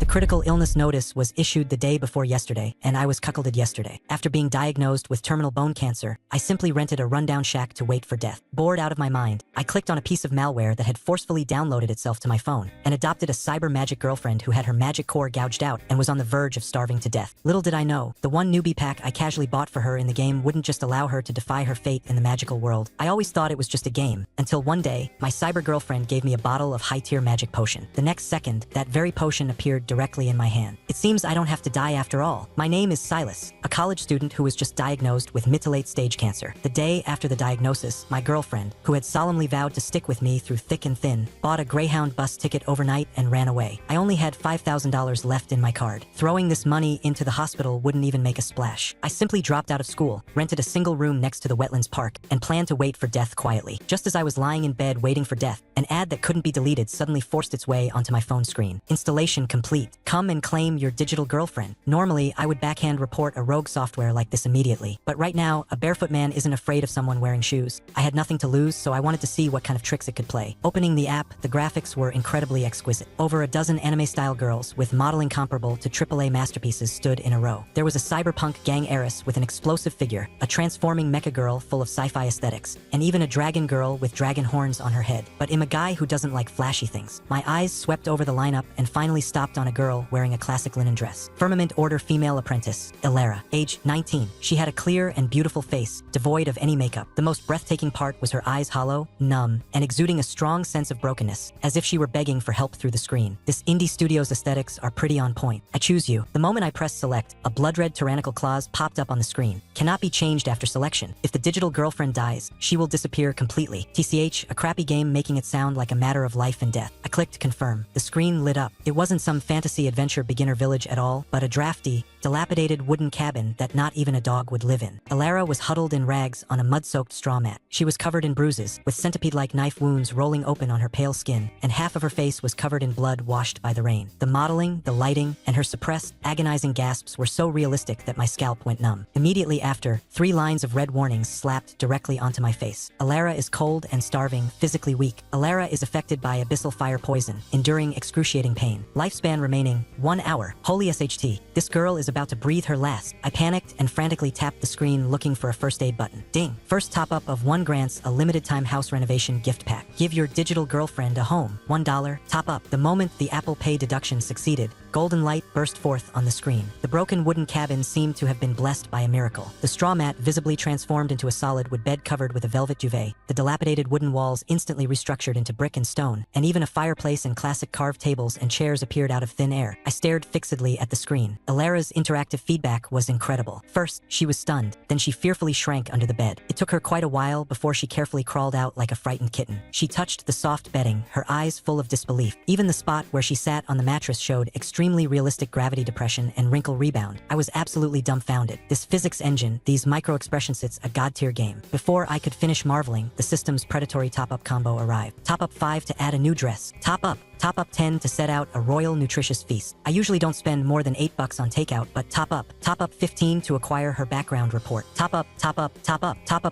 The critical illness notice was issued the day before yesterday, and I was cuckolded yesterday. After being diagnosed with terminal bone cancer, I simply rented a rundown shack to wait for death. Bored out of my mind, I clicked on a piece of malware that had forcefully downloaded itself to my phone, and adopted a cyber magic girlfriend who had her magic core gouged out and was on the verge of starving to death. Little did I know, the one newbie pack I casually bought for her in the game wouldn't just allow her to defy her fate in the magical world. I always thought it was just a game, until one day, my cyber girlfriend gave me a bottle of high-tier magic potion. The next second, that very potion appeared directly in my hand. It seems I don't have to die after all. My name is Silas, a college student who was just diagnosed with mid to late stage cancer. The day after the diagnosis, my girlfriend, who had solemnly vowed to stick with me through thick and thin, bought a Greyhound bus ticket overnight and ran away. I only had $5,000 left in my card. Throwing this money into the hospital wouldn't even make a splash. I simply dropped out of school, rented a single room next to the wetlands park, and planned to wait for death quietly. Just as I was lying in bed waiting for death, an ad that couldn't be deleted suddenly forced its way onto my phone screen. Installation complete. Come and claim your digital girlfriend. Normally, I would backhand report a rogue software like this immediately, but right now, a barefoot man isn't afraid of someone wearing shoes. I had nothing to lose, so I wanted to see what kind of tricks it could play. Opening the app, the graphics were incredibly exquisite. Over a dozen anime-style girls with modeling comparable to AAA masterpieces stood in a row. There was a cyberpunk gang heiress with an explosive figure, a transforming mecha girl full of sci-fi aesthetics, and even a dragon girl with dragon horns on her head. But I'm a guy who doesn't like flashy things. My eyes swept over the lineup and finally stopped on a girl wearing a classic linen dress. Firmament Order female apprentice, Elara, age 19. She had a clear and beautiful face, devoid of any makeup. The most breathtaking part was her eyes hollow, numb, and exuding a strong sense of brokenness, as if she were begging for help through the screen. This indie studio's aesthetics are pretty on point. I choose you. The moment I pressed select, a blood-red tyrannical clause popped up on the screen. Cannot be changed after selection. If the digital girlfriend dies, she will disappear completely. TCH, a crappy game making it sound like a matter of life and death. I clicked confirm. The screen lit up. It wasn't some fantasy adventure beginner village at all, but a drafty, dilapidated wooden cabin that not even a dog would live in. Elara was huddled in rags on a mud-soaked straw mat. She was covered in bruises, with centipede-like knife wounds rolling open on her pale skin, and half of her face was covered in blood washed by the rain. The modeling, the lighting, and her suppressed, agonizing gasps were so realistic that my scalp went numb. Immediately after, 3 lines of red warnings slapped directly onto my face. Elara is cold and starving, physically weak. Elara is affected by abyssal fire poison, enduring excruciating pain. Lifespan remaining, 1 hour. Holy SHT. This girl is about to breathe her last. I panicked and frantically tapped the screen looking for a first aid button. Ding. First top-up of 1 grants a limited time house renovation gift pack. Give your digital girlfriend a home. $1. Top up. The moment the Apple Pay deduction succeeded, golden light burst forth on the screen. The broken wooden cabin seemed to have been blessed by a miracle. The straw mat visibly transformed into a solid wood bed covered with a velvet duvet. The dilapidated wooden walls instantly restructured into brick and stone, and even a fireplace and classic carved tables and chairs appeared out of thin air. I stared fixedly at the screen. Elara's interactive feedback was incredible. First, she was stunned, then she fearfully shrank under the bed. It took her quite a while before she carefully crawled out like a frightened kitten. She touched the soft bedding, her eyes full of disbelief. Even the spot where she sat on the mattress showed extremely realistic gravity depression and wrinkle rebound. I was absolutely dumbfounded. This physics engine, these micro-expression sets, a god-tier game. Before I could finish marveling, the system's predatory top-up combo arrived. Top up 5 to add a new dress. Top up 10 to set out a royal nutritious feast. I usually don't spend more than $8 on takeout, but top up 15 to acquire her background report. Top up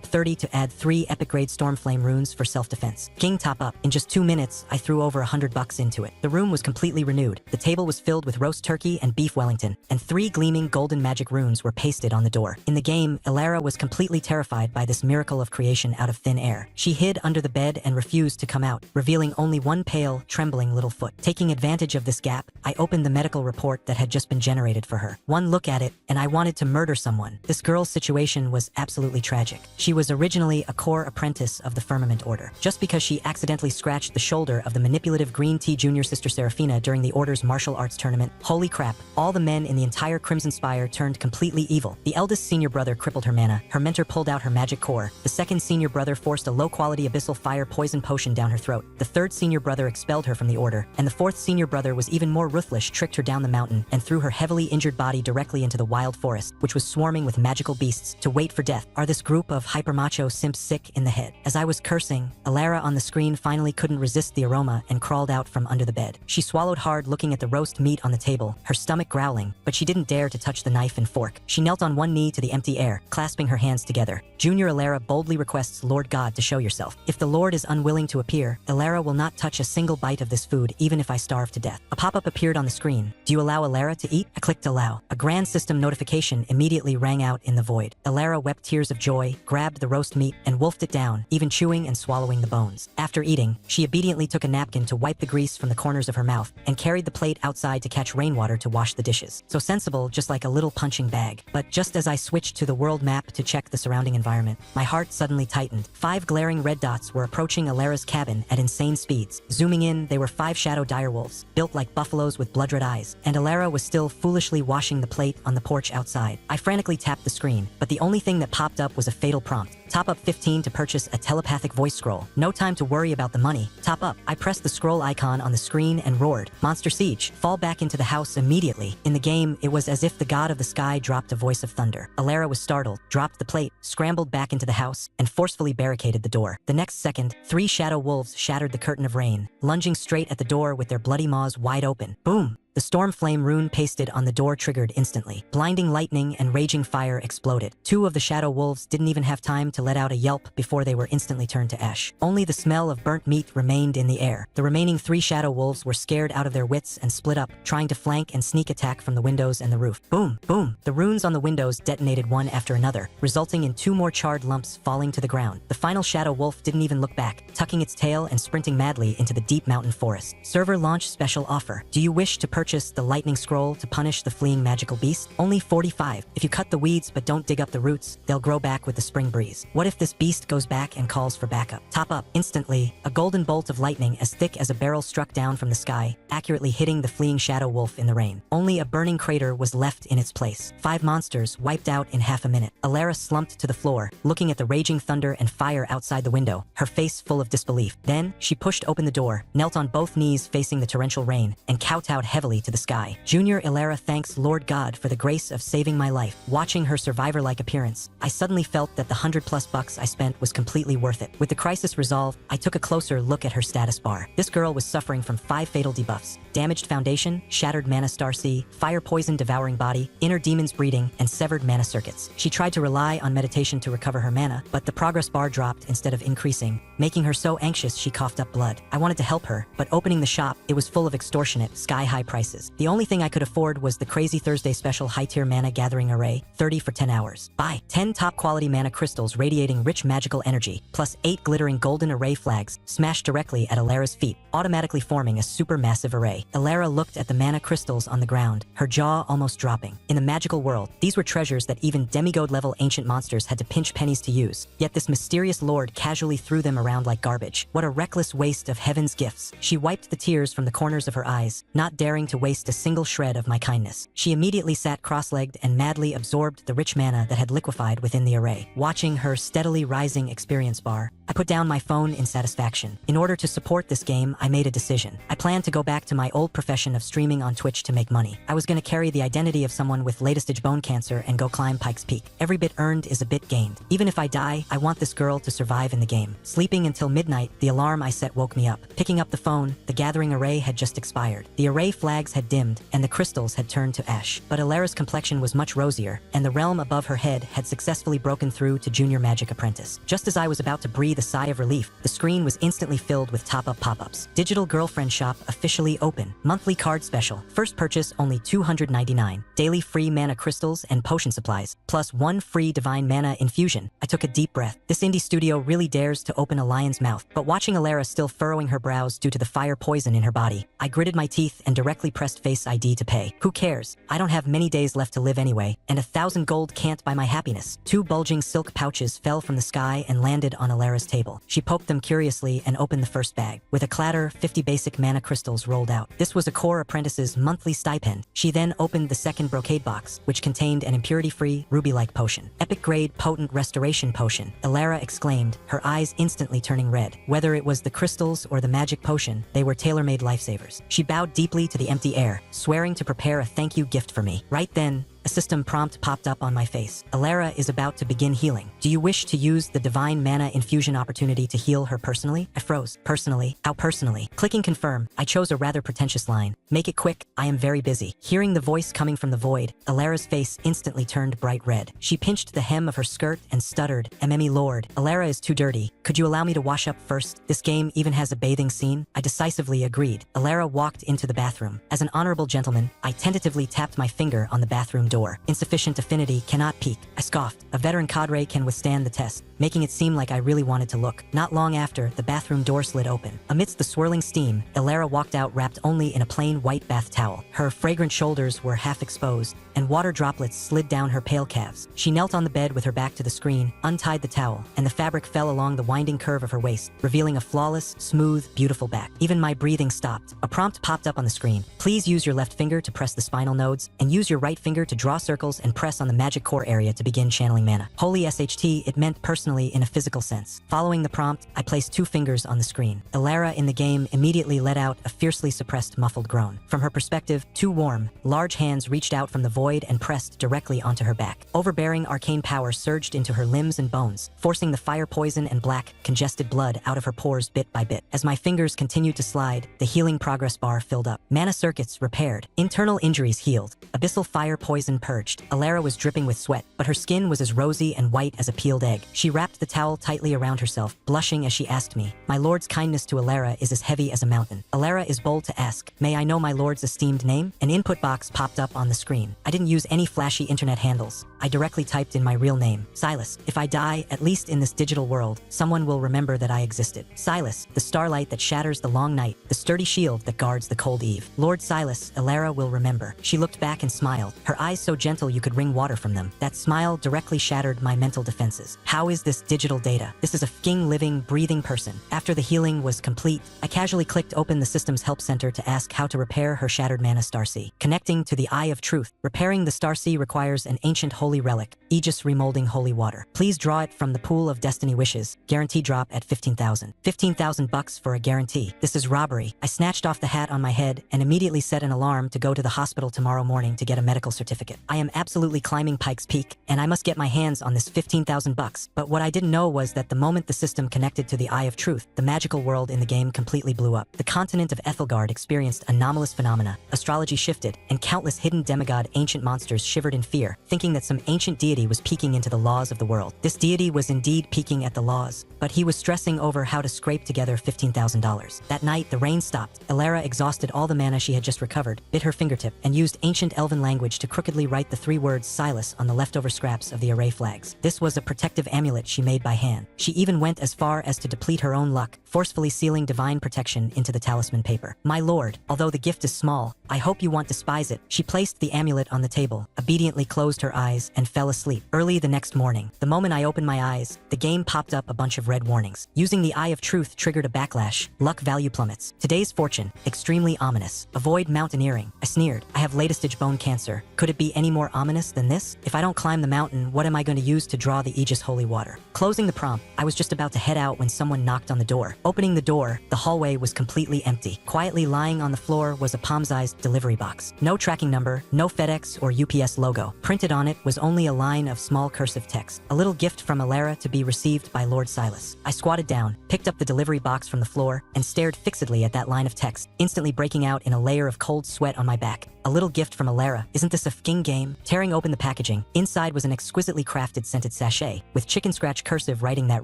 30 to add 3 epic grade Stormflame runes for self-defense. King top up. In just 2 minutes, I threw over $100 into it. The room was completely renewed. The table was filled with roast turkey and beef Wellington, and 3 gleaming golden magic runes were pasted on the door. In the game, Elara was completely terrified by this miracle of creation out of thin air. She hid under the bed and refused to come out, revealing only one pale, trembling little foot. Taking advantage of this gap, I opened the medical report that had just been generated for her. One look at it, and I wanted to murder someone. This girl's situation was absolutely tragic. She was originally a core apprentice of the Firmament Order. Just because she accidentally scratched the shoulder of the manipulative Green Tea junior sister Seraphina during the Order's martial arts tournament, holy crap, all the men in the entire Crimson Spire turned completely evil. The eldest senior brother crippled her mana, her mentor pulled out her magic core, the second senior brother forced a low-quality abyssal fire poison potion down her throat, the third senior brother expelled her from the Order, and the fourth senior brother was even more ruthless, tricked her down the mountain and threw her heavily injured body directly into the wild forest, which was swarming with magical beasts, to wait for death. Are this group of hyper-macho simps sick in the head? As I was cursing, Elara on the screen finally couldn't resist the aroma and crawled out from under the bed. She swallowed hard looking at the roast meat on the table, her stomach growling, but she didn't dare to touch the knife and fork. She knelt on one knee to the empty air, clasping her hands together. Junior Elara boldly requests Lord God to show yourself. If the Lord is unwilling to appear, Elara will not touch a single bite of this food even if I starve to death. A pop-up appeared on the screen. Do you allow Alara to eat? I clicked allow. A grand system notification immediately rang out in the void. Alara wept tears of joy, grabbed the roast meat, and wolfed it down, even chewing and swallowing the bones. After eating, she obediently took a napkin to wipe the grease from the corners of her mouth and carried the plate outside to catch rainwater to wash the dishes. So sensible, just like a little punching bag. But just as I switched to the world map to check the surrounding environment, my heart suddenly tightened. 5 glaring red dots were approaching Alara's cabin at insane speeds. Zooming in, they were 5 shadow direwolves, built like buffaloes with blood-red eyes, and Alara was still foolishly washing the plate on the porch outside. I frantically tapped the screen, but the only thing that popped up was a fatal prompt. Top up 15 to purchase a telepathic voice scroll. No time to worry about the money. Top up. I pressed the scroll icon on the screen and roared, "Monster Siege, fall back into the house immediately." In the game, it was as if the god of the sky dropped a voice of thunder. Alara was startled, dropped the plate, scrambled back into the house, and forcefully barricaded the door. The next second, 3 shadow wolves shattered the curtain of rain, lunging straight at the door with their bloody maws wide open. Boom! The storm flame rune pasted on the door triggered instantly. Blinding lightning and raging fire exploded. 2 of the shadow wolves didn't even have time to let out a yelp before they were instantly turned to ash. Only the smell of burnt meat remained in the air. The remaining 3 shadow wolves were scared out of their wits and split up, trying to flank and sneak attack from the windows and the roof. Boom! Boom! The runes on the windows detonated one after another, resulting in 2 more charred lumps falling to the ground. The final shadow wolf didn't even look back, tucking its tail and sprinting madly into the deep mountain forest. Server launch special offer. Do you wish to purchase the lightning scroll to punish the fleeing magical beast? Only 45. If you cut the weeds but don't dig up the roots, they'll grow back with the spring breeze. What if this beast goes back and calls for backup? Top up. Instantly, a golden bolt of lightning as thick as a barrel struck down from the sky, accurately hitting the fleeing shadow wolf in the rain. Only a burning crater was left in its place. 5 monsters wiped out in half a minute. Alara slumped to the floor, looking at the raging thunder and fire outside the window, her face full of disbelief. Then, she pushed open the door, knelt on both knees facing the torrential rain, and kowtowed heavily to the sky. Junior Alara thanks Lord God for the grace of saving my life. Watching her survivor-like appearance, I suddenly felt that the $100+ I spent was completely worth it. With the crisis resolved, I took a closer look at her status bar. This girl was suffering from 5 fatal debuffs: damaged foundation, shattered mana star sea, fire poison devouring body, inner demons breeding, and severed mana circuits. She tried to rely on meditation to recover her mana, but the progress bar dropped instead of increasing, making her so anxious she coughed up blood. I wanted to help her, but opening the shop, it was full of extortionate, sky-high prices. The only thing I could afford was the Crazy Thursday special high-tier mana gathering array, 30 for 10 hours. Buy 10 top-quality mana crystals radiating rich magical energy, plus 8 glittering golden array flags, smashed directly at Alara's feet, automatically forming a supermassive array. Alara looked at the mana crystals on the ground, her jaw almost dropping. In the magical world, these were treasures that even demigod-level ancient monsters had to pinch pennies to use, yet this mysterious lord casually threw them around like garbage. What a reckless waste of heaven's gifts. She wiped the tears from the corners of her eyes, not daring to waste a single shred of my kindness. She immediately sat cross-legged and madly absorbed the rich mana that had liquefied within the array. Watching her steadily rising experience bar, I put down my phone in satisfaction. In order to support this game, I made a decision. I planned to go back to my old profession of streaming on Twitch to make money. I was going to carry the identity of someone with late-stage bone cancer and go climb Pike's Peak. Every bit earned is a bit gained. Even if I die, I want this girl to survive in the game. Sleeping until midnight, the alarm I set woke me up. Picking up the phone, the gathering array had just expired. The array flags had dimmed, and the crystals had turned to ash. But Alara's complexion was much rosier, and the realm above her head had successfully broken through to Junior Magic Apprentice. Just as I was about to breathe a sigh of relief, the screen was instantly filled with top-up pop-ups. Digital Girlfriend Shop officially open. Monthly card special. First purchase only $299. Daily free mana crystals and potion supplies, plus 1 free divine mana infusion. I took a deep breath. This indie studio really dares to open a lion's mouth. But watching Alara still furrowing her brows due to the fire poison in her body, I gritted my teeth and directly pressed Face ID to pay. Who cares? I don't have many days left to live anyway, and 1,000 gold can't buy my happiness. 2 bulging silk pouches fell from the sky and landed on Alara's table. She poked them curiously and opened the first bag. With a clatter, 50 basic mana crystals rolled out. This was a core apprentice's monthly stipend. She then opened the second brocade box, which contained an impurity-free, ruby-like potion. Epic grade potent restoration potion, Alara exclaimed, her eyes instantly turning red. Whether it was the crystals or the magic potion, they were tailor-made lifesavers. She bowed deeply to the empty air, swearing to prepare a thank you gift for me. Right then, a system prompt popped up on my face. Alara is about to begin healing. Do you wish to use the divine mana infusion opportunity to heal her personally? I froze. Personally? How personally? Clicking confirm, I chose a rather pretentious line. Make it quick, I am very busy. Hearing the voice coming from the void, Alara's face instantly turned bright red. She pinched the hem of her skirt and stuttered, "MME Lord, Alara is too dirty. Could you allow me to wash up first? This game even has a bathing scene? I decisively agreed. Alara walked into the bathroom. As an honorable gentleman, I tentatively tapped my finger on the bathroom door. Insufficient affinity cannot peak. I scoffed. A veteran cadre can withstand the test, making it seem like I really wanted to look. Not long after, the bathroom door slid open. Amidst the swirling steam, Alara walked out wrapped only in a plain white bath towel. Her fragrant shoulders were half exposed, and water droplets slid down her pale calves. She knelt on the bed with her back to the screen, untied the towel, and the fabric fell along the winding curve of her waist, revealing a flawless, smooth, beautiful back. Even my breathing stopped. A prompt popped up on the screen. Please use your left finger to press the spinal nodes, and use your right finger to draw circles and press on the magic core area to begin channeling mana. Holy SHT, it meant personally in a physical sense. Following the prompt, I placed 2 fingers on the screen. Alara in the game immediately let out a fiercely suppressed muffled groan. From her perspective, 2 warm, large hands reached out from the void and pressed directly onto her back. Overbearing arcane power surged into her limbs and bones, forcing the fire poison and black, congested blood out of her pores bit by bit. As my fingers continued to slide, the healing progress bar filled up. Mana circuits repaired. Internal injuries healed. Abyssal fire poison purged. Alara was dripping with sweat, but her skin was as rosy and white as a peeled egg. She wrapped the towel tightly around herself, blushing as she asked me, "My lord's kindness to Alara is as heavy as a mountain." Alara is bold to ask, "May I know my lord's esteemed name?" An input box popped up on the screen. I didn't use any flashy internet handles. I directly typed in my real name, Silas. If I die, at least in this digital world, someone will remember that I existed. Silas, the starlight that shatters the long night, the sturdy shield that guards the cold eve. Lord Silas, Alara will remember. She looked back and smiled, her eyes so gentle you could wring water from them. That smile directly shattered my mental defenses. How is this digital data? This is a fucking living, breathing person. After the healing was complete, I casually clicked open the system's help center to ask how to repair her shattered mana Starseed. Connecting to the Eye of Truth. Repairing the Starseed requires an ancient holy relic, Aegis remolding holy water. Please draw it from the pool of destiny wishes. Guarantee drop at 15,000. 15,000 bucks for a guarantee. This is robbery. I snatched off the hat on my head and immediately set an alarm to go to the hospital tomorrow morning to get a medical certificate. I am absolutely climbing Pike's Peak, and I must get my hands on this 15,000 bucks. But what I didn't know was that the moment the system connected to the Eye of Truth, the magical world in the game completely blew up. The continent of Ethelgard experienced anomalous phenomena. Astrology shifted, and countless hidden demigod ancient monsters shivered in fear, thinking that some ancient deity was peeking into the laws of the world. This deity was indeed peeking at the laws, but he was stressing over how to scrape together $15,000. That night, the rain stopped. Alara exhausted all the mana she had just recovered, bit her fingertip, and used ancient elven language to crookedly write the 3 words Silas on the leftover scraps of the array flags. This was a protective amulet she made by hand. She even went as far as to deplete her own luck, forcefully sealing divine protection into the talisman paper. "My lord, although the gift is small, I hope you won't despise it." She placed the amulet on the table, obediently closed her eyes, and fell asleep. Early the next morning, the moment I opened my eyes, the game popped up a bunch of red warnings. Using the Eye of Truth triggered a backlash. Luck value plummets. Today's fortune, extremely ominous. Avoid mountaineering. I sneered. I have late-stage bone cancer. Could it be any more ominous than this? If I don't climb the mountain, what am I going to use to draw the Aegis holy water? Closing the prompt, I was just about to head out when someone knocked on the door. Opening the door, the hallway was completely empty. Quietly lying on the floor was a palm-sized delivery box. No tracking number, no FedEx or UPS logo. Printed on it was only a line of small cursive text. A little gift from Alara to be received by Lord Silas. I squatted down, picked up the delivery box from the floor, and stared fixedly at that line of text, instantly breaking out in a layer of cold sweat on my back. A little gift from Alara. Isn't this a fking game? Tearing open the packaging, inside was an exquisitely crafted scented sachet, with chicken scratch cursive writing that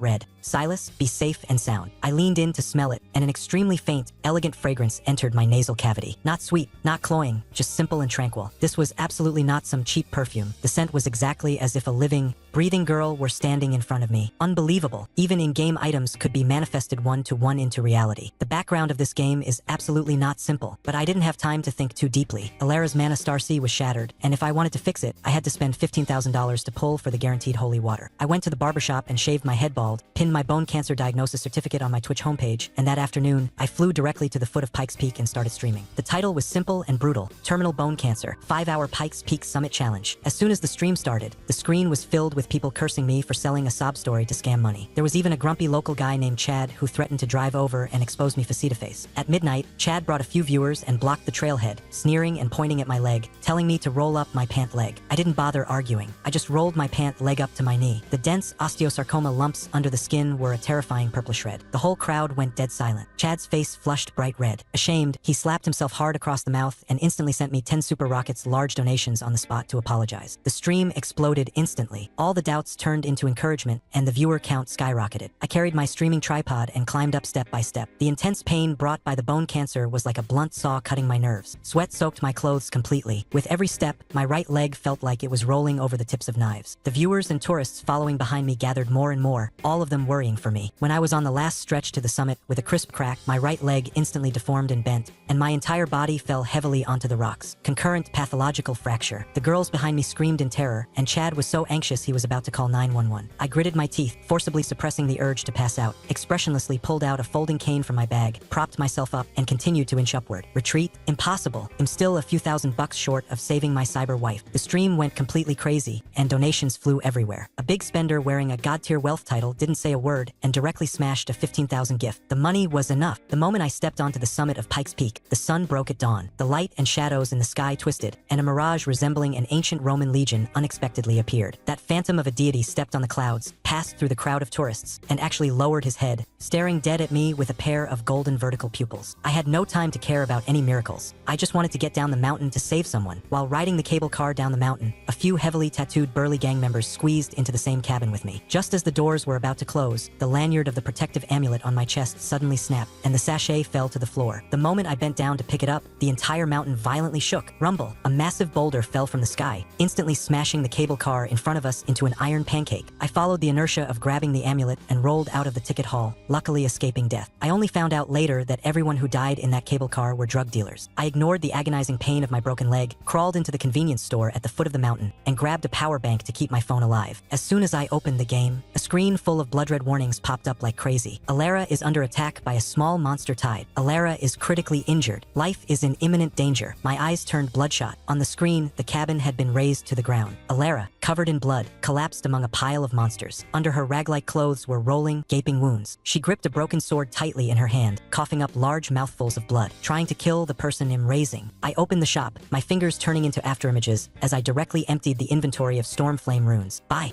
read, "Silas, be safe and sound." I leaned in to smell it, and an extremely faint, elegant fragrance entered my nasal cavity. Not sweet, not cloying, just simple and tranquil. This was absolutely not some cheap perfume. The scent was exactly as if a living, breathing girl were standing in front of me. Unbelievable. Even in-game items could be manifested one-to-one into reality. The background of this game is absolutely not simple, but I didn't have time to think too deeply. Alara's mana Starseed was shattered, and if I wanted to fix it, I had to spend $15,000 to pull for the guaranteed holy water. I went to the barbershop and shaved my head bald, pinned my bone cancer diagnosis certificate on my Twitch homepage, and that afternoon, I flew directly to the foot of Pikes Peak and started streaming. The title was simple and brutal: Terminal Bone Cancer, 5-hour Pikes Peak Summit Challenge. As soon as the stream started, the screen was filled with people cursing me for selling a sob story to scam money. There was even a grumpy local guy named Chad who threatened to drive over and expose me face. At midnight, Chad brought a few viewers and blocked the trailhead, sneering and pointing at my leg, telling me to roll up my pant leg. I didn't bother arguing. I just rolled my pant leg up to my knee. The dense osteosarcoma lumps under the skin were a terrifying purplish red. The whole crowd went dead silent. Chad's face flushed bright red. Ashamed, he slapped himself hard across the mouth and instantly sent me 10 Super Rockets large donations on the spot to apologize. The stream exploded instantly. All All the doubts turned into encouragement, and the viewer count skyrocketed. I carried my streaming tripod and climbed up step by step. The intense pain brought by the bone cancer was like a blunt saw cutting my nerves. Sweat soaked my clothes completely. With every step, my right leg felt like it was rolling over the tips of knives. The viewers and tourists following behind me gathered more and more, all of them worrying for me. When I was on the last stretch to the summit, with a crisp crack, my right leg instantly deformed and bent, and my entire body fell heavily onto the rocks. Concurrent pathological fracture. The girls behind me screamed in terror, and Chad was so anxious he was about to call 911. I gritted my teeth, forcibly suppressing the urge to pass out, expressionlessly pulled out a folding cane from my bag, propped myself up, and continued to inch upward. Retreat? Impossible. I'm still a few $1,000 short of saving my cyber wife. The stream went completely crazy, and donations flew everywhere. A big spender wearing a god-tier wealth title didn't say a word and directly smashed a 15,000 gift. The money was enough. The moment I stepped onto the summit of Pikes Peak, the sun broke at dawn. The light and shadows in the sky twisted, and a mirage resembling an ancient Roman legion unexpectedly appeared. That phantom of a deity stepped on the clouds, passed through the crowd of tourists, and actually lowered his head, staring dead at me with a pair of golden vertical pupils. I had no time to care about any miracles. I just wanted to get down the mountain to save someone. While riding the cable car down the mountain, a few heavily tattooed burly gang members squeezed into the same cabin with me. Just as the doors were about to close, the lanyard of the protective amulet on my chest suddenly snapped, and the sachet fell to the floor. The moment I bent down to pick it up, the entire mountain violently shook. Rumble. A massive boulder fell from the sky, instantly smashing the cable car in front of us into an iron pancake. I followed the inertia of grabbing the amulet and rolled out of the ticket hall, luckily escaping death. I only found out later that everyone who died in that cable car were drug dealers. I ignored the agonizing pain of my broken leg, crawled into the convenience store at the foot of the mountain, and grabbed a power bank to keep my phone alive. As soon as I opened the game, a screen full of blood red warnings popped up like crazy. Alara is under attack by a small monster tide. Alara is critically injured. Life is in imminent danger. My eyes turned bloodshot. On the screen, the cabin had been razed to the ground. Alara, covered in blood, collapsed among a pile of monsters. Under her rag-like clothes were rolling, gaping wounds. She gripped a broken sword tightly in her hand, coughing up large mouthfuls of blood, trying to kill the person I'm raising. I opened the shop, my fingers turning into afterimages as I directly emptied the inventory of Stormflame runes. Buy.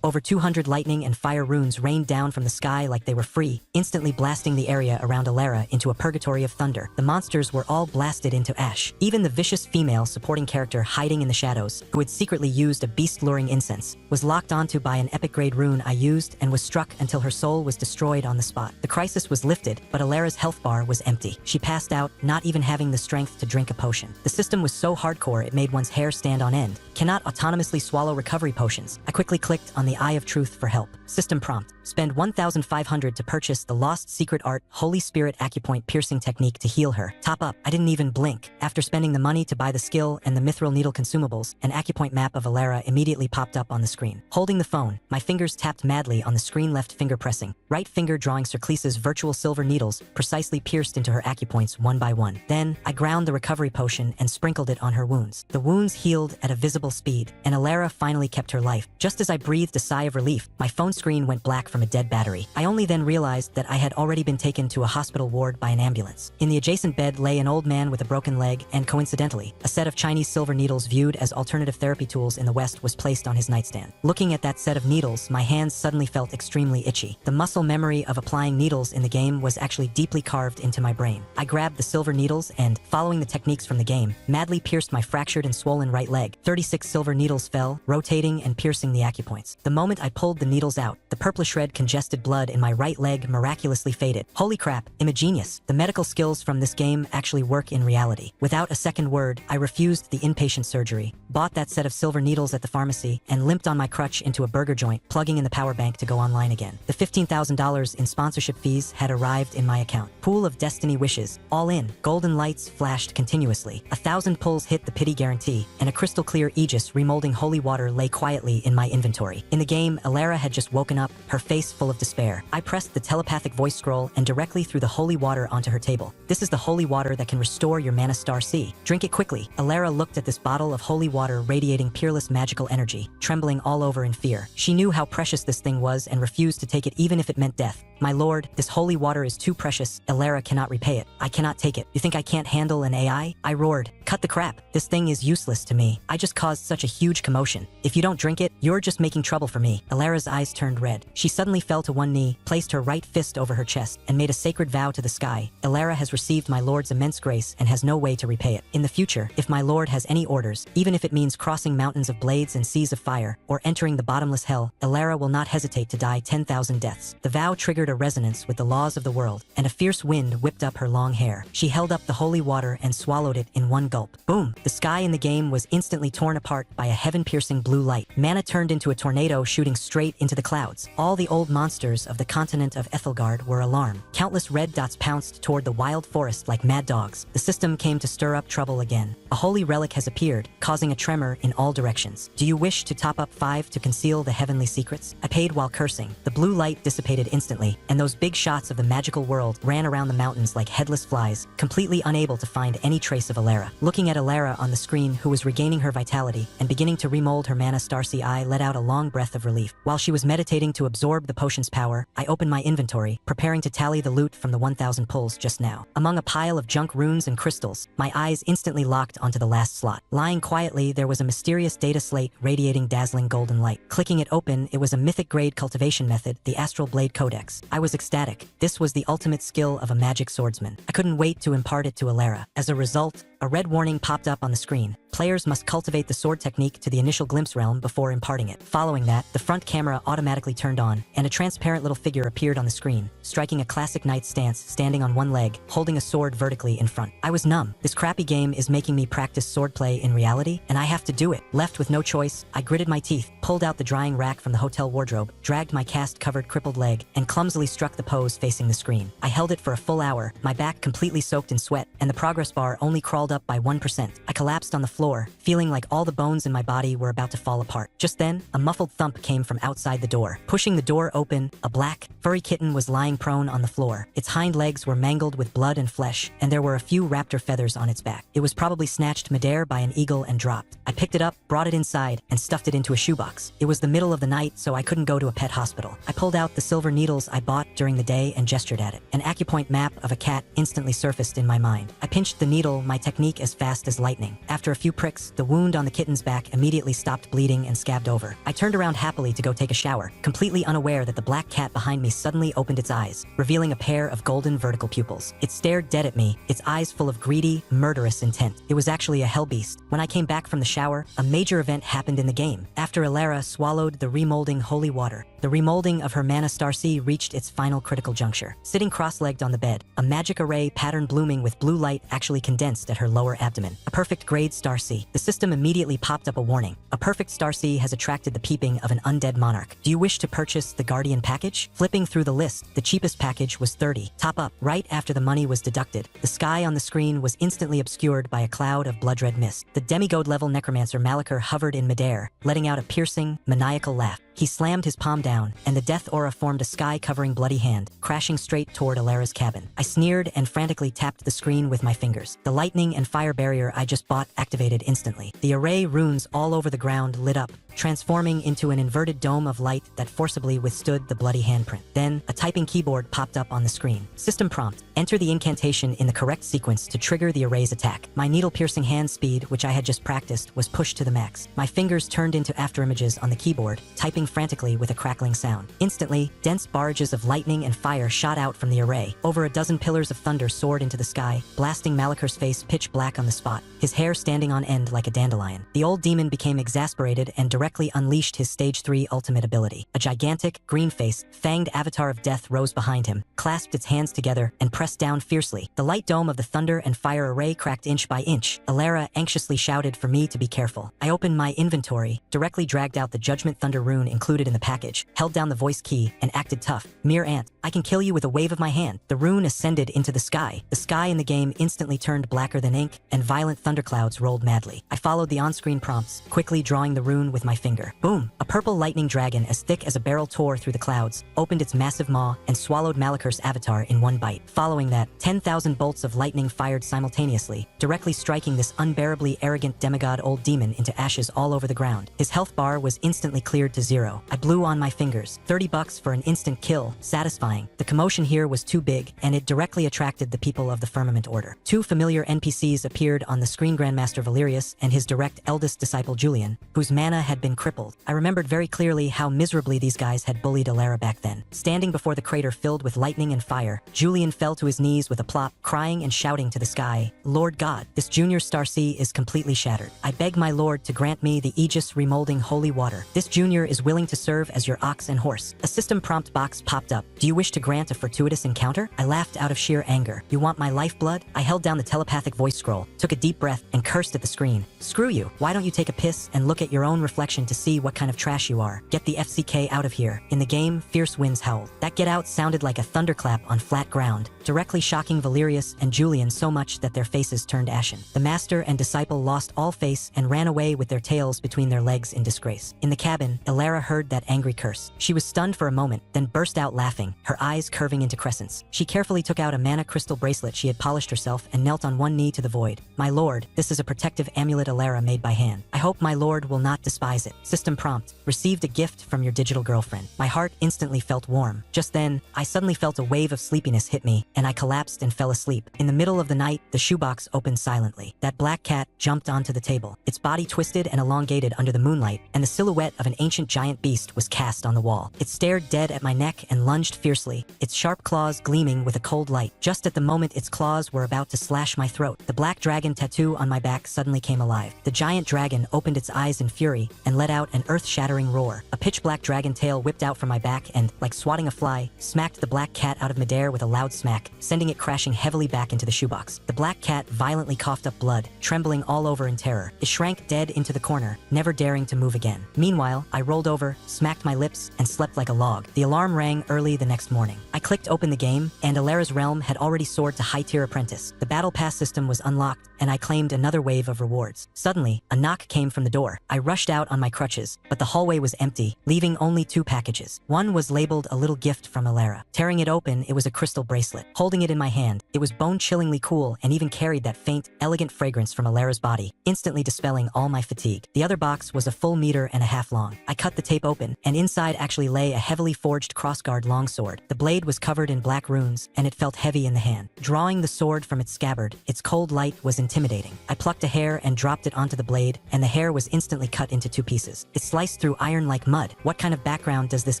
Over 200 lightning and fire runes rained down from the sky like they were free, instantly blasting the area around Alara into a purgatory of thunder. The monsters were all blasted into ash. Even the vicious female supporting character hiding in the shadows, who had secretly used a beast-luring incense, was locked onto by an epic-grade rune I used and was struck until her soul was destroyed on the spot. The crisis was lifted, but Alara's health bar was empty. She passed out, not even having the strength to drink a potion. The system was so hardcore it made one's hair stand on end. Cannot autonomously swallow recovery potions. I quickly clicked on the Eye of Truth for help. System prompt. Spend 1,500 to purchase the Lost Secret Art Holy Spirit Acupoint Piercing Technique to heal her. Top up. I didn't even blink. After spending the money to buy the skill and the mithril needle consumables, an acupoint map of Alara immediately popped up on the screen. Holding the phone, my fingers tapped madly on the screen, left finger pressing, right finger drawing Circlisa's virtual silver needles, precisely pierced into her acupoints one by one. Then, I ground the recovery potion and sprinkled it on her wounds. The wounds healed at a visible speed, and Alara finally kept her life. Just as I breathed a sigh of relief, my phone screen went black from a dead battery. I only then realized that I had already been taken to a hospital ward by an ambulance. In the adjacent bed lay an old man with a broken leg, and coincidentally, a set of Chinese silver needles viewed as alternative therapy tools in the West was placed on his nightstand. Looking at that set of needles, my hands suddenly felt extremely itchy. The muscle memory of applying needles in the game was actually deeply carved into my brain. I grabbed the silver needles and, following the techniques from the game, madly pierced my fractured and swollen right leg. 36 silver needles fell, rotating and piercing the acupoints. The moment I pulled the needles out, the purplish red congested blood in my right leg miraculously faded. Holy crap, I'm a genius. The medical skills from this game actually work in reality. Without a second word, I refused the inpatient surgery, bought that set of silver needles at the pharmacy, and limped on my crutch into a burger joint, plugging in the power bank to go online again. The $15,000 in sponsorship fees had arrived in my account. Pool of destiny wishes, all in. Golden lights flashed continuously. 1,000 pulls hit the pity guarantee, and a crystal clear Aegis remolding holy water lay quietly in my inventory. In the game, Alara had just woken up, her face full of despair. I pressed the telepathic voice scroll and directly threw the holy water onto her table. This is the holy water that can restore your mana star C. Drink it quickly. Alara looked at this bottle of holy water radiating peerless magical energy, trembling all over in fear. She knew how precious this thing was and refused to take it even if it meant death. My lord, this holy water is too precious. Elara cannot repay it. I cannot take it. You think I can't handle an AI? I roared. Cut the crap. This thing is useless to me. I just caused such a huge commotion. If you don't drink it, you're just making trouble for me. Elara's eyes turned red. She suddenly fell to one knee, placed her right fist over her chest, and made a sacred vow to the sky. Elara has received my lord's immense grace and has no way to repay it. In the future, if my lord has any orders, even if it means crossing mountains of blades and seas of fire, or entering the bottomless hell, Elara will not hesitate to die 10,000 deaths. The vow triggered a resonance with the laws of the world, and a fierce wind whipped up her long hair. She held up the holy water and swallowed it in one gulp. Boom! The sky in the game was instantly torn apart by a heaven-piercing blue light. Mana turned into a tornado shooting straight into the clouds. All the old monsters of the continent of Ethelgard were alarmed. Countless red dots pounced toward the wild forest like mad dogs. The system came to stir up trouble again. A holy relic has appeared, causing a tremor in all directions. Do you wish to top up 5 to conceal the heavenly secrets? I paid while cursing. The blue light dissipated instantly, and those big shots of the magical world ran around the mountains like headless flies, completely unable to find any trace of Elara. Looking at Elara on the screen, who was regaining her vitality and beginning to remold her mana, Starcy, I let out a long breath of relief. While she was meditating to absorb the potion's power, I opened my inventory, preparing to tally the loot from the 1,000 pulls just now. Among a pile of junk runes and crystals, my eyes instantly locked onto the last slot. Lying quietly, there was a mysterious data slate radiating dazzling golden light. Clicking it open, it was a mythic-grade cultivation method, the Astral Blade Codex. I was ecstatic. This was the ultimate skill of a magic swordsman. I couldn't wait to impart it to Elara. As a result, a red warning popped up on the screen. Players must cultivate the sword technique to the initial glimpse realm before imparting it. Following that, the front camera automatically turned on, and a transparent little figure appeared on the screen, striking a classic knight stance, standing on one leg, holding a sword vertically in front. I was numb. This crappy game is making me practice swordplay in reality, and I have to do it. Left with no choice, I gritted my teeth, pulled out the drying rack from the hotel wardrobe, dragged my cast-covered crippled leg, and clumsily struck the pose facing the screen. I held it for a full hour, my back completely soaked in sweat, and the progress bar only crawled up by 1%. I collapsed on the floor, feeling like all the bones in my body were about to fall apart. Just then, a muffled thump came from outside the door. Pushing the door open, a black, furry kitten was lying prone on the floor. Its hind legs were mangled with blood and flesh, and there were a few raptor feathers on its back. It was probably snatched midair by an eagle and dropped. I picked it up, brought it inside, and stuffed it into a shoebox. It was the middle of the night, so I couldn't go to a pet hospital. I pulled out the silver needles I bought during the day and gestured at it. An acupoint map of a cat instantly surfaced in my mind. I pinched the needle, my technique as fast as lightning. After a few pricks, the wound on the kitten's back immediately stopped bleeding and scabbed over. I turned around happily to go take a shower, completely unaware that the black cat behind me suddenly opened its eyes, revealing a pair of golden vertical pupils. It stared dead at me, its eyes full of greedy, murderous intent. It was actually a hellbeast. When I came back from the shower, a major event happened in the game. After Elara swallowed the remolding holy water, the remolding of her mana Starcy reached its final critical juncture. Sitting cross-legged on the bed, a magic array pattern blooming with blue light actually condensed at her lower abdomen. A perfect grade Starcy. The system immediately popped up a warning. A perfect Starcy has attracted the peeping of an undead monarch. Do you wish to purchase the Guardian package? Flipping through the list, the cheapest package was 30. Top up. Right after the money was deducted, the sky on the screen was instantly obscured by a cloud of blood-red mist. The demigod-level necromancer Malachar hovered in midair, letting out a piercing, maniacal laugh. He slammed his palm down, and the death aura formed a sky-covering bloody hand, crashing straight toward Elara's cabin. I sneered and frantically tapped the screen with my fingers. The lightning and fire barrier I just bought activated instantly. The array runes all over the ground lit up, transforming into an inverted dome of light that forcibly withstood the bloody handprint. Then, a typing keyboard popped up on the screen. System prompt: enter the incantation in the correct sequence to trigger the array's attack. My needle-piercing hand speed, which I had just practiced, was pushed to the max. My fingers turned into afterimages on the keyboard, typing frantically with a crackling sound. Instantly, dense barrages of lightning and fire shot out from the array. Over a dozen pillars of thunder soared into the sky, blasting Malachar's face pitch black on the spot, his hair standing on end like a dandelion. The old demon became exasperated and directly unleashed his Stage 3 ultimate ability. A gigantic, green-faced, fanged avatar of death rose behind him, clasped its hands together, and pressed down fiercely. The light dome of the thunder and fire array cracked inch by inch. Elara anxiously shouted for me to be careful. I opened my inventory, directly dragged out the Judgment Thunder rune included in the package, held down the voice key, and acted tough. Mere ant, I can kill you with a wave of my hand. The rune ascended into the sky. The sky in the game instantly turned blacker than ink, and violent thunderclouds rolled madly. I followed the on-screen prompts, quickly drawing the rune with my finger. Boom! A purple lightning dragon as thick as a barrel tore through the clouds, opened its massive maw, and swallowed Malakir's avatar in one bite. Following that, 10,000 bolts of lightning fired simultaneously, directly striking this unbearably arrogant demigod old demon into ashes all over the ground. His health bar was instantly cleared to 0. I blew on my fingers. $30 for an instant kill, satisfying. The commotion here was too big, and it directly attracted the people of the Firmament Order. Two familiar NPCs appeared on the screen: Grandmaster Valerius and his direct eldest disciple Julian, whose mana had been crippled. I remembered very clearly how miserably these guys had bullied Alara back then. Standing before the crater filled with lightning and fire, Julian fell to his knees with a plop, crying and shouting to the sky, "Lord God, this junior star sea is completely shattered. I beg my lord to grant me the Aegis remolding holy water. This junior is willing to serve as your ox and horse." A system prompt box popped up. "Do you wish to grant a fortuitous encounter?" I laughed out of sheer anger. "You want my lifeblood?" I held down the telepathic voice scroll, took a deep breath, and cursed at the screen. "Screw you. Why don't you take a piss and look at your own reflection to see what kind of trash you are? Get the FCK out of here." In the game, fierce winds howled. That get out sounded like a thunderclap on flat ground, directly shocking Valerius and Julian so much that their faces turned ashen. The master and disciple lost all face and ran away with their tails between their legs in disgrace. In the cabin, Alara heard that angry curse. She was stunned for a moment, then burst out laughing, her eyes curving into crescents. She carefully took out a mana crystal bracelet she had polished herself and knelt on one knee to the void. "My lord, this is a protective amulet Alara made by hand. I hope my lord will not despise it." System prompt: "Received a gift from your digital girlfriend." My heart instantly felt warm. Just then, I suddenly felt a wave of sleepiness hit me, and I collapsed and fell asleep. In the middle of the night, the shoebox opened silently. That black cat jumped onto the table. Its body twisted and elongated under the moonlight, and the silhouette of an ancient giant beast was cast on the wall. It stared dead at my neck and lunged fiercely, its sharp claws gleaming with a cold light. Just at the moment its claws were about to slash my throat, the black dragon tattoo on my back suddenly came alive. The giant dragon opened its eyes in fury and let out an earth-shattering roar. A pitch-black dragon tail whipped out from my back and, like swatting a fly, smacked the black cat out of midair with a loud smack, sending it crashing heavily back into the shoebox. The black cat violently coughed up blood, trembling all over in terror. It shrank dead into the corner, never daring to move again. Meanwhile, I rolled over, smacked my lips, and slept like a log. The alarm rang early the next morning. I clicked open the game, and Alara's realm had already soared to high-tier apprentice. The battle pass system was unlocked, and I claimed another wave of rewards. Suddenly, a knock came from the door. I rushed out on my crutches, but the hallway was empty, leaving only 2 packages. One was labeled "A Little Gift from Alara." Tearing it open, it was a crystal bracelet. Holding it in my hand, it was bone-chillingly cool and even carried that faint, elegant fragrance from Alara's body, instantly dispelling all my fatigue. The other box was a full meter and a half long. I cut the tape open, and inside actually lay a heavily forged crossguard longsword. The blade was covered in black runes, and it felt heavy in the hand. Drawing the sword from its scabbard, its cold light was intimidating. I plucked a hair and dropped it onto the blade, and the hair was instantly cut into 2 pieces. It sliced through iron like mud. What kind of background does this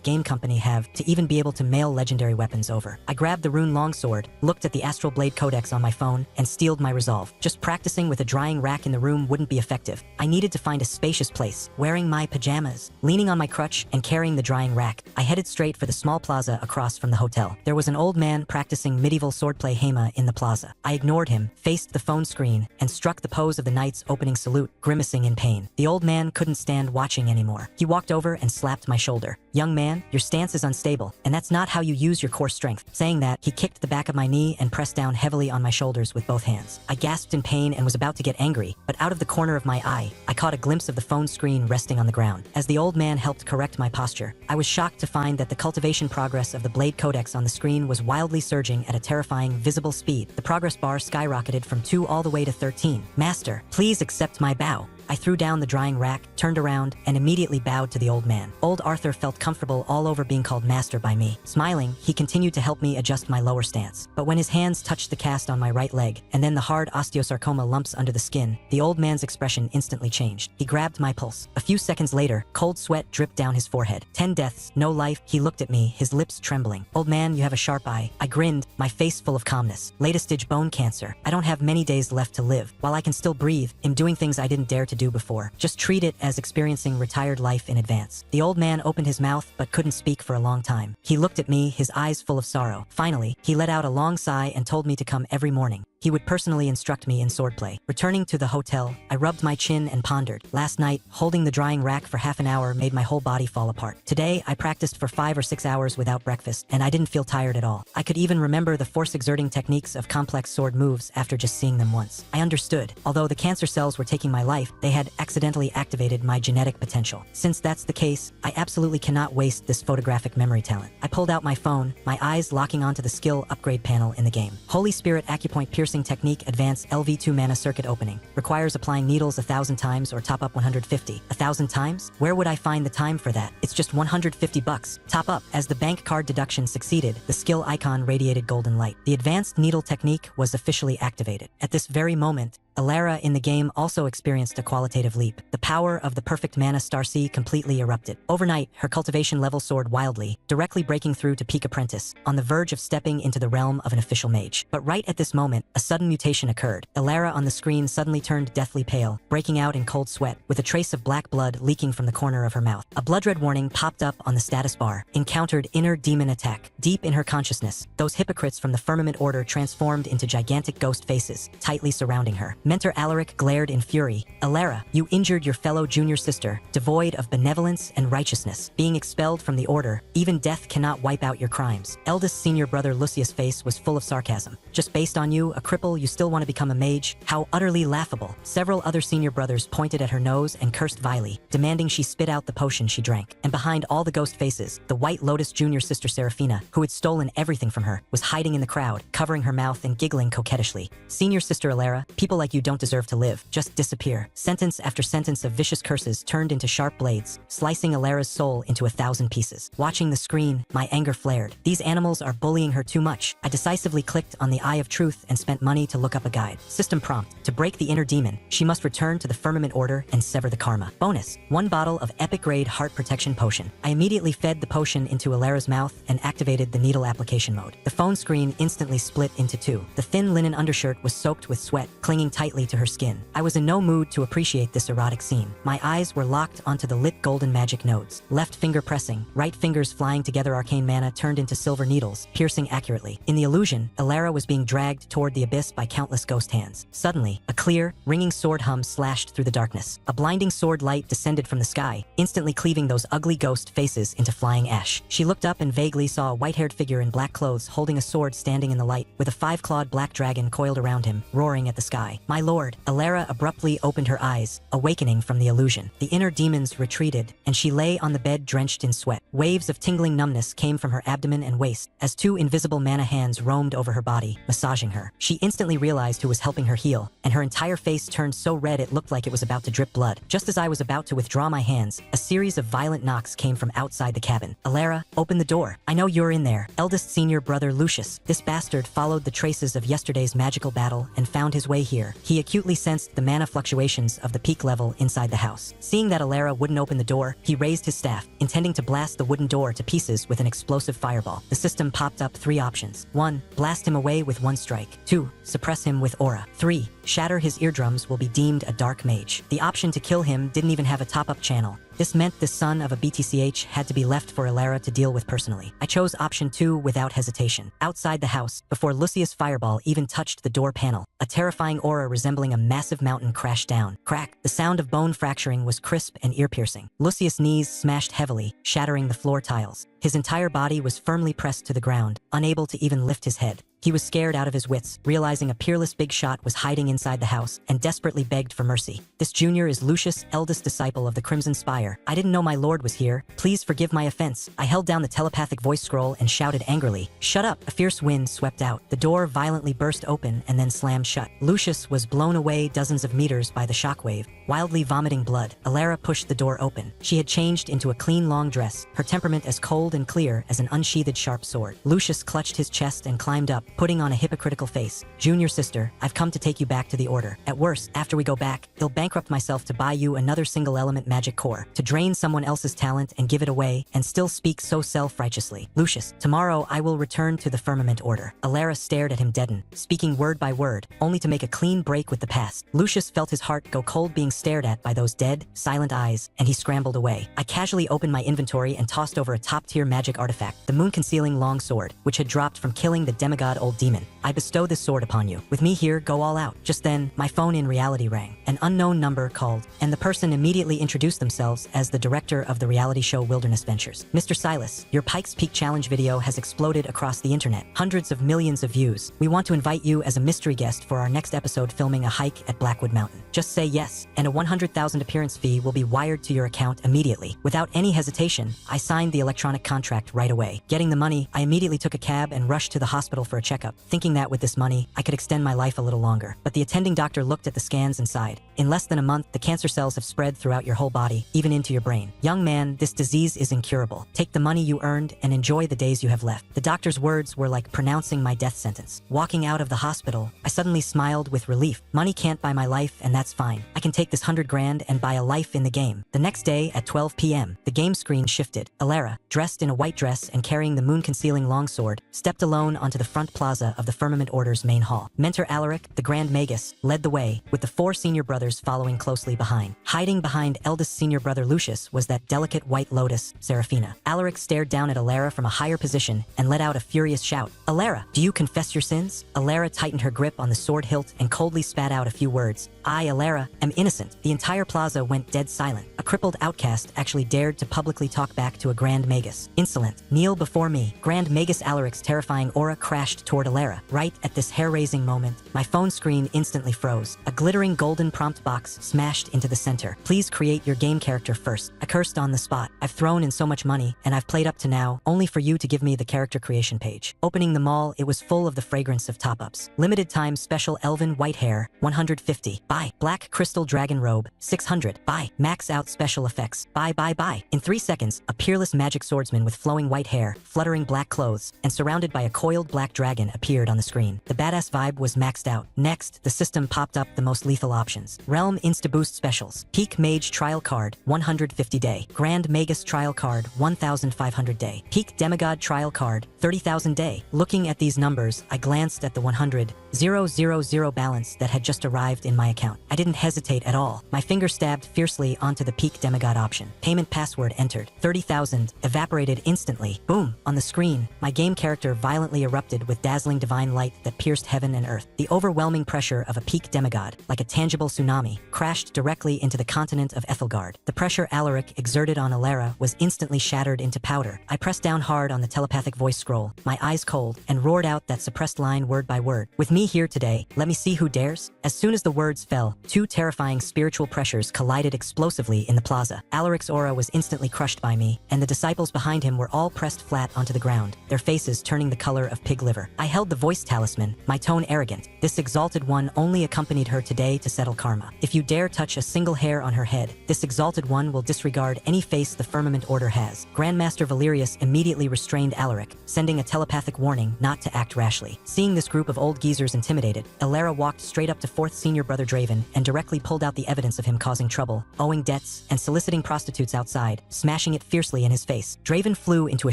game company have to even be able to mail legendary weapons over? I grabbed the rune longsword, looked at the Astral Blade Codex on my phone, and steeled my resolve. Just practicing with a drying rack in the room wouldn't be effective. I needed to find a spacious place, wearing my pajamas. Leaning on my crutch and carrying the drying rack, I headed straight for the small plaza across from the hotel. There was an old man practicing medieval swordplay Hema in the plaza. I ignored him, faced the phone screen, and struck the pose of the knight's opening salute, grimacing in pain. The old man couldn't stand watching anymore. He walked over and slapped my shoulder. "Young man, your stance is unstable, and that's not how you use your core strength." Saying that, he kicked the back of my knee and pressed down heavily on my shoulders with both hands. I gasped in pain and was about to get angry, but out of the corner of my eye, I caught a glimpse of the phone screen resting on the ground. As the old man helped correct my posture, I was shocked to find that the cultivation progress of the Blade Codex on the screen was wildly surging at a terrifying visible speed. The progress bar skyrocketed from 2 all the way to 13. "Master, please accept my bow." I threw down the drying rack, turned around, and immediately bowed to the old man. Old Arthur felt comfortable all over being called master by me. Smiling, he continued to help me adjust my lower stance. But when his hands touched the cast on my right leg, and then the hard osteosarcoma lumps under the skin, the old man's expression instantly changed. He grabbed my pulse. A few seconds later, cold sweat dripped down his forehead. 10 deaths, no life. He looked at me, his lips trembling. "Old man, you have a sharp eye." I grinned, my face full of calmness. "Latest stage bone cancer. I don't have many days left to live. While I can still breathe, I'm doing things I didn't dare to do before. Just treat it as experiencing retired life in advance." The old man opened his mouth but couldn't speak for a long time. He looked at me, his eyes full of sorrow. Finally, he let out a long sigh and told me to come every morning. he would personally instruct me in swordplay. Returning to the hotel, I rubbed my chin and pondered. Last night, holding the drying rack for half an hour made my whole body fall apart. Today, I practiced for 5 or 6 hours without breakfast, and I didn't feel tired at all. I could even remember the force-exerting techniques of complex sword moves after just seeing them once. I understood. Although the cancer cells were taking my life, they had accidentally activated my genetic potential. Since that's the case, I absolutely cannot waste this photographic memory talent. I pulled out my phone, my eyes locking onto the skill upgrade panel in the game. Holy Spirit Acupoint Piercing Technique Advanced LV2 Mana Circuit Opening. Requires applying needles 1,000 times or top up 150. 1,000 times? Where would I find the time for that? It's just 150 bucks. Top up. As the bank card deduction succeeded, the skill icon radiated golden light. The advanced needle technique was officially activated. At this very moment, Alara in the game also experienced a qualitative leap. The power of the perfect mana Star Sea completely erupted. Overnight, her cultivation level soared wildly, directly breaking through to peak apprentice, on the verge of stepping into the realm of an official mage. But right at this moment, a sudden mutation occurred. Alara on the screen suddenly turned deathly pale, breaking out in cold sweat, with a trace of black blood leaking from the corner of her mouth. A blood red warning popped up on the status bar. Encountered inner demon attack. Deep in her consciousness, those hypocrites from the Firmament Order transformed into gigantic ghost faces, tightly surrounding her. Mentor Alaric glared in fury. Alara, you injured your fellow junior sister, devoid of benevolence and righteousness. Being expelled from the Order, even death cannot wipe out your crimes. Eldest senior brother Lucius' face was full of sarcasm. Just based on you, a cripple, you still want to become a mage? How utterly laughable. Several other senior brothers pointed at her nose and cursed vilely, demanding she spit out the potion she drank. And behind all the ghost faces, the White Lotus junior sister Seraphina, who had stolen everything from her, was hiding in the crowd, covering her mouth and giggling coquettishly. Senior sister Alara, people like you don't deserve to live. Just disappear. Sentence after sentence of vicious curses turned into sharp blades, slicing Alara's soul into 1,000 pieces. Watching the screen, my anger flared. These animals are bullying her too much. I decisively clicked on the Eye of Truth and spent money to look up a guide. System prompt. To break the inner demon, she must return to the Firmament Order and sever the karma. Bonus. 1 bottle of epic grade heart protection potion. I immediately fed the potion into Alara's mouth and activated the needle application mode. The phone screen instantly split into 2. The thin linen undershirt was soaked with sweat, clinging tightly to her skin. I was in no mood to appreciate this erotic scene. My eyes were locked onto the lit golden magic nodes. Left finger pressing, right fingers flying together, arcane mana turned into silver needles, piercing accurately. In the illusion, Alara was being dragged toward the abyss by countless ghost hands. Suddenly, a clear, ringing sword hum slashed through the darkness. A blinding sword light descended from the sky, instantly cleaving those ugly ghost faces into flying ash. She looked up and vaguely saw a white-haired figure in black clothes holding a sword standing in the light, with a 5-clawed black dragon coiled around him, roaring at the sky. My lord, Alara abruptly opened her eyes, awakening from the illusion. The inner demons retreated, and she lay on the bed drenched in sweat. Waves of tingling numbness came from her abdomen and waist, as 2 invisible mana hands roamed over her body, massaging her. She instantly realized who was helping her heal, and her entire face turned so red it looked like it was about to drip blood. Just as I was about to withdraw my hands, a series of violent knocks came from outside the cabin. Alara, open the door. I know you're in there. Eldest senior brother Lucius. This bastard followed the traces of yesterday's magical battle and found his way here. He acutely sensed the mana fluctuations of the peak level inside the house. Seeing that Alara wouldn't open the door, he raised his staff, intending to blast the wooden door to pieces with an explosive fireball. The system popped up 3 options. 1. Blast him away with 1 strike. 2. Suppress him with aura. 3. Shatter his eardrums will be deemed a dark mage. The option to kill him didn't even have a top-up channel. This meant the son of a BTCH had to be left for Alara to deal with personally. I chose option 2 without hesitation. Outside the house, before Lucius' fireball even touched the door panel, a terrifying aura resembling a massive mountain crashed down. Crack! The sound of bone fracturing was crisp and ear-piercing. Lucius' knees smashed heavily, shattering the floor tiles. His entire body was firmly pressed to the ground, unable to even lift his head. He was scared out of his wits, realizing a peerless big shot was hiding inside the house, and desperately begged for mercy. This junior is Lucius, eldest disciple of the Crimson Spire. I didn't know my lord was here. Please forgive my offense. I held down the telepathic voice scroll and shouted angrily, "Shut up!" A fierce wind swept out. The door violently burst open and then slammed shut. Lucius was blown away dozens of meters by the shockwave, wildly vomiting blood. Alara pushed the door open. She had changed into a clean long dress, her temperament as cold and clear as an unsheathed sharp sword. Lucius clutched his chest and climbed up, putting on a hypocritical face. "Junior sister, I've come to take you back to the Order. At worst, after we go back, I'll bankrupt myself to buy you another single element magic core, to drain someone else's talent and give it away, and still speak so self-righteously. Lucius, tomorrow I will return to the Firmament Order." Alara stared at him deadened, speaking word by word, only to make a clean break with the past. Lucius felt his heart go cold being stared at by those dead, silent eyes, and he scrambled away. I casually opened my inventory and tossed over a top-tier magic artifact, the moon-concealing long sword, which had dropped from killing the demigod old demon. I bestow this sword upon you. With me here, go all out. Just then, my phone in reality rang. An unknown number called, and the person immediately introduced themselves as the director of the reality show Wilderness Ventures. Mr. Silas, your Pikes Peak Challenge video has exploded across the internet. Hundreds of millions of views. We want to invite you as a mystery guest for our next episode filming a hike at Blackwood Mountain. Just say yes, and a 100,000 appearance fee will be wired to your account immediately. Without any hesitation, I signed the electronic contract right away. Getting the money, I immediately took a cab and rushed to the hospital for a checkup, thinking that with this money, I could extend my life a little longer. But the attending doctor looked at the scans and sighed. In less than a month, the cancer cells have spread throughout your whole body, even into your brain. Young man, this disease is incurable. Take the money you earned and enjoy the days you have left. The doctor's words were like pronouncing my death sentence. Walking out of the hospital, I suddenly smiled with relief. Money can't buy my life, and that's fine. I can take this 100 grand and buy a life in the game. The next day at 12 p.m., the game screen shifted. Alara, dressed in a white dress and carrying the moon-concealing longsword, stepped alone onto the front plaza of the Firmament Order's main hall. Mentor Alaric, the Grand Magus, led the way, with the 4 senior brothers following closely behind. Hiding behind eldest senior brother Lucius was that delicate white lotus, Seraphina. Alaric stared down at Alara from a higher position and let out a furious shout. Alara, do you confess your sins? Alara tightened her grip on the sword hilt and coldly spat out a few words. I, Alara, am innocent. The entire plaza went dead silent. A crippled outcast actually dared to publicly talk back to a Grand Magus. Insolent, kneel before me. Grand Magus Alaric's terrifying aura crashed toward Alara. Right at this hair-raising moment, my phone screen instantly froze. A glittering golden prompt box smashed into the center. Please create your game character first. I cursed on the spot. I've thrown in so much money, and I've played up to now, only for you to give me the character creation page. Opening the mall, it was full of the fragrance of top-ups. Limited time special elven white hair, 150. Buy. Black crystal dragon robe, 600. Buy. Max out special effects. Buy. In 3 seconds, a peerless magic swordsman with flowing white hair, fluttering black clothes, and surrounded by a coiled black dragon appeared on the screen. The badass vibe was maxed out. Next, the system popped up the most lethal options. Realm Insta-Boost specials. Peak Mage trial card, 150 day. Grand Magus trial card, 1,500 day. Peak Demigod trial card, 30,000 day. Looking at these numbers, I glanced at the 100,000 balance that had just arrived in my account. I didn't hesitate at all. My finger stabbed fiercely onto the Peak Demigod option. Payment password entered. 30,000 evaporated instantly. Boom! On the screen, my game character violently erupted with dazzling divine light that pierced heaven and earth. The overwhelming pressure of a Peak Demigod, like a tangible tsunami, crashed directly into the continent of Ethelgard. The pressure Alaric exerted on Alara was instantly shattered into powder. I pressed down hard on the telepathic voice scroll, my eyes cold, and roared out that suppressed line word by word. With me here today, let me see who dares? As soon as the words fell, 2 terrifying spiritual pressures collided explosively in the plaza. Alaric's aura was instantly crushed by me, and the disciples behind him were all pressed flat onto the ground, their faces turning the color of pig liver. I held the voice talisman, my tone arrogant. This exalted one only accompanied her today to settle karma. If you dare touch a single hair on her head, this exalted one will disregard any face the Firmament Order has. Grandmaster Valerius immediately restrained Alaric, sending a telepathic warning not to act rashly. Seeing this group of old geezers intimidated, Alara walked straight up to 4th senior brother Draven and directly pulled out the evidence of him causing trouble, owing debts, and soliciting prostitutes outside, smashing it fiercely in his face. Draven flew into a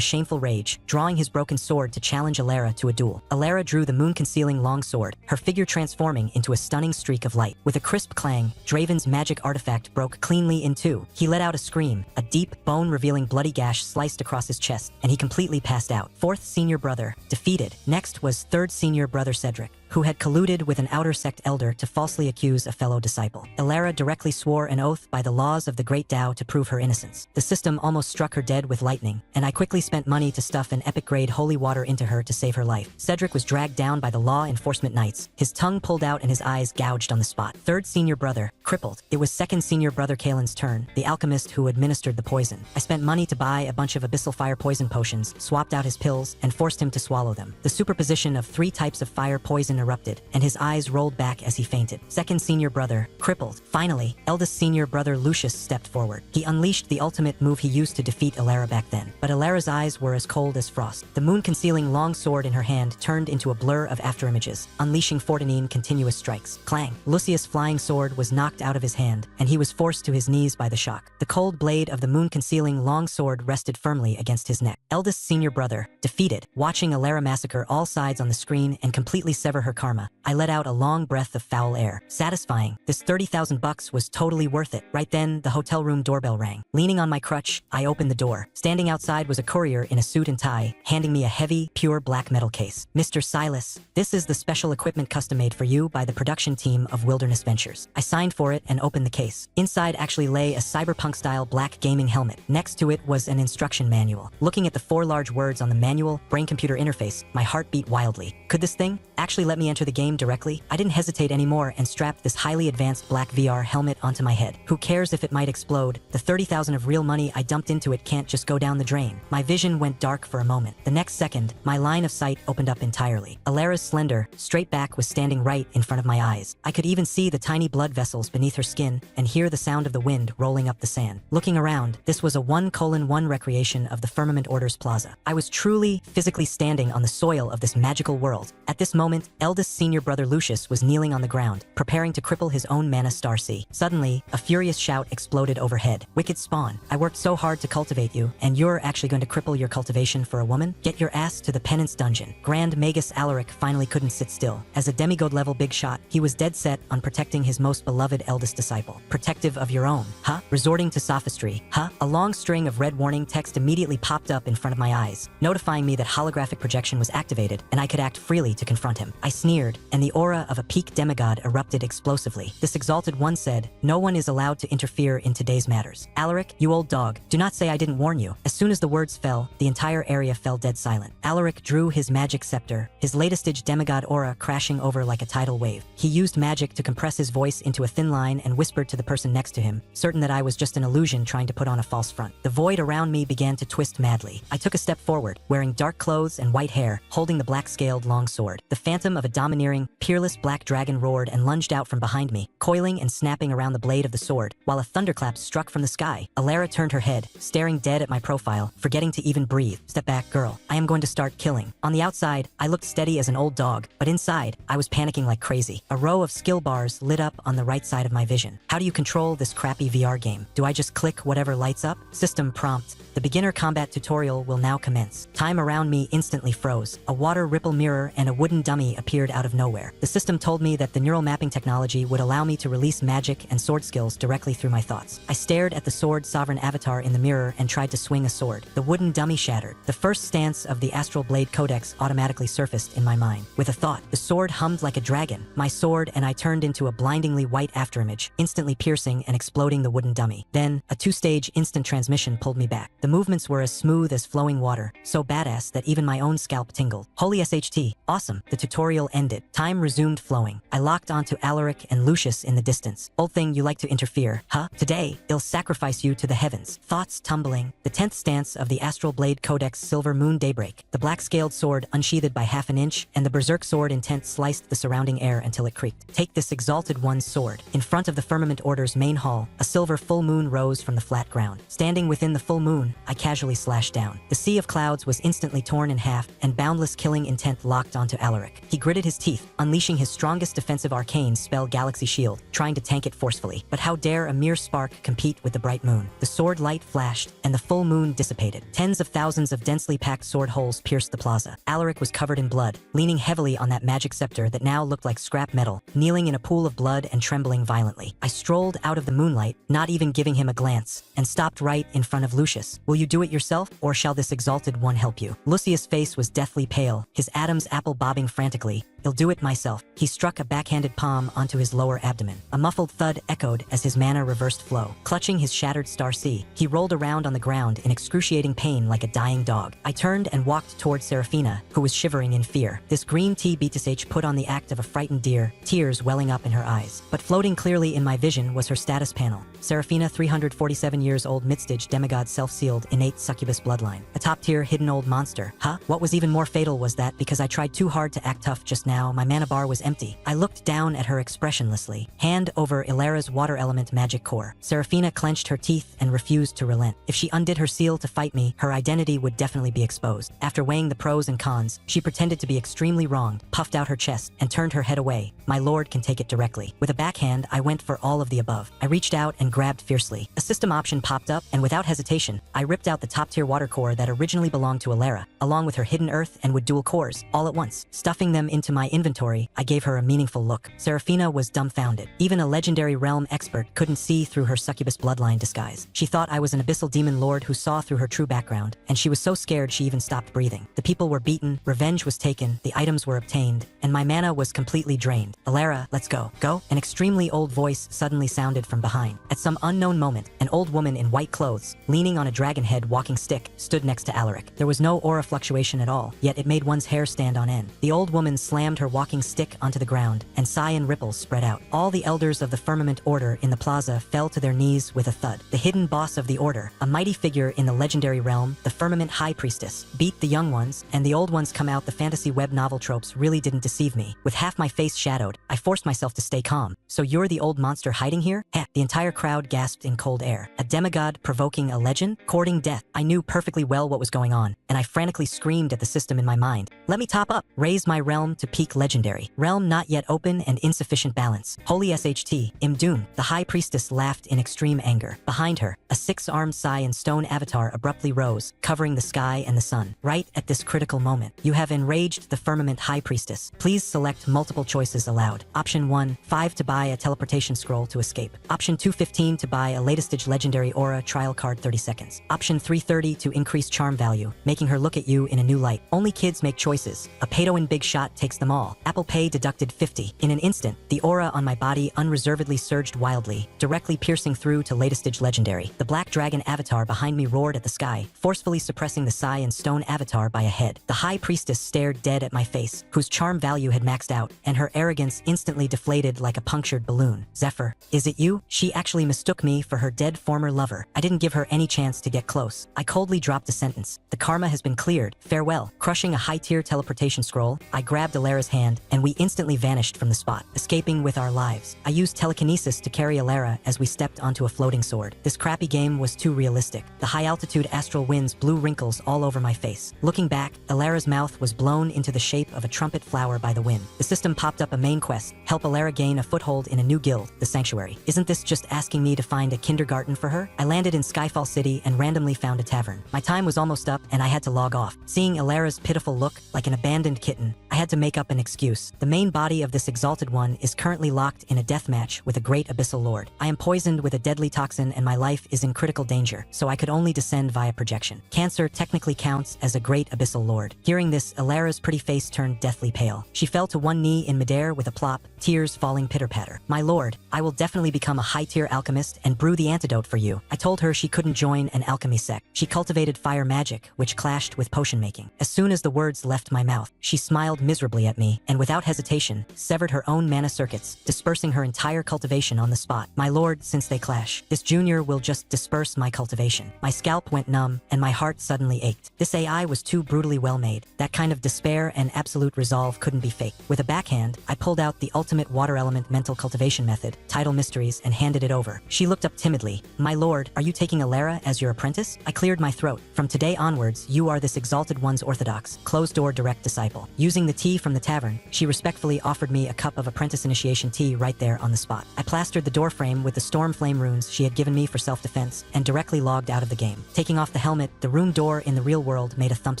shameful rage, drawing his broken sword to challenge Alara to a duel. Alara drew the moon-concealing longsword, her figure transforming into a stunning streak of light. With a crisp clang, Draven's magic artifact broke cleanly in two. He let out a scream, a deep, bone-revealing bloody gash sliced across his chest, and he completely passed out. 4th senior brother, defeated. Next was 3rd senior brother Cedric, who had colluded with an outer sect elder to falsely accuse a fellow disciple. Alara directly swore an oath by the laws of the Great Tao to prove her innocence. The system almost struck her dead with lightning, and I quickly spent money to stuff an epic-grade holy water into her to save her life. Cedric was dragged down by the law enforcement knights, his tongue pulled out and his eyes gouged on the spot. 3rd senior brother, crippled. It was 2nd senior brother Kalen's turn, the alchemist who administered the poison. I spent money to buy a bunch of abyssal fire poison potions, swapped out his pills, and forced him to swallow them. The superposition of 3 types of fire poison erupted, and his eyes rolled back as he fainted. 2nd senior brother, crippled. Finally, eldest senior brother Lucius stepped forward. He unleashed the ultimate move he used to defeat Alara back then. But Alara's eyes were as cold as frost. The moon-concealing long sword in her hand turned into a blur of afterimages, unleashing 14 continuous strikes. Clang! Lucius' flying sword was knocked out of his hand, and he was forced to his knees by the shock. The cold blade of the moon-concealing long sword rested firmly against his neck. Eldest senior brother, defeated, watching Alara massacre all sides on the screen and completely sever her karma. I let out a long breath of foul air. Satisfying. This 30,000 bucks was totally worth it. Right then, the hotel room doorbell rang. Leaning on my crutch, I opened the door. Standing outside was a courier in a suit and tie, handing me a heavy, pure black metal case. Mr. Silas, this is the special equipment custom made for you by the production team of Wilderness Ventures. I signed for it and opened the case. Inside actually lay a cyberpunk-style black gaming helmet. Next to it was an instruction manual. Looking at the 4 large words on the manual, brain-computer interface, my heart beat wildly. Could this thing actually let me enter the game directly? I didn't hesitate anymore and strapped this highly advanced black VR helmet onto my head. Who cares if it might explode? The 30,000 of real money I dumped into it can't just go down the drain. My vision went dark for a moment. The next second, my line of sight opened up entirely. Alara's slender, straight back was standing right in front of my eyes. I could even see the tiny blood vessels beneath her skin and hear the sound of the wind rolling up the sand. Looking around, this was a 1:1 recreation of the Firmament Orders Plaza. I was truly, physically standing on the soil of this magical world. At this moment, eldest senior brother Lucius was kneeling on the ground, preparing to cripple his own mana star sea. Suddenly, a furious shout exploded overhead. Wicked spawn, I worked so hard to cultivate you, and you're actually going to cripple your cultivation for a woman? Get your ass to the penance dungeon. Grand Magus Alaric finally couldn't sit still. As a demigod-level big shot, he was dead set on protecting his most beloved eldest disciple. Protective of your own, huh? Resorting to sophistry, huh? A long string of red warning text immediately popped up in front of my eyes, notifying me that holographic projection was activated and I could act freely to confront him. I sneered, and the aura of a peak demigod erupted explosively. This exalted one said, "No one is allowed to interfere in today's matters. Alaric, you old dog, do not say I didn't warn you." As soon as the words fell, the entire area fell dead silent. Alaric drew his magic scepter, his latest-stage demigod aura crashing over like a tidal wave. He used magic to compress his voice into a thin line and whispered to the person next to him, certain that I was just an illusion trying to put on a false front. The void around me began to twist madly. I took a step forward, wearing dark clothes and white hair, holding the black-scaled long sword. The phantom of a domineering, peerless black dragon roared and lunged out from behind me, coiling and snapping around the blade of the sword, while a thunderclap struck from the sky. Alara turned her head, staring dead at my profile, forgetting to even breathe. "Step back, girl. I am going to start killing." On the outside, I looked steady as an old dog, but inside, I was panicking like crazy. A row of skill bars lit up on the right side of my vision. How do you control this crappy VR game? Do I just click whatever lights up? System prompt. The beginner combat tutorial will now commence. Time around me instantly froze. A water ripple mirror and a wooden dummy appeared out of nowhere. The system told me that the neural mapping technology would allow me to release magic and sword skills directly through my thoughts. I stared at the sword sovereign avatar in the mirror and tried to swing a sword. The wooden dummy shattered. The first stance of the Astral Blade Codex automatically surfaced in my mind. With a thought, the sword hummed like a dragon. My sword and I turned into a blindingly white afterimage, instantly piercing and exploding the wooden dummy. Then, a 2-stage instant transmission pulled me back. The movements were as smooth as flowing water, so badass that even my own scalp tingled. Holy SHT, awesome. The tutorial ended. Time resumed flowing. I locked onto Alaric and Lucius in the distance. "Old thing, you like to interfere, huh? Today, they'll sacrifice you to the heavens." Thoughts tumbling. The 10th stance of the Astral Blade Codex Silver Moon Daybreak. The black-scaled sword unsheathed by half an inch, and the berserk sword intent sliced the surrounding air until it creaked. "Take this exalted one's sword." In front of the Firmament Order's main hall, a silver full moon rose from the flat ground. Standing within the full moon, I casually slashed down. The sea of clouds was instantly torn in half, and boundless killing intent locked onto Alaric. He gritted his teeth, unleashing his strongest defensive arcane spell, Galaxy Shield, trying to tank it forcefully. But how dare a mere spark compete with the bright moon? The sword light flashed, and the full moon dissipated. Tens of thousands of densely packed sword holes pierced the plaza. Alaric was covered in blood, leaning heavily on that magic scepter that now looked like scrap metal, kneeling in a pool of blood and trembling violently. I strolled out of the moonlight, not even giving him a glance, and stopped right in front of Lucius. "Will you do it yourself, or shall this exalted one help you?" Lucius' face was deathly pale, his Adam's apple bobbing frantically. "I'll do it myself." He struck a backhanded palm onto his lower abdomen. A muffled thud echoed as his mana reversed flow. Clutching his shattered star sea, he rolled around on the ground in excruciating pain like a dying dog. I turned and walked toward Seraphina, who was shivering in fear. This green tea BTSH put on the act of a frightened deer, tears welling up in her eyes. But floating clearly in my vision was her status panel. Seraphina, 347 years old, mid-stage demigod, self-sealed, innate succubus bloodline. A top-tier hidden old monster. Huh? What was even more fatal was that because I tried too hard to act tough just now, my mana bar was empty. I looked down at her expressionlessly, hand over Ilara's water element magic core. Seraphina clenched her teeth and refused to relent. If she undid her seal to fight me, her identity would definitely be exposed. After weighing the pros and cons, she pretended to be extremely wronged, puffed out her chest, and turned her head away. "My lord can take it directly." With a backhand, I went for all of the above. I reached out and grabbed fiercely. A system option popped up, and without hesitation, I ripped out the top-tier water core that originally belonged to Ilara, along with her hidden earth and wood dual cores, all at once, stuffing them into my my inventory, I gave her a meaningful look. Serafina was dumbfounded. Even a legendary realm expert couldn't see through her succubus bloodline disguise. She thought I was an abyssal demon lord who saw through her true background, and she was so scared she even stopped breathing. The people were beaten, revenge was taken, the items were obtained, and my mana was completely drained. Alara, let's go. Go? An extremely old voice suddenly sounded from behind. At some unknown moment, an old woman in white clothes, leaning on a dragon head walking stick, stood next to Alaric. There was no aura fluctuation at all, yet it made one's hair stand on end. The old woman slammed her walking stick onto the ground, and cyan ripples spread out. All the elders of the Firmament Order in the plaza fell to their knees with a thud. The hidden boss of the order, a mighty figure in the legendary realm, the Firmament High Priestess, beat the young ones, and the old ones come out. The fantasy web novel tropes really didn't deceive me. With half my face shadowed, I forced myself to stay calm. So you're the old monster hiding here? Heh. The entire crowd gasped in cold air. A demigod provoking a legend? Courting death. I knew perfectly well what was going on, and I frantically screamed at the system in my mind. Let me top up. Raise my realm to peak legendary. Realm not yet open and insufficient balance. Holy SHT. Imdoom. The High Priestess laughed in extreme anger. Behind her, a six-armed cyan stone avatar abruptly rose, covering the sky and the sun. Right at this critical moment, you have enraged the Firmament High Priestess. Please select multiple choices aloud. Option 1, 5 to buy a teleportation scroll to escape. Option 2, 15 to buy a latest legendary aura trial card 30 seconds. Option 3, 30 to increase charm value, making her look at you in a new light. Only kids make choices. A Payto-in Big Shot takes them all. Apple Pay deducted 50. In an instant, the aura on my body unreservedly surged wildly, directly piercing through to latest legendary. The black dragon avatar behind me roared at the sky, forcefully suppressing the cyan stone avatar by a head. The High Priestess stared dead at my face, whose charm value had maxed out, and her arrogance instantly deflated like a punctured balloon. Zephyr, is it you? She actually mistook me for her dead former lover. I didn't give her any chance to get close. I coldly dropped the sentence. The karma has been cleared. Farewell. Crushing a high-tier teleportation scroll, I grabbed Alara's hand, and we instantly vanished from the spot, escaping with our lives. I used telekinesis to carry Alara as we stepped onto a floating sword. This crappy game was too realistic. The high-altitude astral winds blew wrinkles all over my face. Looking back, Alara's mouth was blown into the shape of a trumpet flower by the wind. The system popped up a main quest, help Alara gain a foothold in a new guild, the Sanctuary. Isn't this just asking me to find a kindergarten for her? I landed in Skyfall City and randomly found a tavern. My time was almost up and I had to log off. Seeing Alara's pitiful look, like an abandoned kitten, I had to make up an excuse. The main body of this exalted one is currently locked in a deathmatch with a great abyssal lord. I am poisoned with a deadly toxin and my life is in critical danger, so I could only descend via projection. Cancer technically counts as a great abyssal lord. Hearing this, Alara's pretty face turned deathly pale. She fell to one knee in midair with a plop, tears falling pitter-patter. My lord, I will definitely become a high-tier alchemist and brew the antidote for you. I told her she couldn't join an alchemy sect. She cultivated fire magic, which clashed with potion making. As soon as the words left my mouth, she smiled miserably at me and without hesitation, severed her own mana circuits, dispersing her entire cultivation on the spot. My lord, since they clash, this junior will just disperse my cultivation. My scalp went numb and my heart suddenly ached. This AI was too brutally well made. That kind of despair and absolute resolve couldn't be faked. With a backhand, I pulled out the ultimate water element mental cultivation method, Tidal Mysteries, and handed it over. She looked up timidly. My lord, are you taking Alara as your apprentice? I cleared my throat. From today onwards, you are this exalted one's orthodox, closed-door direct disciple. Using the tea from the tavern, she respectfully offered me a cup of apprentice initiation tea right there on the spot. I plastered the doorframe with the storm flame runes she had given me for self-defense and directly logged out of the game. Taking off the helmet, the room door in the real world made a thump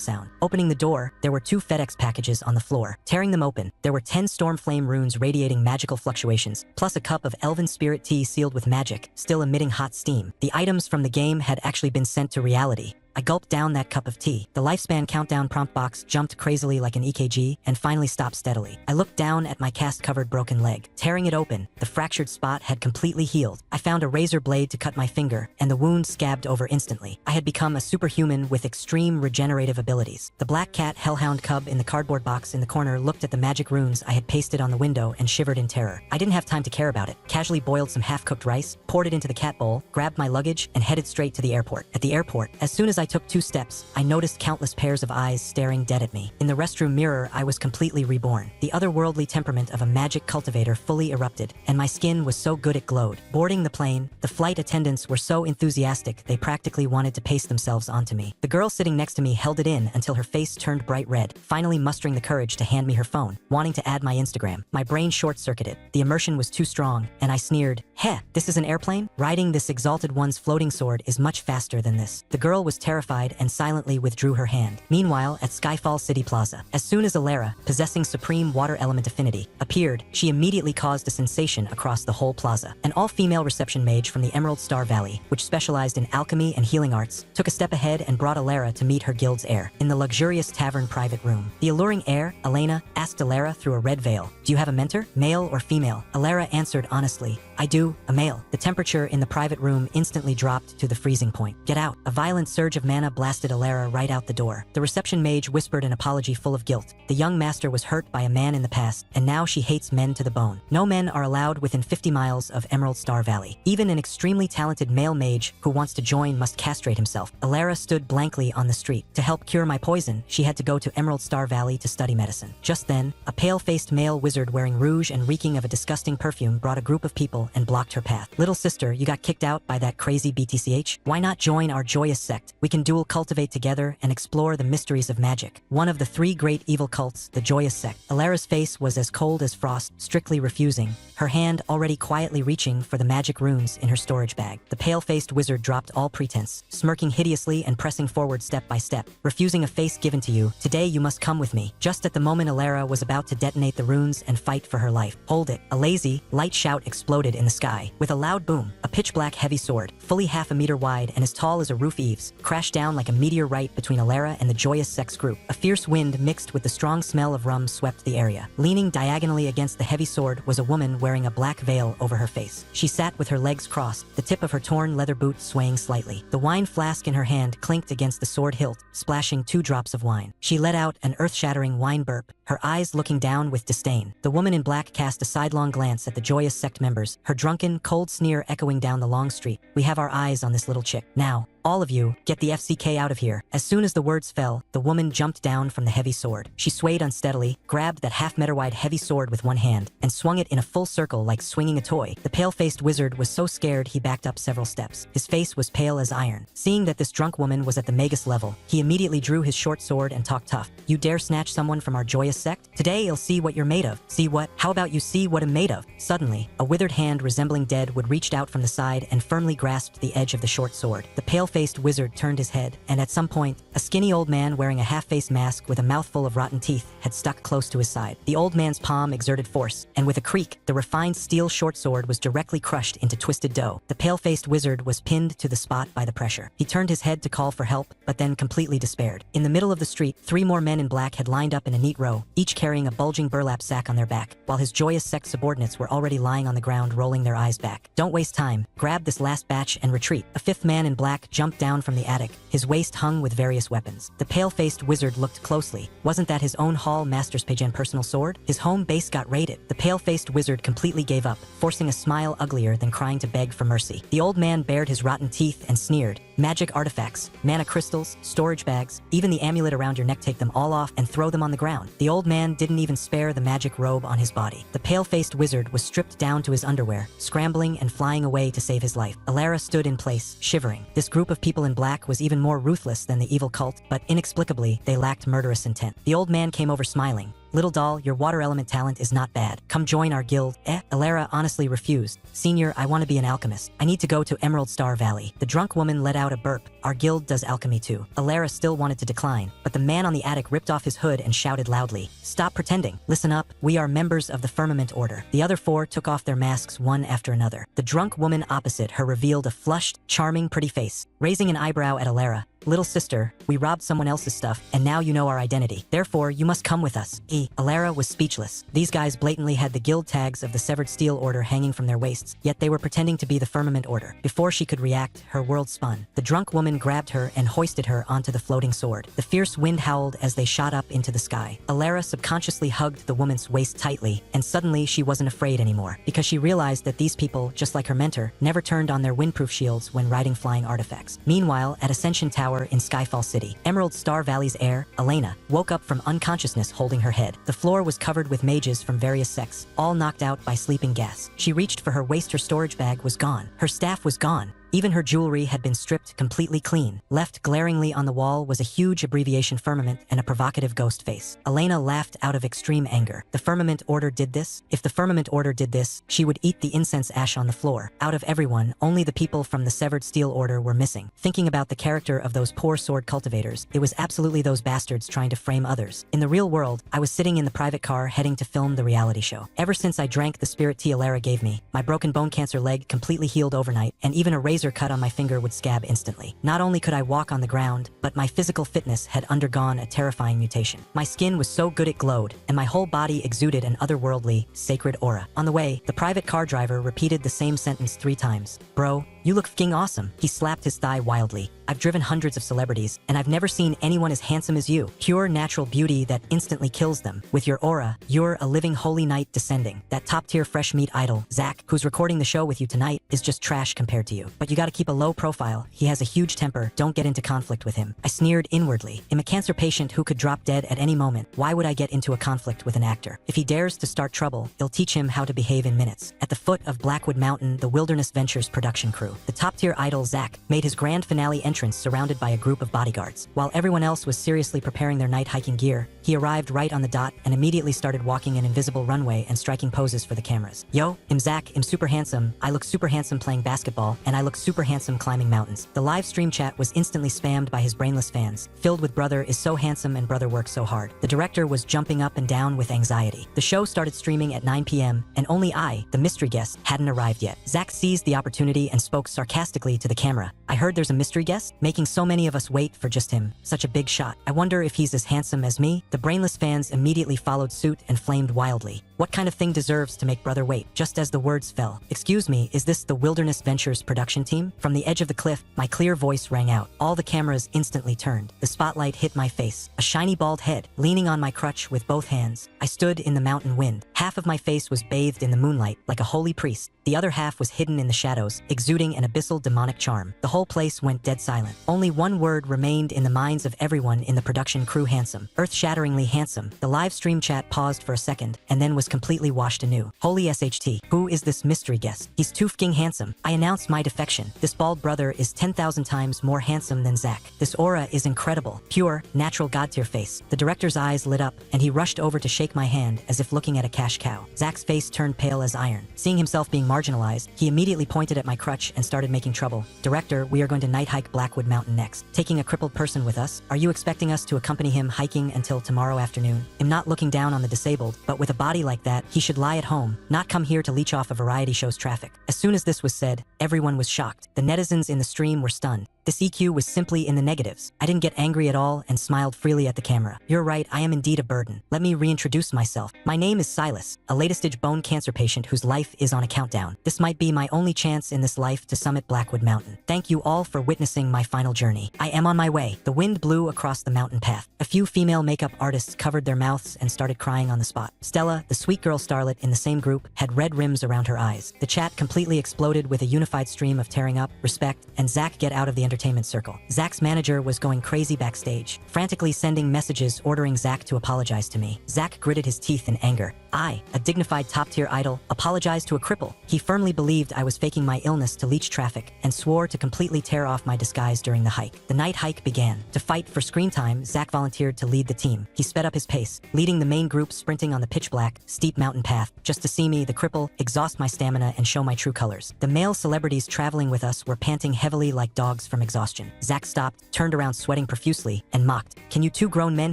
sound. Opening the door, there were 2 FedEx packages on the floor. Tearing them open, there were 10 storm flame runes radiating magical fluctuations, plus a cup of elven spirit tea sealed with magic, still emitting hot steam. The items from the game had actually been sent to reality. I gulped down that cup of tea. The lifespan countdown prompt box jumped crazily like an EKG and finally stopped steadily. I looked down at my cast-covered broken leg. Tearing it open, the fractured spot had completely healed. I found a razor blade to cut my finger, and the wound scabbed over instantly. I had become a superhuman with extreme regenerative abilities. The black cat hellhound cub in the cardboard box in the corner looked at the magic runes I had pasted on the window and shivered in terror. I didn't have time to care about it. Casually boiled some half-cooked rice, poured it into the cat bowl, grabbed my luggage, and headed straight to the airport. At the airport, as soon as I took 2 steps, I noticed countless pairs of eyes staring dead at me. In the restroom mirror, I was completely reborn. The otherworldly temperament of a magic cultivator fully erupted, and my skin was so good it glowed. Boarding the plane, the flight attendants were so enthusiastic they practically wanted to paste themselves onto me. The girl sitting next to me held it in until her face turned bright red, finally mustering the courage to hand me her phone, wanting to add my Instagram. My brain short-circuited. The immersion was too strong, and I sneered, "Heh, this is an airplane? Riding this exalted one's floating sword is much faster than this." The girl was terrified terrified and silently withdrew her hand. Meanwhile, at Skyfall City Plaza, as soon as Alara, possessing supreme water element affinity, appeared, she immediately caused a sensation across the whole plaza. An all-female reception mage from the Emerald Star Valley, which specialized in alchemy and healing arts, took a step ahead and brought Alara to meet her guild's heir in the luxurious tavern private room. The alluring heir, Elena, asked Alara through a red veil, "Do you have a mentor, male or female?" Alara answered honestly, "I do, a male." The temperature in the private room instantly dropped to the freezing point. "Get out." A violent surge of mana blasted Alara right out the door. The reception mage whispered an apology full of guilt. The young master was hurt by a man in the past, and now she hates men to the bone. No men are allowed within 50 miles of Emerald Star Valley. Even an extremely talented male mage who wants to join must castrate himself. Alara stood blankly on the street. To help cure my poison, she had to go to Emerald Star Valley to study medicine. Just then, a pale-faced male wizard wearing rouge and reeking of a disgusting perfume brought a group of people and blocked her path. "Little sister, you got kicked out by that crazy BTCH? Why not join our joyous sect? We can dual cultivate together and explore the mysteries of magic." One of the three great evil cults, the joyous sect. Alara's face was as cold as frost, strictly refusing, her hand already quietly reaching for the magic runes in her storage bag. The pale-faced wizard dropped all pretense, smirking hideously and pressing forward step by step. "Refusing a face given to you, today you must come with me." Just at the moment Alara was about to detonate the runes and fight for her life. "Hold it." A lazy, light shout exploded in the sky. With a loud boom, a pitch-black heavy sword, fully half a meter wide and as tall as a roof eaves, crashed down like a meteor right between Alara and the joyous sex group. A fierce wind mixed with the strong smell of rum swept the area. Leaning diagonally against the heavy sword was a woman wearing a black veil over her face. She sat with her legs crossed, the tip of her torn leather boot swaying slightly. The wine flask in her hand clinked against the sword hilt, splashing 2 drops of wine. She let out an earth-shattering wine burp, her eyes looking down with disdain. The woman in black cast a sidelong glance at the joyous sect members, her drunken, cold sneer echoing down the long street. "We have our eyes on this little chick. Now, all of you, get the FCK out of here." As soon as the words fell, the woman jumped down from the heavy sword. She swayed unsteadily, grabbed that half-meter-wide heavy sword with one hand, and swung it in a full circle like swinging a toy. The pale-faced wizard was so scared he backed up several steps. His face was pale as iron. Seeing that this drunk woman was at the magus level, he immediately drew his short sword and talked tough. "You dare snatch someone from our joyous sect? Today you'll see what you're made of." "See what? How about you see what I'm made of?" Suddenly, a withered hand resembling Deadwood reached out from the side and firmly grasped the edge of the short sword. The pale-faced wizard turned his head, and at some point, a skinny old man wearing a half-face mask with a mouthful of rotten teeth had stuck close to his side. The old man's palm exerted force, and with a creak, the refined steel short sword was directly crushed into twisted dough. The pale-faced wizard was pinned to the spot by the pressure. He turned his head to call for help, but then completely despaired. In the middle of the street, 3 more men in black had lined up in a neat row, each carrying a bulging burlap sack on their back, while his joyous sect subordinates were already lying on the ground rolling their eyes back. "Don't waste time. Grab this last batch and retreat." A 5th man in black jumped down from the attic, his waist hung with various weapons. The pale-faced wizard looked closely. Wasn't that his own Hall Master's Pageant personal sword? His home base got raided. The pale-faced wizard completely gave up, forcing a smile uglier than crying to beg for mercy. The old man bared his rotten teeth and sneered. "Magic artifacts, mana crystals, storage bags, even the amulet around your neck, take them all off and throw them on the ground." The old man didn't even spare the magic robe on his body. The pale-faced wizard was stripped down to his underwear, scrambling and flying away to save his life. Alara stood in place, shivering. This group of people in black was even more ruthless than the evil cult, but inexplicably, they lacked murderous intent. The old man came over smiling. "Little doll, your water element talent is not bad. Come join our guild." Alara honestly refused. "Senior, I want to be an alchemist. I need to go to Emerald Star Valley." The drunk woman let out a burp. "Our guild does alchemy too." Alara still wanted to decline, but the man on the attic ripped off his hood and shouted loudly, "Stop pretending. Listen up. We are members of the Firmament Order." The other 4 took off their masks one after another. The drunk woman opposite her revealed a flushed, charming, pretty face. Raising an eyebrow at Alara, "Little sister, we robbed someone else's stuff, and now you know our identity. Therefore, you must come with us." Alara was speechless. These guys blatantly had the guild tags of the Severed Steel Order hanging from their waists, yet they were pretending to be the Firmament Order. Before she could react, her world spun. The drunk woman grabbed her and hoisted her onto the floating sword. The fierce wind howled as they shot up into the sky. Alara subconsciously hugged the woman's waist tightly, and suddenly she wasn't afraid anymore, because she realized that these people, just like her mentor, never turned on their windproof shields when riding flying artifacts. Meanwhile, at Ascension Tower in Skyfall City, Emerald Star Valley's heir, Elena, woke up from unconsciousness holding her head. The floor was covered with mages from various sects, all knocked out by sleeping gas. She reached for her waist, her storage bag was gone. Her staff was gone. Even her jewelry had been stripped completely clean. Left glaringly on the wall was a huge abbreviation firmament and a provocative ghost face. Elena laughed out of extreme anger. The firmament order did this? If the firmament order did this, she would eat the incense ash on the floor. Out of everyone, only the people from the severed steel order were missing. Thinking about the character of those poor sword cultivators, it was absolutely those bastards trying to frame others. In the real world, I was sitting in the private car heading to film the reality show. Ever since I drank the spirit tea Alara gave me, my broken bone cancer leg completely healed overnight, and even a razor cut on my finger would scab instantly. Not only could I walk on the ground, but my physical fitness had undergone a terrifying mutation. My skin was so good it glowed, and my whole body exuded an otherworldly, sacred aura. On the way, the private car driver repeated the same sentence 3 times. Bro, you look f***ing awesome. He slapped his thigh wildly. I've driven hundreds of celebrities, and I've never seen anyone as handsome as you. Pure natural beauty that instantly kills them. With your aura, you're a living holy knight descending. That top-tier fresh meat idol, Zach, who's recording the show with you tonight, is just trash compared to you. But you gotta keep a low profile. He has a huge temper. Don't get into conflict with him. I sneered inwardly. I'm a cancer patient who could drop dead at any moment. Why would I get into a conflict with an actor? If he dares to start trouble, it'll teach him how to behave in minutes. At the foot of Blackwood Mountain, the Wilderness Ventures production crew, the top-tier idol Zach, made his grand finale entrance surrounded by a group of bodyguards. While everyone else was seriously preparing their night hiking gear, he arrived right on the dot and immediately started walking an invisible runway and striking poses for the cameras. Yo, I'm Zach, I'm super handsome, I look super handsome playing basketball, and I look super handsome climbing mountains. The live stream chat was instantly spammed by his brainless fans, filled with brother is so handsome and brother works so hard. The director was jumping up and down with anxiety. The show started streaming at 9 p.m., and only I, the mystery guest, hadn't arrived yet. Zach seized the opportunity and spoke sarcastically to the camera. I heard there's a mystery guest, making so many of us wait for just him. Such a big shot. I wonder if he's as handsome as me? The brainless fans immediately followed suit and flamed wildly. What kind of thing deserves to make brother wait? Just as the words fell. Excuse me, is this the Wilderness Ventures production team? From the edge of the cliff, my clear voice rang out. All the cameras instantly turned. The spotlight hit my face. A shiny bald head, leaning on my crutch with both hands. I stood in the mountain wind. Half of my face was bathed in the moonlight, like a holy priest. The other half was hidden in the shadows, exuding an abyssal demonic charm. The whole place went dead silent. Only one word remained in the minds of everyone in the production crew: handsome. Earth-shatteringly handsome. The live stream chat paused for a second, and then was completely washed anew. Holy SHT. Who is this mystery guest? He's too f***ing handsome. I announced my defection. This bald brother is 10,000 times more handsome than Zach. This aura is incredible. Pure, natural god-tier face. The director's eyes lit up, and he rushed over to shake my hand as if looking at a cash cow. Zach's face turned pale as iron. Seeing himself being marginalized, he immediately pointed at my crutch and started making trouble. Director, we are going to night hike Blackwood Mountain next. Taking a crippled person with us? Are you expecting us to accompany him hiking until tomorrow afternoon? I'm not looking down on the disabled, but with a body like that, he should lie at home, not come here to leech off a variety show's traffic. As soon as this was said, everyone was shocked. The netizens in the stream were stunned. This EQ was simply in the negatives. I didn't get angry at all and smiled freely at the camera. You're right, I am indeed a burden. Let me reintroduce myself. My name is Silas, a latest-stage bone cancer patient whose life is on a countdown. This might be my only chance in this life to summit Blackwood Mountain. Thank you all for witnessing my final journey. I am on my way. The wind blew across the mountain path. A few female makeup artists covered their mouths and started crying on the spot. Stella, the sweet girl starlet in the same group, had red rims around her eyes. The chat completely exploded with a unified stream of tearing up, respect, and Zach get out of the entertainment circle. Zach's manager was going crazy backstage, frantically sending messages ordering Zach to apologize to me. Zach gritted his teeth in anger. I, a dignified top-tier idol, apologized to a cripple. He firmly believed I was faking my illness to leech traffic and swore to completely tear off my disguise during the hike. The night hike began. To fight for screen time, Zach volunteered to lead the team. He sped up his pace, leading the main group sprinting on the pitch-black, steep mountain path, just to see me, the cripple, exhaust my stamina and show my true colors. The male celebrities traveling with us were panting heavily like dogs from exhaustion. Zach stopped, turned around sweating profusely, and mocked. Can you two grown men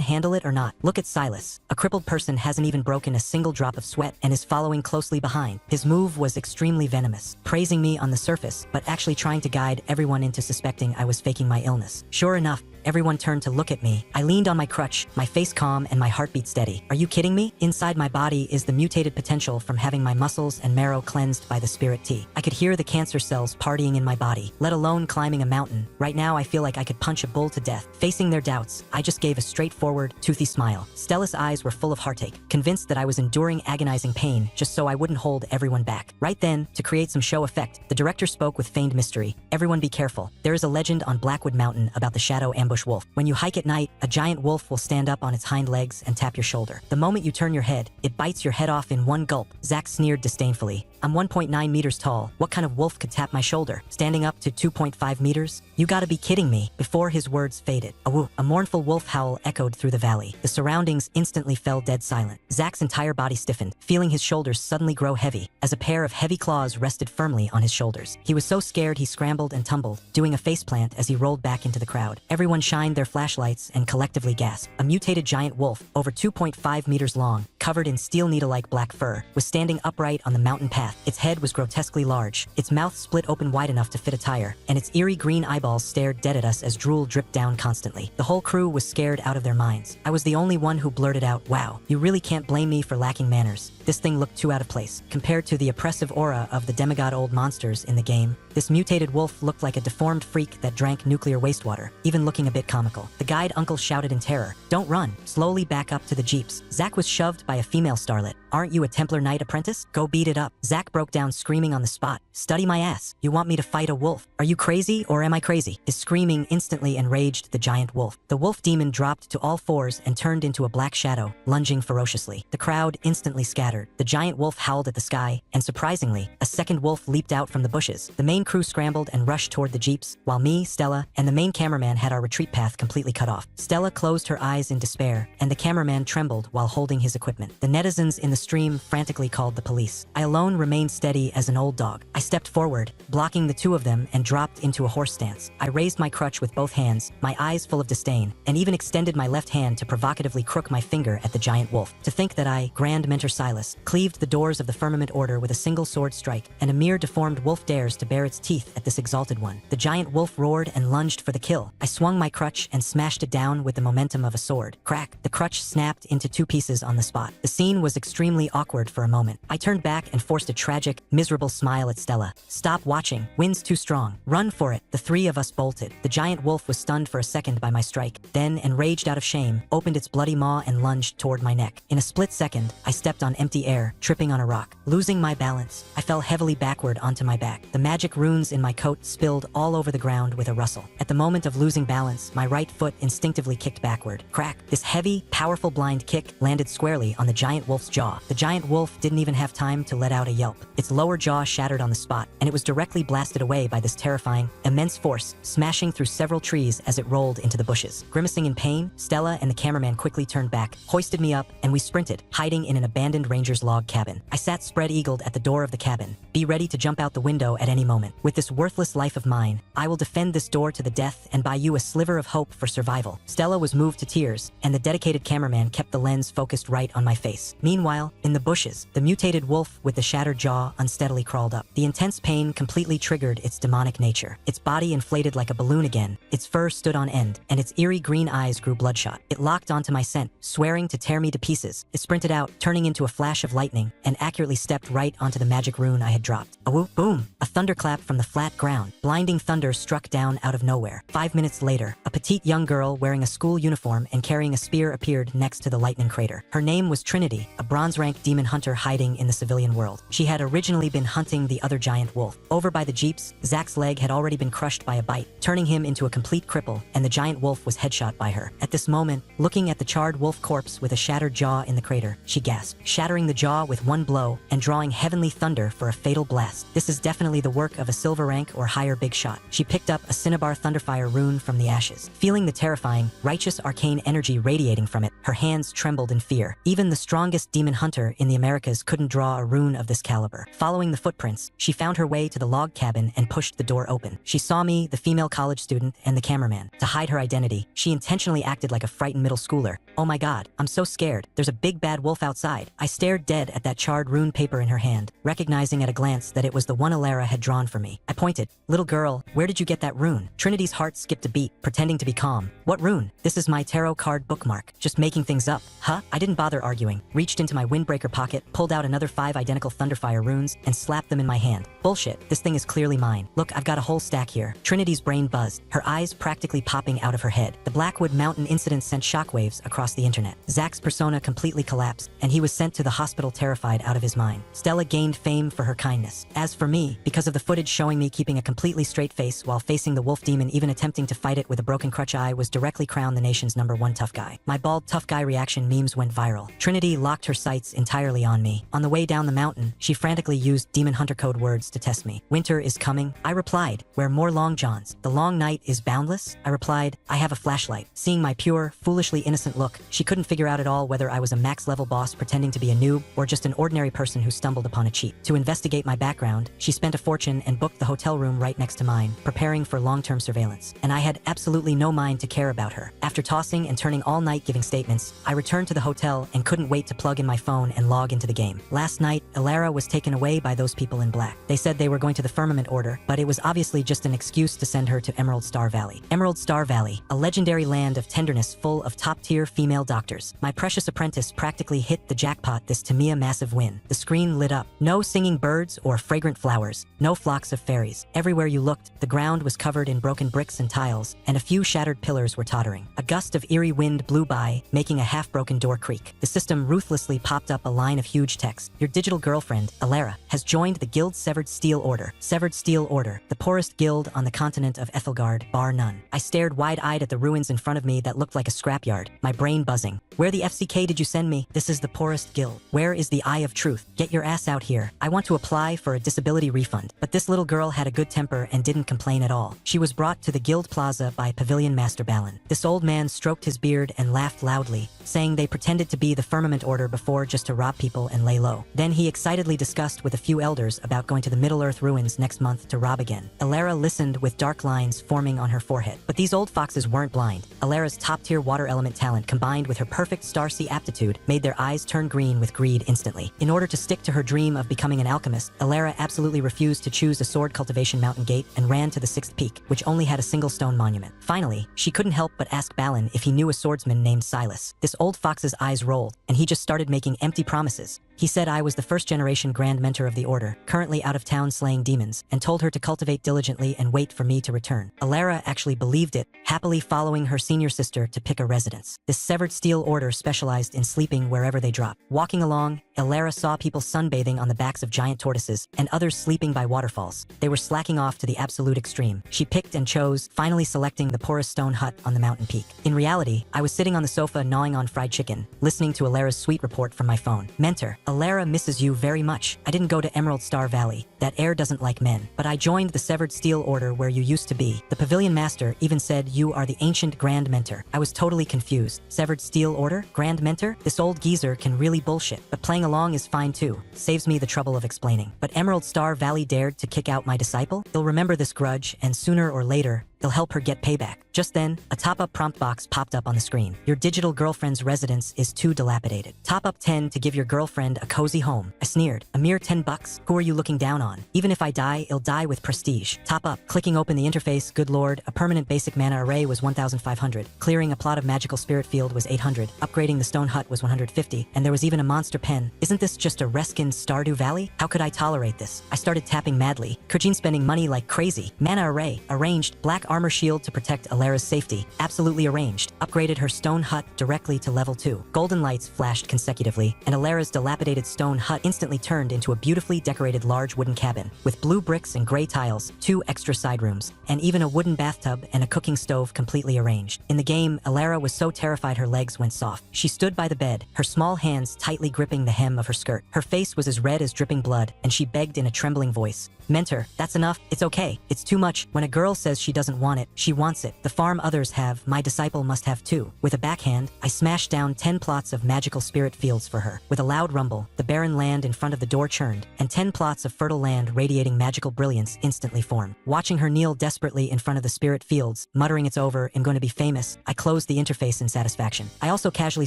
handle it or not? Look at Silas. A crippled person hasn't even broken a single drop of sweat and is following closely behind. His move was extremely venomous, praising me on the surface, but actually trying to guide everyone into suspecting I was faking my illness. Sure enough, everyone turned to look at me. I leaned on my crutch, my face calm and my heartbeat steady. Are you kidding me? Inside my body is the mutated potential from having my muscles and marrow cleansed by the spirit tea. I could hear the cancer cells partying in my body, let alone climbing a mountain. Right now I feel like I could punch a bull to death. Facing their doubts, I just gave a straightforward, toothy smile. Stella's eyes were full of heartache, convinced that I was enduring agonizing pain just so I wouldn't hold everyone back. Right then, to create some show effect, the director spoke with feigned mystery. Everyone be careful. There is a legend on Blackwood Mountain about the shadow ambush wolf. When you hike at night, a giant wolf will stand up on its hind legs and tap your shoulder. The moment you turn your head, it bites your head off in one gulp. Zach sneered disdainfully. I'm 1.9 meters tall. What kind of wolf could tap my shoulder? Standing up to 2.5 meters? You gotta be kidding me. Before his words faded, a mournful wolf howl echoed through the valley. The surroundings instantly fell dead silent. Zach's entire body stiffened, feeling his shoulders suddenly grow heavy, as a pair of heavy claws rested firmly on his shoulders. He was so scared he scrambled and tumbled, doing a faceplant as he rolled back into the crowd. Everyone shined their flashlights and collectively gasped. A mutated giant wolf, over 2.5 meters long, covered in steel needle-like black fur, was standing upright on the mountain path. Its head was grotesquely large, its mouth split open wide enough to fit a tire, and its eerie green eyeballs stared dead at us as drool dripped down constantly. The whole crew was scared out of their minds. I was the only one who blurted out, "Wow, you really can't blame me for lacking manners." This thing looked too out of place. Compared to the oppressive aura of the demigod-old monsters in the game, this mutated wolf looked like a deformed freak that drank nuclear wastewater, even looking a bit comical. The guide uncle shouted in terror, "Don't run, slowly back up to the jeeps." Zach was shoved by a female starlet. "Aren't you a Templar Knight apprentice? Go beat it up." Zach broke down screaming on the spot. "Study my ass. You want me to fight a wolf? Are you crazy or am I crazy?" His screaming instantly enraged the giant wolf. The wolf demon dropped to all fours and turned into a black shadow, lunging ferociously. The crowd instantly scattered. The giant wolf howled at the sky, and surprisingly, a second wolf leaped out from the bushes. The main crew scrambled and rushed toward the jeeps, while me, Stella, and the main cameraman had our retreat path completely cut off. Stella closed her eyes in despair, and the cameraman trembled while holding his equipment. The netizens in the stream frantically called the police. I alone remained steady as an old dog. I stepped forward, blocking the two of them, and dropped into a horse stance. I raised my crutch with both hands, my eyes full of disdain, and even extended my left hand to provocatively crook my finger at the giant wolf. To think that I, Grand Mentor Silas, cleaved the doors of the firmament order with a single sword strike, and a mere deformed wolf dares to bare its teeth at this exalted one. The giant wolf roared and lunged for the kill. I swung my crutch and smashed it down with the momentum of a sword. Crack! The crutch snapped into two pieces on the spot. The scene was extremely awkward for a moment. I turned back and forced a tragic, miserable smile at Stella. "Stop watching. Wind's too strong. Run for it." The three of us bolted. The giant wolf was stunned for a second by my strike, then, enraged out of shame, opened its bloody maw and lunged toward my neck. In a split second, I stepped on empty air, tripping on a rock. Losing my balance, I fell heavily backward onto my back. The magic runes in my coat spilled all over the ground with a rustle. At the moment of losing balance, my right foot instinctively kicked backward. Crack! This heavy, powerful blind kick landed squarely on the giant wolf's jaw. The giant wolf didn't even have time to let out a yelp. Its lower jaw shattered on the spot, and it was directly blasted away by this terrifying, immense force, smashing through several trees as it rolled into the bushes. Grimacing in pain, Stella and the cameraman quickly turned back, hoisted me up, and we sprinted, hiding in an abandoned ranger's log cabin. I sat spread-eagled at the door of the cabin, be ready to jump out the window at any moment. With this worthless life of mine, I will defend this door to the death and buy you a sliver of hope for survival. Stella was moved to tears, and the dedicated cameraman kept the lens focused right on my face. Meanwhile, in the bushes, the mutated wolf with the shattered jaw unsteadily crawled up. The intense pain completely triggered its demonic nature. Its body inflated like a balloon again, its fur stood on end, and its eerie green eyes grew bloodshot. It locked onto my scent, swearing to tear me to pieces. It sprinted out, turning into a flash of lightning, and accurately stepped right onto the magic rune I had dropped. A whoop, boom! A thunderclap from the flat ground. Blinding thunder struck down out of nowhere. 5 minutes later, a petite young girl wearing a school uniform and carrying a spear appeared next to the lightning crater. Her name was Trinity, a bronze-rank demon hunter hiding in the civilian world. She had originally been hunting the other giant wolf. Over by the jeeps, Zach's leg had already been crushed by a bite, turning him into a complete cripple, and the giant wolf was headshot by her. At this moment, looking at the charred wolf corpse with a shattered jaw in the crater, she gasped, shattering the jaw with one blow and drawing heavenly thunder for a fatal blast. This is definitely the work of a silver rank or higher big shot. She picked up a Cinnabar Thunderfire rune from the ashes. Feeling the terrifying, righteous arcane energy radiating from it, her hands trembled in fear. Even the strongest demon hunter in the Americas couldn't draw a rune of this caliber. Following the footprints, she found her way to the log cabin and pushed the door open. She saw me, the female college student, and the cameraman. To hide her identity, she intentionally acted like a frightened middle schooler. "Oh my god, I'm so scared. There's a big bad wolf outside." I stared dead at that charred rune paper in her hand, recognizing at a glance that it was the one Alara had drawn for me. I pointed. "Little girl, where did you get that rune?" Trinity's heart skipped a beat, pretending to be calm. "What rune? This is my tarot card bookmark. Just making things up." "Huh?" I didn't bother arguing, reached into my windbreaker pocket, pulled out another 5 identical Thunderfire runes, and slapped them in my hand. "Bullshit, this thing is clearly mine. Look, I've got a whole stack here." Trinity's brain buzzed, her eyes practically popping out of her head. The Blackwood Mountain incident sent shockwaves across the internet. Zach's persona completely collapsed, and he was sent to the hospital terrified out of his mind. Stella gained fame for her kindness. As for me, because of the footage showing me keeping a completely straight face while facing the wolf demon, even attempting to fight it with a broken crutch, I was directly crowned the nation's #1 tough guy. My bald tough guy reaction memes went viral. Trinity locked her sights sights entirely on me. On the way down the mountain, she frantically used demon hunter code words to test me. Winter is coming, I replied. Wear more long johns. The long night is boundless, I replied. I have a flashlight. Seeing my pure, foolishly innocent look, she couldn't figure out at all whether I was a max-level boss pretending to be a noob or just an ordinary person who stumbled upon a cheat. To investigate my background, she spent a fortune and booked the hotel room right next to mine, preparing for long-term surveillance. And I had absolutely no mind to care about her. After tossing and turning all night giving statements, I returned to the hotel and couldn't wait to plug in my phone and log into the game. Last night, Elara was taken away by those people in black. They said they were going to the Firmament Order, but it was obviously just an excuse to send her to Emerald Star Valley. Emerald Star Valley, a legendary land of tenderness full of top-tier female doctors. My precious apprentice practically hit the jackpot this Tamiya massive win. The screen lit up. No singing birds or fragrant flowers. No flocks of fairies. Everywhere you looked, the ground was covered in broken bricks and tiles, and a few shattered pillars were tottering. A gust of eerie wind blew by, making a half-broken door creak. The system ruthlessly popped up a line of huge text. Your digital girlfriend, Elara, has joined the Guild's Severed Steel Order. Severed Steel Order, the poorest guild on the continent of Ethelgard, bar none. I stared wide-eyed at the ruins in front of me that looked like a scrapyard, my brain buzzing. Where the FCK did you send me? This is the poorest guild. Where is the Eye of Truth? Get your ass out here. I want to apply for a disability refund. But this little girl had a good temper and didn't complain at all. She was brought to the guild plaza by Pavilion Master Balin. This old man stroked his beard and laughed loudly, saying they pretended to be the Firmament Order before just to rob people and lay low. Then he excitedly discussed with a few elders about going to the Middle-earth ruins next month to rob again. Elara listened with dark lines forming on her forehead. But these old foxes weren't blind. Elara's top-tier water element talent combined with her perfect Starsea aptitude made their eyes turn green with greed instantly. In order to stick to her dream of becoming an alchemist, Elara absolutely refused to choose a sword cultivation mountain gate and ran to the 6th peak, which only had a single stone monument. Finally, she couldn't help but ask Balin if he knew a swordsman named Silas. This old fox's eyes rolled, and he just started making empty promises. He said I was the first-generation Grand Mentor of the Order, currently out of town slaying demons, and told her to cultivate diligently and wait for me to return. Elara actually believed it, happily following her senior sister to pick a residence. This Severed Steel Order specialized in sleeping wherever they dropped. Walking along, Elara saw people sunbathing on the backs of giant tortoises, and others sleeping by waterfalls. They were slacking off to the absolute extreme. She picked and chose, finally selecting the poorest stone hut on the mountain peak. In reality, I was sitting on the sofa gnawing on fried chicken, listening to Elara's sweet report from my phone. Mentor, Elara misses you very much. I didn't go to Emerald Star Valley. That air doesn't like men. But I joined the Severed Steel Order where you used to be. The Pavilion Master even said you are the ancient Grand Mentor. I was totally confused. Severed Steel Order? Grand Mentor? This old geezer can really bullshit. But playing along is fine too. Saves me the trouble of explaining. But Emerald Star Valley dared to kick out my disciple? They'll remember this grudge, and sooner or later, they'll help her get payback. Just then, a top-up prompt box popped up on the screen. Your digital girlfriend's residence is too dilapidated. Top up 10 to give your girlfriend a cozy home. I sneered. A mere 10 bucks? Who are you looking down on? Even if I die, I'll die with prestige. Top up. Clicking open the interface, good lord, a permanent basic mana array was 1,500. Clearing a plot of magical spirit field was 800. Upgrading the stone hut was 150. And there was even a monster pen. Isn't this just a Reskin Stardew Valley? How could I tolerate this? I started tapping madly. Kurjin spending money like crazy. Mana array. Arranged. Black armor shield to protect Elara's safety. Absolutely arranged. Upgraded her stone hut directly to level 2. Golden lights flashed consecutively, and Elara's dilapidated stone hut instantly turned into a beautifully decorated large wooden cabin, with blue bricks and gray tiles, 2 extra side rooms, and even a wooden bathtub and a cooking stove completely arranged. In the game, Elara was so terrified her legs went soft. She stood by the bed, her small hands tightly gripping the hem of her skirt. Her face was as red as dripping blood, and she begged in a trembling voice, Mentor, that's enough. It's okay. It's too much. When a girl says she doesn't want it, she wants it. The farm others have, my disciple must have too. With a backhand, I smashed down 10 plots of magical spirit fields for her. With a loud rumble, the barren land in front of the door churned, and 10 plots of fertile land radiating magical brilliance instantly formed. Watching her kneel desperately in front of the spirit fields, muttering it's over, I'm going to be famous, I closed the interface in satisfaction. I also casually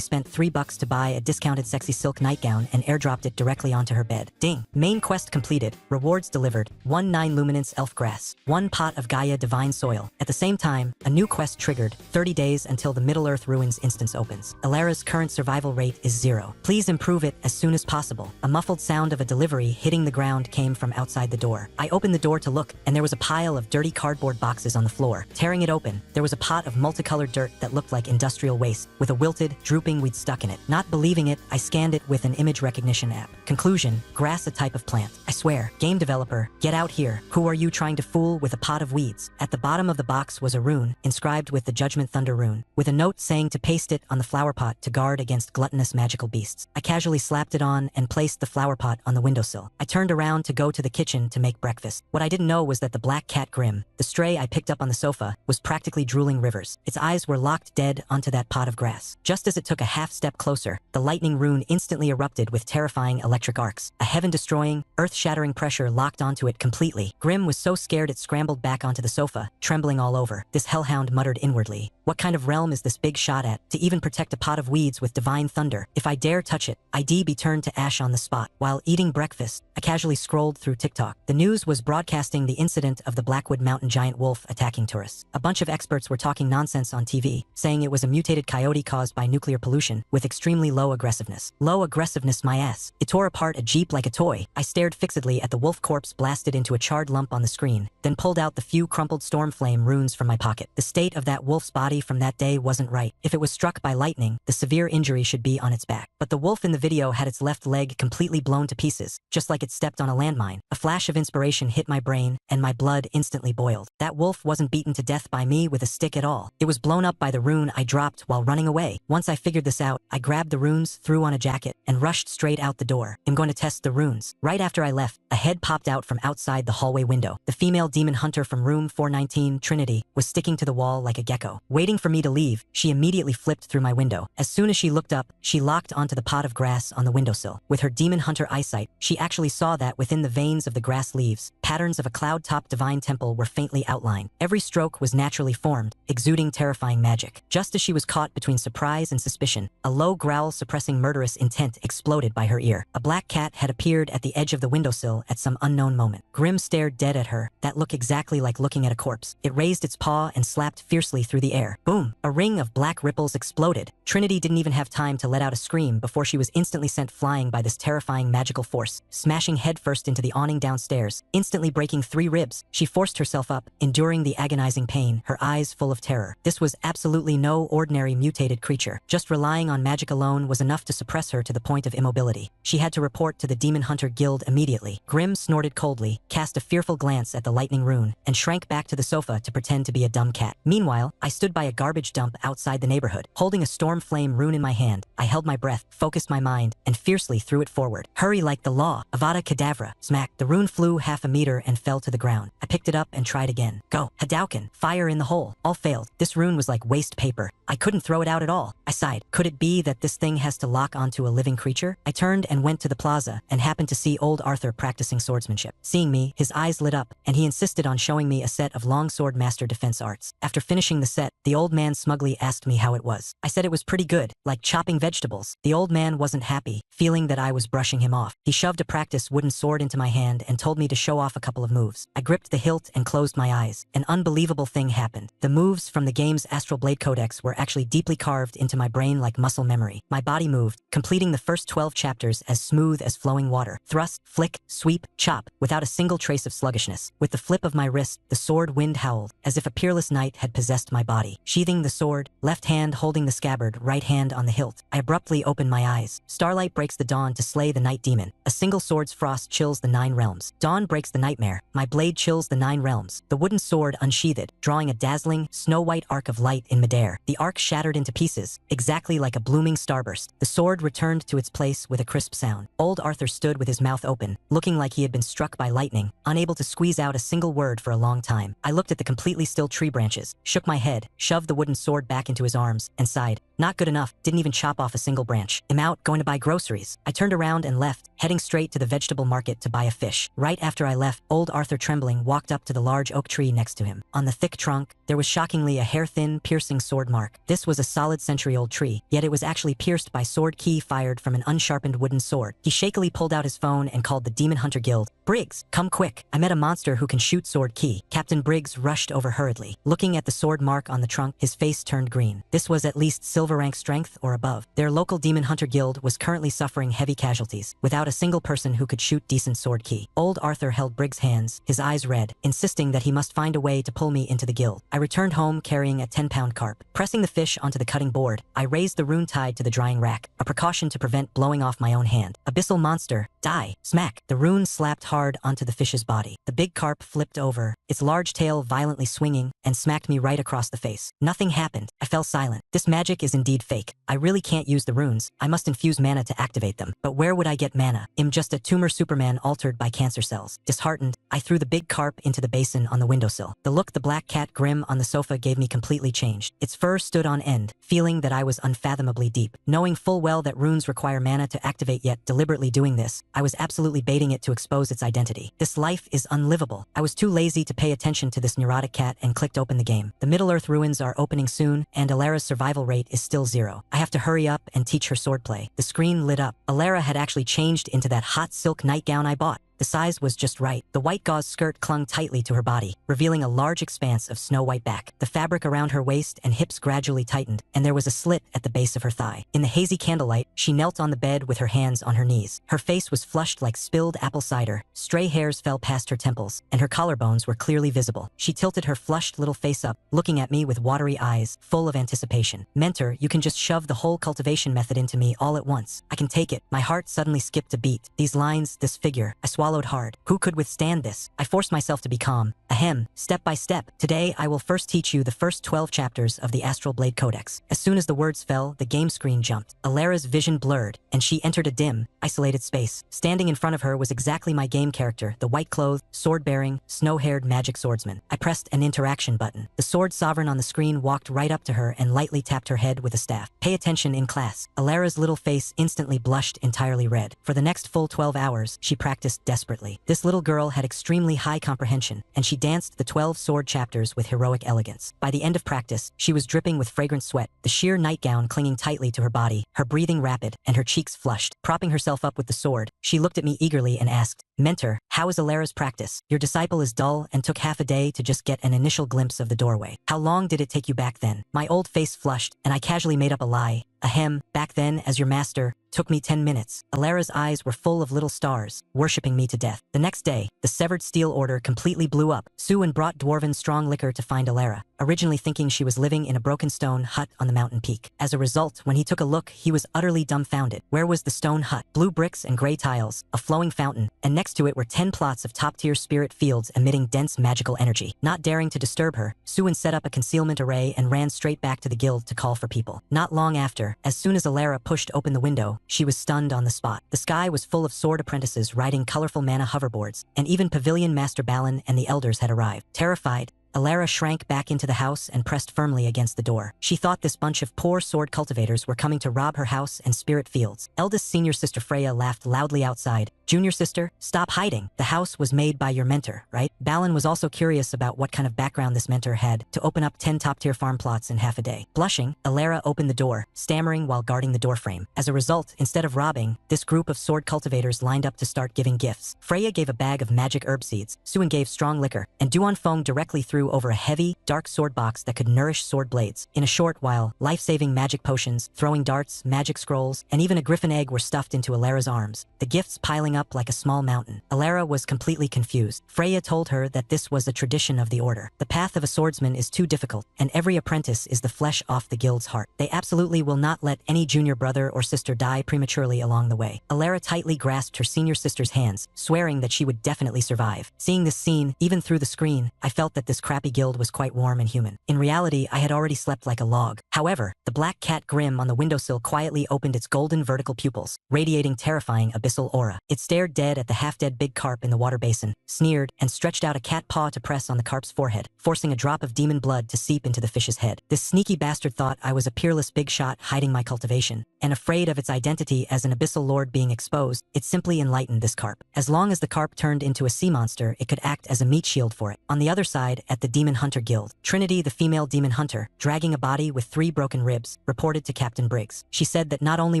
spent $3 to buy a discounted sexy silk nightgown and airdropped it directly onto her bed. Ding. Main quest completed. Rewards delivered. 1 9 luminance elf grass. 1 pot of Gaia divine soil. At the same time, a new quest triggered. 30 days until the Middle-earth ruins instance opens. Elara's current survival rate is 0. Please improve it as soon as possible. A muffled sound of a delivery hitting the ground came from outside the door. I opened the door to look, and there was a pile of dirty cardboard boxes on the floor. Tearing it open, there was a pot of multicolored dirt that looked like industrial waste, with a wilted, drooping weed stuck in it. Not believing it, I scanned it with an image recognition app. Conclusion, grass, a type of plant. I swear, game developer, get out here. Who are you trying to fool with a pot of weeds? At the bottom bottom of the box was a rune, inscribed with the Judgment Thunder rune, with a note saying to paste it on the flower pot to guard against gluttonous magical beasts. I casually slapped it on and placed the flower pot on the windowsill. I turned around to go to the kitchen to make breakfast. What I didn't know was that the black cat Grim, the stray I picked up on the sofa, was practically drooling rivers. Its eyes were locked dead onto that pot of grass. Just as it took a half step closer, the lightning rune instantly erupted with terrifying electric arcs. A heaven-destroying, earth-shattering pressure locked onto it completely. Grim was so scared it scrambled back onto the sofa, trembling all over. This hellhound muttered inwardly, "What kind of realm is this big shot at, to even protect a pot of weeds with divine thunder? If I dare touch it, I'd be turned to ash on the spot." While eating breakfast, I casually scrolled through TikTok. The news was broadcasting the incident of the Blackwood Mountain giant wolf attacking tourists. A bunch of experts were talking nonsense on TV, saying it was a mutated coyote caused by nuclear pollution, with extremely low aggressiveness. Low aggressiveness, my ass. It tore apart a Jeep like a toy. I stared fixedly at the wolf corpse blasted into a charred lump on the screen, then pulled out the few crumpled Stormflame runes from my pocket. The state of that wolf's body from that day wasn't right. If it was struck by lightning, the severe injury should be on its back. But the wolf in the video had its left leg completely blown to pieces, just like it stepped on a landmine. A flash of inspiration hit my brain, and my blood instantly boiled. That wolf wasn't beaten to death by me with a stick at all. It was blown up by the rune I dropped while running away. Once I figured this out, I grabbed the runes, threw on a jacket, and rushed straight out the door. I'm going to test the runes. Right after I left, a head popped out from outside the hallway window. The female demon hunter from room 419, Trinity, was sticking to the wall like a gecko. Waiting for me to leave, she immediately flipped through my window. As soon as she looked up, she locked onto the pot of grass on the windowsill. With her demon hunter eyesight, she actually saw that within the veins of the grass leaves, patterns of a cloud-topped divine temple were faintly outlined. Every stroke was naturally formed, exuding terrifying magic. Just as she was caught between surprise and suspicion, a low growl suppressing murderous intent exploded by her ear. A black cat had appeared at the edge of the windowsill at some unknown moment. Grim stared dead at her, that look exactly like looking at a corpse. It raised its paw and slapped fiercely through the air. Boom! A ring of black ripples exploded. Trinity didn't even have time to let out a scream before she was instantly sent flying by this terrifying magical force, smashing headfirst into the awning downstairs, instantly breaking 3 ribs. She forced herself up, enduring the agonizing pain, her eyes full of terror. This was absolutely no ordinary mutated creature. Just relying on magic alone was enough to suppress her to the point of immobility. She had to report to the Demon Hunter Guild immediately. Grim snorted coldly, cast a fearful glance at the lightning rune, and shrank back to the sofa to pretend to be a dumb cat. Meanwhile, I stood by a garbage dump outside the neighborhood, holding a Stormflame rune in my hand. I held my breath, focused my mind, and fiercely threw it forward. Hurry like the law. Avada Kedavra. Smack. The rune flew half a meter and fell to the ground. I picked it up and tried again. Go. Hadouken. Fire in the hole. All failed. This rune was like waste paper. I couldn't throw it out at all. I sighed. Could it be that this thing has to lock onto a living creature? I turned and went to the plaza and happened to see old Arthur practicing swordsmanship. Seeing me, his eyes lit up, and he insisted on showing me a set of longsword master defense arts. After finishing the set, the old man smugly asked me how it was. I said it was pretty good, like chopping vegetables. The old man wasn't happy, feeling that I was brushing him off. He shoved a practice wooden sword into my hand and told me to show off a couple of moves. I gripped the hilt and closed my eyes. An unbelievable thing happened. The moves from the game's Astral Blade Codex were actually deeply carved into my brain like muscle memory. My body moved, completing the first 12 chapters as smooth as flowing water. Thrust, flick, sweep, chop, without a single trace of sluggishness. With the flip of my wrist, the sword wind howled, as if a peerless knight had possessed my body. Sheathing the sword, left hand holding the scabbard, right hand on the hilt, I abruptly opened my eyes. Starlight breaks the dawn to slay the night demon. A single sword's frost chills the 9 realms. Dawn breaks the nightmare. My blade chills the 9 realms. The wooden sword unsheathed, drawing a dazzling, snow-white arc of light in midair. The arc shattered into pieces, exactly like a blooming starburst. The sword returned to its place with a crisp sound. Old Arthur stood with his mouth open, looking like he had been struck by lightning, unable to squeeze out a single word for a long time. I looked at the completely still tree branches, shook my head, shoved the wooden sword back into his arms, and sighed. Not good enough, didn't even chop off a single branch. I'm out, going to buy groceries. I turned around and left, heading straight to the vegetable market to buy a fish. Right after I left, old Arthur trembling walked up to the large oak tree next to him. On the thick trunk, there was shockingly a hair-thin, piercing sword mark. This was a solid century-old tree, yet it was actually pierced by sword key fired from an unsharpened wooden sword. He shakily pulled out his phone and called the Demon Hunter Guild. Briggs, come quick. I met a monster who can shoot sword key. Captain Briggs rushed over hurriedly. Looking at the sword mark on the trunk, his face turned green. This was at least silver rank strength or above. Their local Demon Hunter Guild was currently suffering heavy casualties, without a single person who could shoot decent sword key. Old Arthur held Briggs' hands, his eyes red, insisting that he must find a way to pull me into the guild. I returned home carrying a 10-pound carp. Pressing the fish onto the cutting board, I raised the rune tide to the drying rack, a precaution to prevent blowing off my own hand. Abyssal monster, die. Smack. The rune slapped hard onto the fish's body. The big carp flipped over, its large tail violently swinging and smacked me right across the face. Nothing happened. I fell silent. This magic is indeed fake. I really can't use the runes. I must infuse mana to activate them. But where would I get mana? I'm just a tumor Superman altered by cancer cells. Disheartened, I threw the big carp into the basin on the windowsill. The look the black cat Grim on the sofa gave me completely changed. Its fur stood on end, feeling that I was unfathomably deep. Knowing full well that runes require mana to activate, yet deliberately doing this, I was absolutely baiting it to expose its identity. This life is unlivable. I was too lazy to pay attention to this neurotic cat and clicked open the game. The Middle-earth ruins are opening soon, and Alara's survival rate is still 0. I have to hurry up and teach her swordplay. The screen lit up. Alara had actually changed into that hot silk nightgown I bought. The size was just right. The white gauze skirt clung tightly to her body, revealing a large expanse of snow-white back. The fabric around her waist and hips gradually tightened, and there was a slit at the base of her thigh. In the hazy candlelight, she knelt on the bed with her hands on her knees. Her face was flushed like spilled apple cider. Stray hairs fell past her temples, and her collarbones were clearly visible. She tilted her flushed little face up, looking at me with watery eyes, full of anticipation. Mentor, you can just shove the whole cultivation method into me all at once. I can take it. My heart suddenly skipped a beat. These lines, this figure, I swallowed hard. Who could withstand this? I forced myself to be calm. Ahem, step by step. Today, I will first teach you the first 12 chapters of the Astral Blade Codex. As soon as the words fell, the game screen jumped. Alara's vision blurred, and she entered a dim, isolated space. Standing in front of her was exactly my game character, the white-clothed, sword-bearing, snow-haired magic swordsman. I pressed an interaction button. The sword sovereign on the screen walked right up to her and lightly tapped her head with a staff. Pay attention in class. Alara's little face instantly blushed entirely red. For the next full 12 hours, she practiced desperately. This little girl had extremely high comprehension, and she danced the 12 sword chapters with heroic elegance. By the end of practice, she was dripping with fragrant sweat, the sheer nightgown clinging tightly to her body, her breathing rapid, and her cheeks flushed. Propping herself up with the sword, she looked at me eagerly and asked, "Mentor, how is Alara's practice? Your disciple is dull and took half a day to just get an initial glimpse of the doorway. How long did it take you back then?" My old face flushed, and I casually made up a lie. Ahem, back then, as your master, took me 10 minutes. Alara's eyes were full of little stars, worshipping me to death. The next day, the severed steel order completely blew up. Suin brought dwarven strong liquor to find Alara, originally thinking she was living in a broken stone hut on the mountain peak. As a result, when he took a look, he was utterly dumbfounded. Where was the stone hut? Blue bricks and gray tiles, a flowing fountain, and next to it were 10 plots of top-tier spirit fields emitting dense magical energy. Not daring to disturb her, Suin set up a concealment array and ran straight back to the guild to call for people. Not long after, as soon as Alara pushed open the window, she was stunned on the spot. The sky was full of sword apprentices riding colorful mana hoverboards, and even Pavilion Master Balin and the elders had arrived. Terrified, Alara shrank back into the house and pressed firmly against the door. She thought this bunch of poor sword cultivators were coming to rob her house and spirit fields. Eldest senior sister Freya laughed loudly outside. "Junior sister, stop hiding. The house was made by your mentor, right?" Balin was also curious about what kind of background this mentor had to open up 10 top-tier farm plots in half a day. Blushing, Alara opened the door, stammering while guarding the doorframe. As a result, instead of robbing, this group of sword cultivators lined up to start giving gifts. Freya gave a bag of magic herb seeds, Suin gave strong liquor, and Duan Feng directly threw over a heavy, dark sword box that could nourish sword blades. In a short while, life-saving magic potions, throwing darts, magic scrolls, and even a griffin egg were stuffed into Alara's arms, the gifts piling up like a small mountain. Alara was completely confused. Freya told her that this was a tradition of the order. The path of a swordsman is too difficult, and every apprentice is the flesh off the guild's heart. They absolutely will not let any junior brother or sister die prematurely along the way. Alara tightly grasped her senior sister's hands, swearing that she would definitely survive. Seeing this scene, even through the screen, I felt that this crappy guild was quite warm and human. In reality, I had already slept like a log. However, the black cat Grim on the windowsill quietly opened its golden vertical pupils, radiating terrifying abyssal aura. It stared dead at the half-dead big carp in the water basin, sneered, and stretched out a cat paw to press on the carp's forehead, forcing a drop of demon blood to seep into the fish's head. This sneaky bastard thought I was a peerless big shot hiding my cultivation, and afraid of its identity as an abyssal lord being exposed, it simply enlightened this carp. As long as the carp turned into a sea monster, it could act as a meat shield for it. On the other side, at the Demon Hunter Guild, Trinity, the female demon hunter, dragging a body with 3 broken ribs, reported to Captain Briggs. She said that not only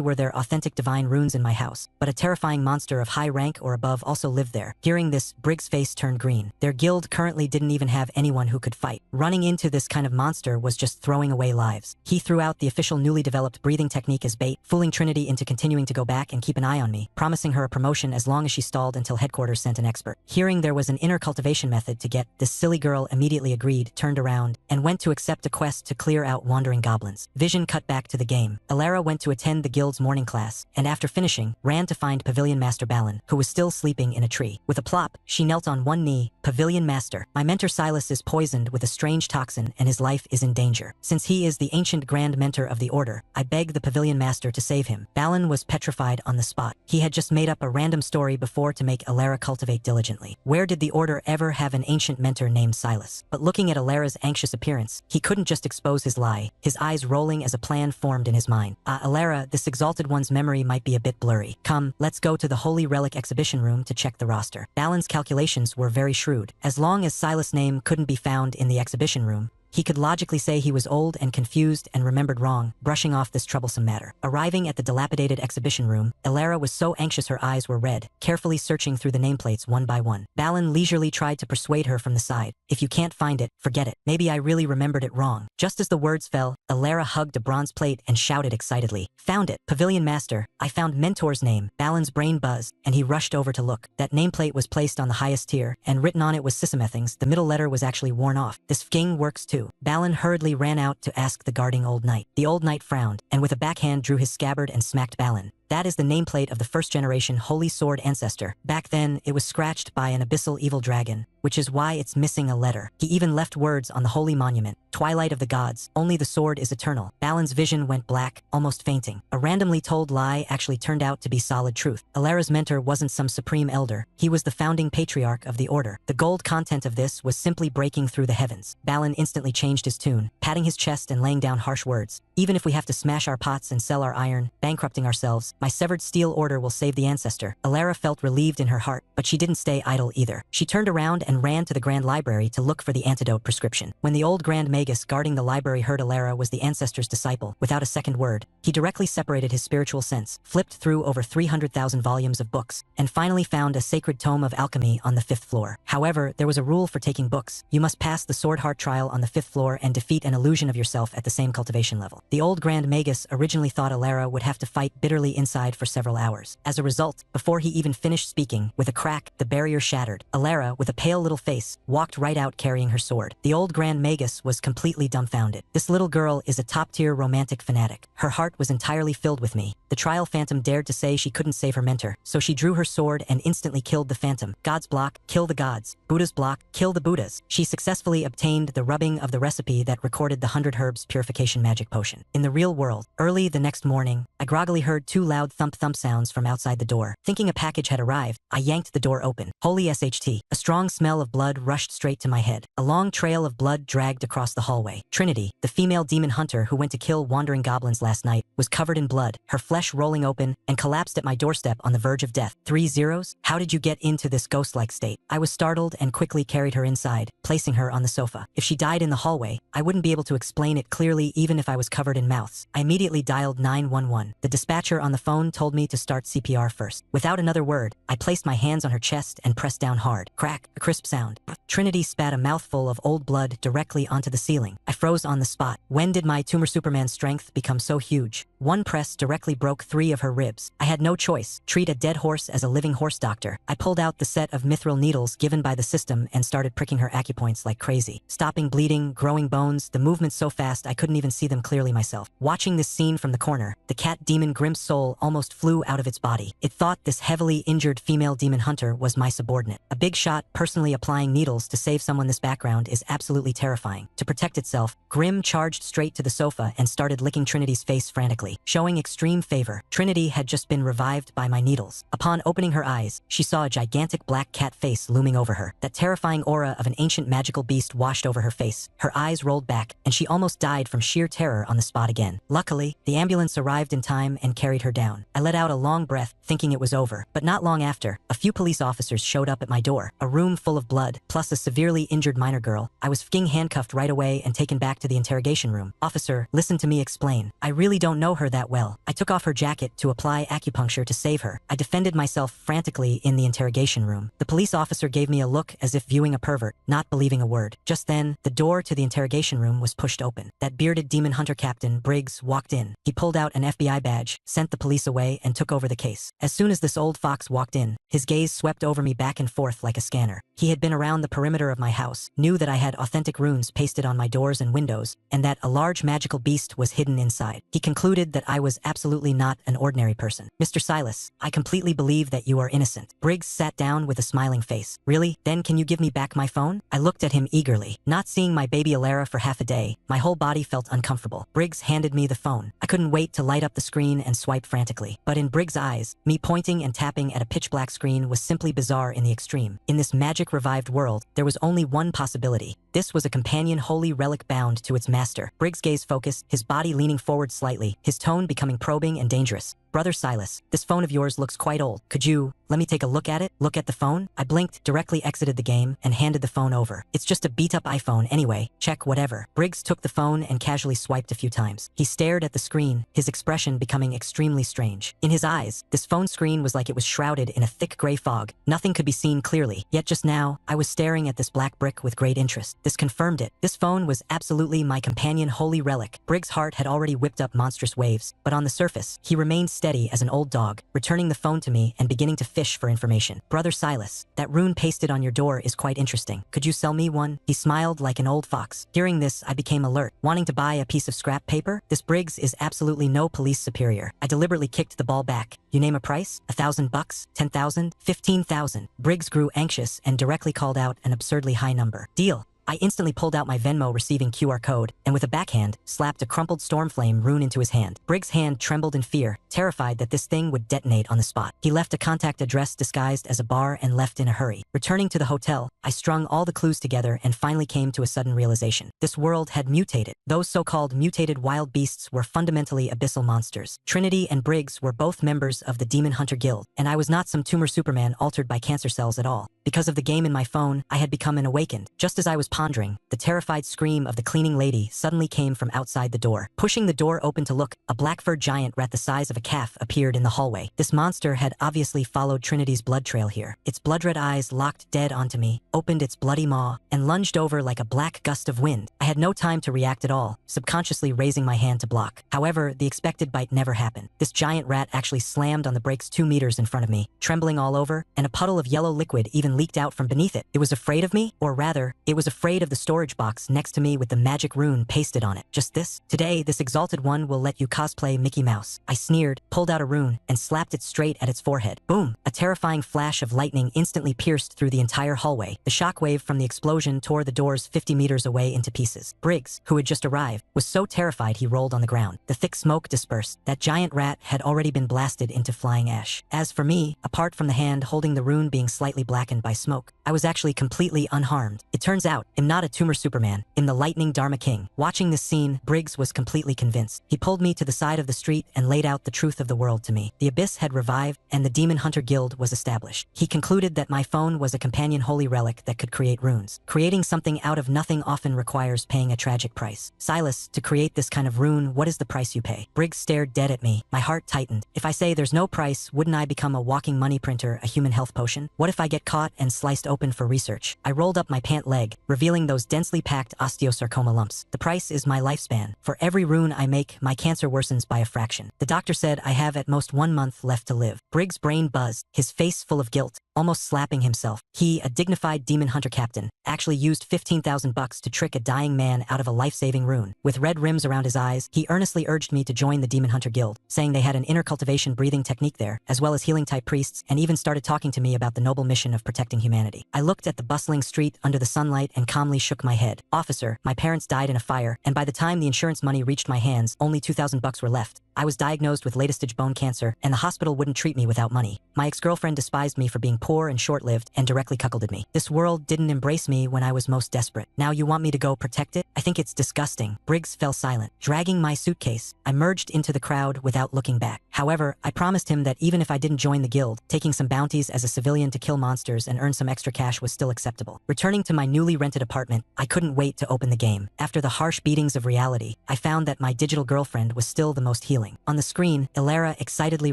were there authentic divine runes in my house, but a terrifying monster of high rank or above also lived there. Hearing this, Briggs' face turned green. Their guild currently didn't even have anyone who could fight. Running into this kind of monster was just throwing away lives. He threw out the official newly developed breathing technique as bait, fooling Trinity into continuing to go back and keep an eye on me, promising her a promotion as long as she stalled until headquarters sent an expert. Hearing there was an inner cultivation method to get, this silly girl immediately immediately agreed, turned around, and went to accept a quest to clear out wandering goblins. Vision cut back to the game. Alara went to attend the guild's morning class, and after finishing, ran to find Pavilion Master Balin, who was still sleeping in a tree. With a plop, she knelt on one knee. Pavilion Master, my mentor Silas is poisoned with a strange toxin and his life is in danger. Since he is the ancient Grand Mentor of the Order, I beg the Pavilion Master to save him. Balin was petrified on the spot. He had just made up a random story before to make Alara cultivate diligently. Where did the Order ever have an ancient mentor named Silas? But looking at Alara's anxious appearance, he couldn't just expose his lie, his eyes rolling as a plan formed in his mind. Alara, this exalted one's memory might be a bit blurry. Come, let's go to the Holy Relic exhibition room to check the roster. Balin's calculations were very shrewd. As long as Silas' name couldn't be found in the exhibition room, he could logically say he was old and confused and remembered wrong, brushing off this troublesome matter. Arriving at the dilapidated exhibition room, Alara was so anxious her eyes were red, carefully searching through the nameplates one by one. Balin leisurely tried to persuade her from the side. If you can't find it, forget it. Maybe I really remembered it wrong. Just as the words fell, Alara hugged a bronze plate and shouted excitedly, "Found it! Pavilion Master, I found Mentor's name." Balin's brain buzzed, and he rushed over to look. That nameplate was placed on the highest tier, and written on it was Sisamethings. The middle letter was actually worn off. This fking works too. Balin hurriedly ran out to ask the guarding old knight. The old knight frowned, and with a backhand drew his scabbard and smacked Balin. That is the nameplate of the first-generation Holy Sword ancestor. Back then, it was scratched by an abyssal evil dragon, which is why it's missing a letter. He even left words on the holy monument. Twilight of the gods, only the sword is eternal. Balin's vision went black, almost fainting. A randomly told lie actually turned out to be solid truth. Alara's mentor wasn't some supreme elder. He was the founding patriarch of the order. The gold content of this was simply breaking through the heavens. Balin instantly changed his tune, patting his chest and laying down harsh words. Even if we have to smash our pots and sell our iron, bankrupting ourselves, my severed steel order will save the ancestor. Alara felt relieved in her heart, but she didn't stay idle either. She turned around and ran to the Grand Library to look for the antidote prescription. When the old Grand Magus guarding the library heard Alara was the ancestor's disciple, without a second word, he directly separated his spiritual sense, flipped through over 300,000 volumes of books, and finally found a sacred tome of alchemy on the 5th floor. However, there was a rule for taking books. You must pass the sword heart trial on the 5th floor and defeat an illusion of yourself at the same cultivation level. The old Grand Magus originally thought Alara would have to fight bitterly inside for several hours. As a result, before he even finished speaking, with a crack, the barrier shattered. Alara, with a pale little face, walked right out carrying her sword. The old Grand Magus was completely dumbfounded. This little girl is a top-tier romantic fanatic. Her heart was entirely filled with me. The trial phantom dared to say she couldn't save her mentor, so she drew her sword and instantly killed the phantom. God's block, kill the gods. Buddha's block, kill the Buddhas. She successfully obtained the rubbing of the recipe that recorded the 100 herbs purification magic potion. In the real world, early the next morning, I groggily heard 2 loud thump-thump sounds from outside the door. Thinking a package had arrived, I yanked the door open. Holy SHT. A strong smell of blood rushed straight to my head. A long trail of blood dragged across the hallway. Trinity, the female demon hunter who went to kill wandering goblins last night, was covered in blood, her flesh rolling open, and collapsed at my doorstep on the verge of death. 3 zeros? How did you get into this ghost-like state? I was startled and quickly carried her inside, placing her on the sofa. If she died in the hallway, I wouldn't be able to explain it clearly even if I was covered in mouths. I immediately dialed 911. The dispatcher on the phone told me to start CPR first. Without another word, I placed my hands on her chest and pressed down hard. Crack, a crisp sound. Trinity spat a mouthful of old blood directly onto the ceiling. I froze on the spot. When did my tumor Superman strength become so huge? One press directly broke 3 of her ribs. I had no choice. Treat a dead horse as a living horse doctor. I pulled out the set of mithril needles given by the system and started pricking her acupoints like crazy. Stopping bleeding, growing bones, the movement so fast I couldn't even see them clearly myself. Watching this scene from the corner, the cat demon Grimm's soul almost flew out of its body. It thought this heavily injured female demon hunter was my subordinate. A big shot personally applying needles to save someone this background is absolutely terrifying. To protect itself, Grimm charged straight to the sofa and started licking Trinity's face frantically, showing extreme favor. Trinity had just been revived by my needles. Upon opening her eyes, she saw a gigantic black cat face looming over her. That terrifying aura of an ancient magical beast washed over her face. Her eyes rolled back, and she almost died from sheer terror on the spot again. Luckily, the ambulance arrived in time and carried her down. I let out a long breath, thinking it was over. But not long after, a few police officers showed up at my door. A room full of blood, plus a severely injured minor girl. I was handcuffed right away and taken back to the interrogation room. Officer, listen to me explain. I really don't know her that well. I took off her jacket to apply acupuncture to save her. I defended myself frantically in the interrogation room. The police officer gave me a look as if viewing a pervert, not believing a word. Just then, the door to the interrogation room was pushed open. That bearded demon hunter captain, Briggs, walked in. He pulled out an FBI badge, sent the police away, and took over the case. As soon as this old fox walked in, his gaze swept over me back and forth like a scanner. He had been around the perimeter of my house, knew that I had authentic runes pasted on my doors and windows, and that a large magical beast was hidden inside. He concluded that I was absolutely not an ordinary person. Mr. Silas, I completely believe that you are innocent. Briggs sat down with a smiling face. Really? Then can you give me back my phone? I looked at him eagerly. Not seeing my baby Alara for half a day, my whole body felt uncomfortable. Briggs handed me the phone. I couldn't wait to light up the screen and swipe frantically. But in Briggs' eyes, me pointing and tapping at a pitch-black screen was simply bizarre in the extreme. In this magic-revived world, there was only one possibility. This was a companion holy relic bound to its master. Briggs' gaze focused, his body leaning forward slightly, his tone becoming probing and dangerous. Brother Silas, this phone of yours looks quite old. Could you let me take a look at it? Look at the phone? I blinked, directly exited the game, and handed the phone over. It's just a beat-up iPhone anyway. Check whatever. Briggs took the phone and casually swiped a few times. He stared at the screen, his expression becoming extremely strange. In his eyes, this phone screen was like it was shrouded in a thick gray fog. Nothing could be seen clearly. Yet just now, I was staring at this black brick with great interest. This confirmed it. This phone was absolutely my companion holy relic. Briggs' heart had already whipped up monstrous waves, but on the surface, he remained steady as an old dog, returning the phone to me and beginning to fish for information. Brother Silas, that rune pasted on your door is quite interesting. Could you sell me one? He smiled like an old fox. Hearing this, I became alert, wanting to buy a piece of scrap paper. This Briggs is absolutely no police superior. I deliberately kicked the ball back. You name a price? $1,000? 10,000? 15,000? Briggs grew anxious and directly called out an absurdly high number. Deal. I instantly pulled out my Venmo receiving QR code, and with a backhand, slapped a crumpled Stormflame rune into his hand. Briggs' hand trembled in fear, terrified that this thing would detonate on the spot. He left a contact address disguised as a bar and left in a hurry. Returning to the hotel, I strung all the clues together and finally came to a sudden realization. This world had mutated. Those so-called mutated wild beasts were fundamentally abyssal monsters. Trinity and Briggs were both members of the Demon Hunter Guild, and I was not some tumor Superman altered by cancer cells at all. Because of the game in my phone, I had become an awakened. Just as I was pondering, the terrified scream of the cleaning lady suddenly came from outside the door. Pushing the door open to look, a black-furred giant rat the size of a calf appeared in the hallway. This monster had obviously followed Trinity's blood trail here. Its blood-red eyes locked dead onto me, opened its bloody maw, and lunged over like a black gust of wind. I had no time to react at all, subconsciously raising my hand to block. However, the expected bite never happened. This giant rat actually slammed on the brakes 2 meters in front of me, trembling all over, and a puddle of yellow liquid even leaked out from beneath it. It was afraid of me, or rather, it was afraid of the storage box next to me with the magic rune pasted on it. Just this? Today, this exalted one will let you cosplay Mickey Mouse. I sneered, pulled out a rune, and slapped it straight at its forehead. Boom! A terrifying flash of lightning instantly pierced through the entire hallway. The shockwave from the explosion tore the doors 50 meters away into pieces. Briggs, who had just arrived, was so terrified he rolled on the ground. The thick smoke dispersed. That giant rat had already been blasted into flying ash. As for me, apart from the hand holding the rune being slightly blackened by smoke, I was actually completely unharmed. It turns out, I'm not a tumor Superman. I'm the lightning Dharma King. Watching this scene, Briggs was completely convinced. He pulled me to the side of the street and laid out the truth of the world to me. The Abyss had revived, and the Demon Hunter Guild was established. He concluded that my phone was a companion holy relic that could create runes. Creating something out of nothing often requires paying a tragic price. Silas, to create this kind of rune, what is the price you pay? Briggs stared dead at me. My heart tightened. If I say there's no price, wouldn't I become a walking money printer, a human health potion? What if I get caught and sliced open for research? I rolled up my pant leg, revealing those densely packed osteosarcoma lumps. The price is my lifespan. For every rune I make, my cancer worsens by a fraction. The doctor said I have at most 1 month left to live. Briggs' brain buzzed, his face full of guilt, almost slapping himself. He, a dignified demon hunter captain, actually used 15,000 bucks to trick a dying man out of a life-saving rune. With red rims around his eyes, he earnestly urged me to join the Demon Hunter Guild, saying they had an inner cultivation breathing technique there, as well as healing-type priests, and even started talking to me about the noble mission of protecting humanity. I looked at the bustling street under the sunlight and calmly shook my head. Officer, my parents died in a fire, and by the time the insurance money reached my hands, only 2,000 bucks were left. I was diagnosed with late-stage bone cancer, and the hospital wouldn't treat me without money. My ex-girlfriend despised me for being poor and short-lived, and directly cuckolded me. This world didn't embrace me when I was most desperate. Now you want me to go protect it? I think it's disgusting. Briggs fell silent. Dragging my suitcase, I merged into the crowd without looking back. However, I promised him that even if I didn't join the guild, taking some bounties as a civilian to kill monsters and earn some extra cash was still acceptable. Returning to my newly rented apartment, I couldn't wait to open the game. After the harsh beatings of reality, I found that my digital girlfriend was still the most healing. On the screen, Ilara excitedly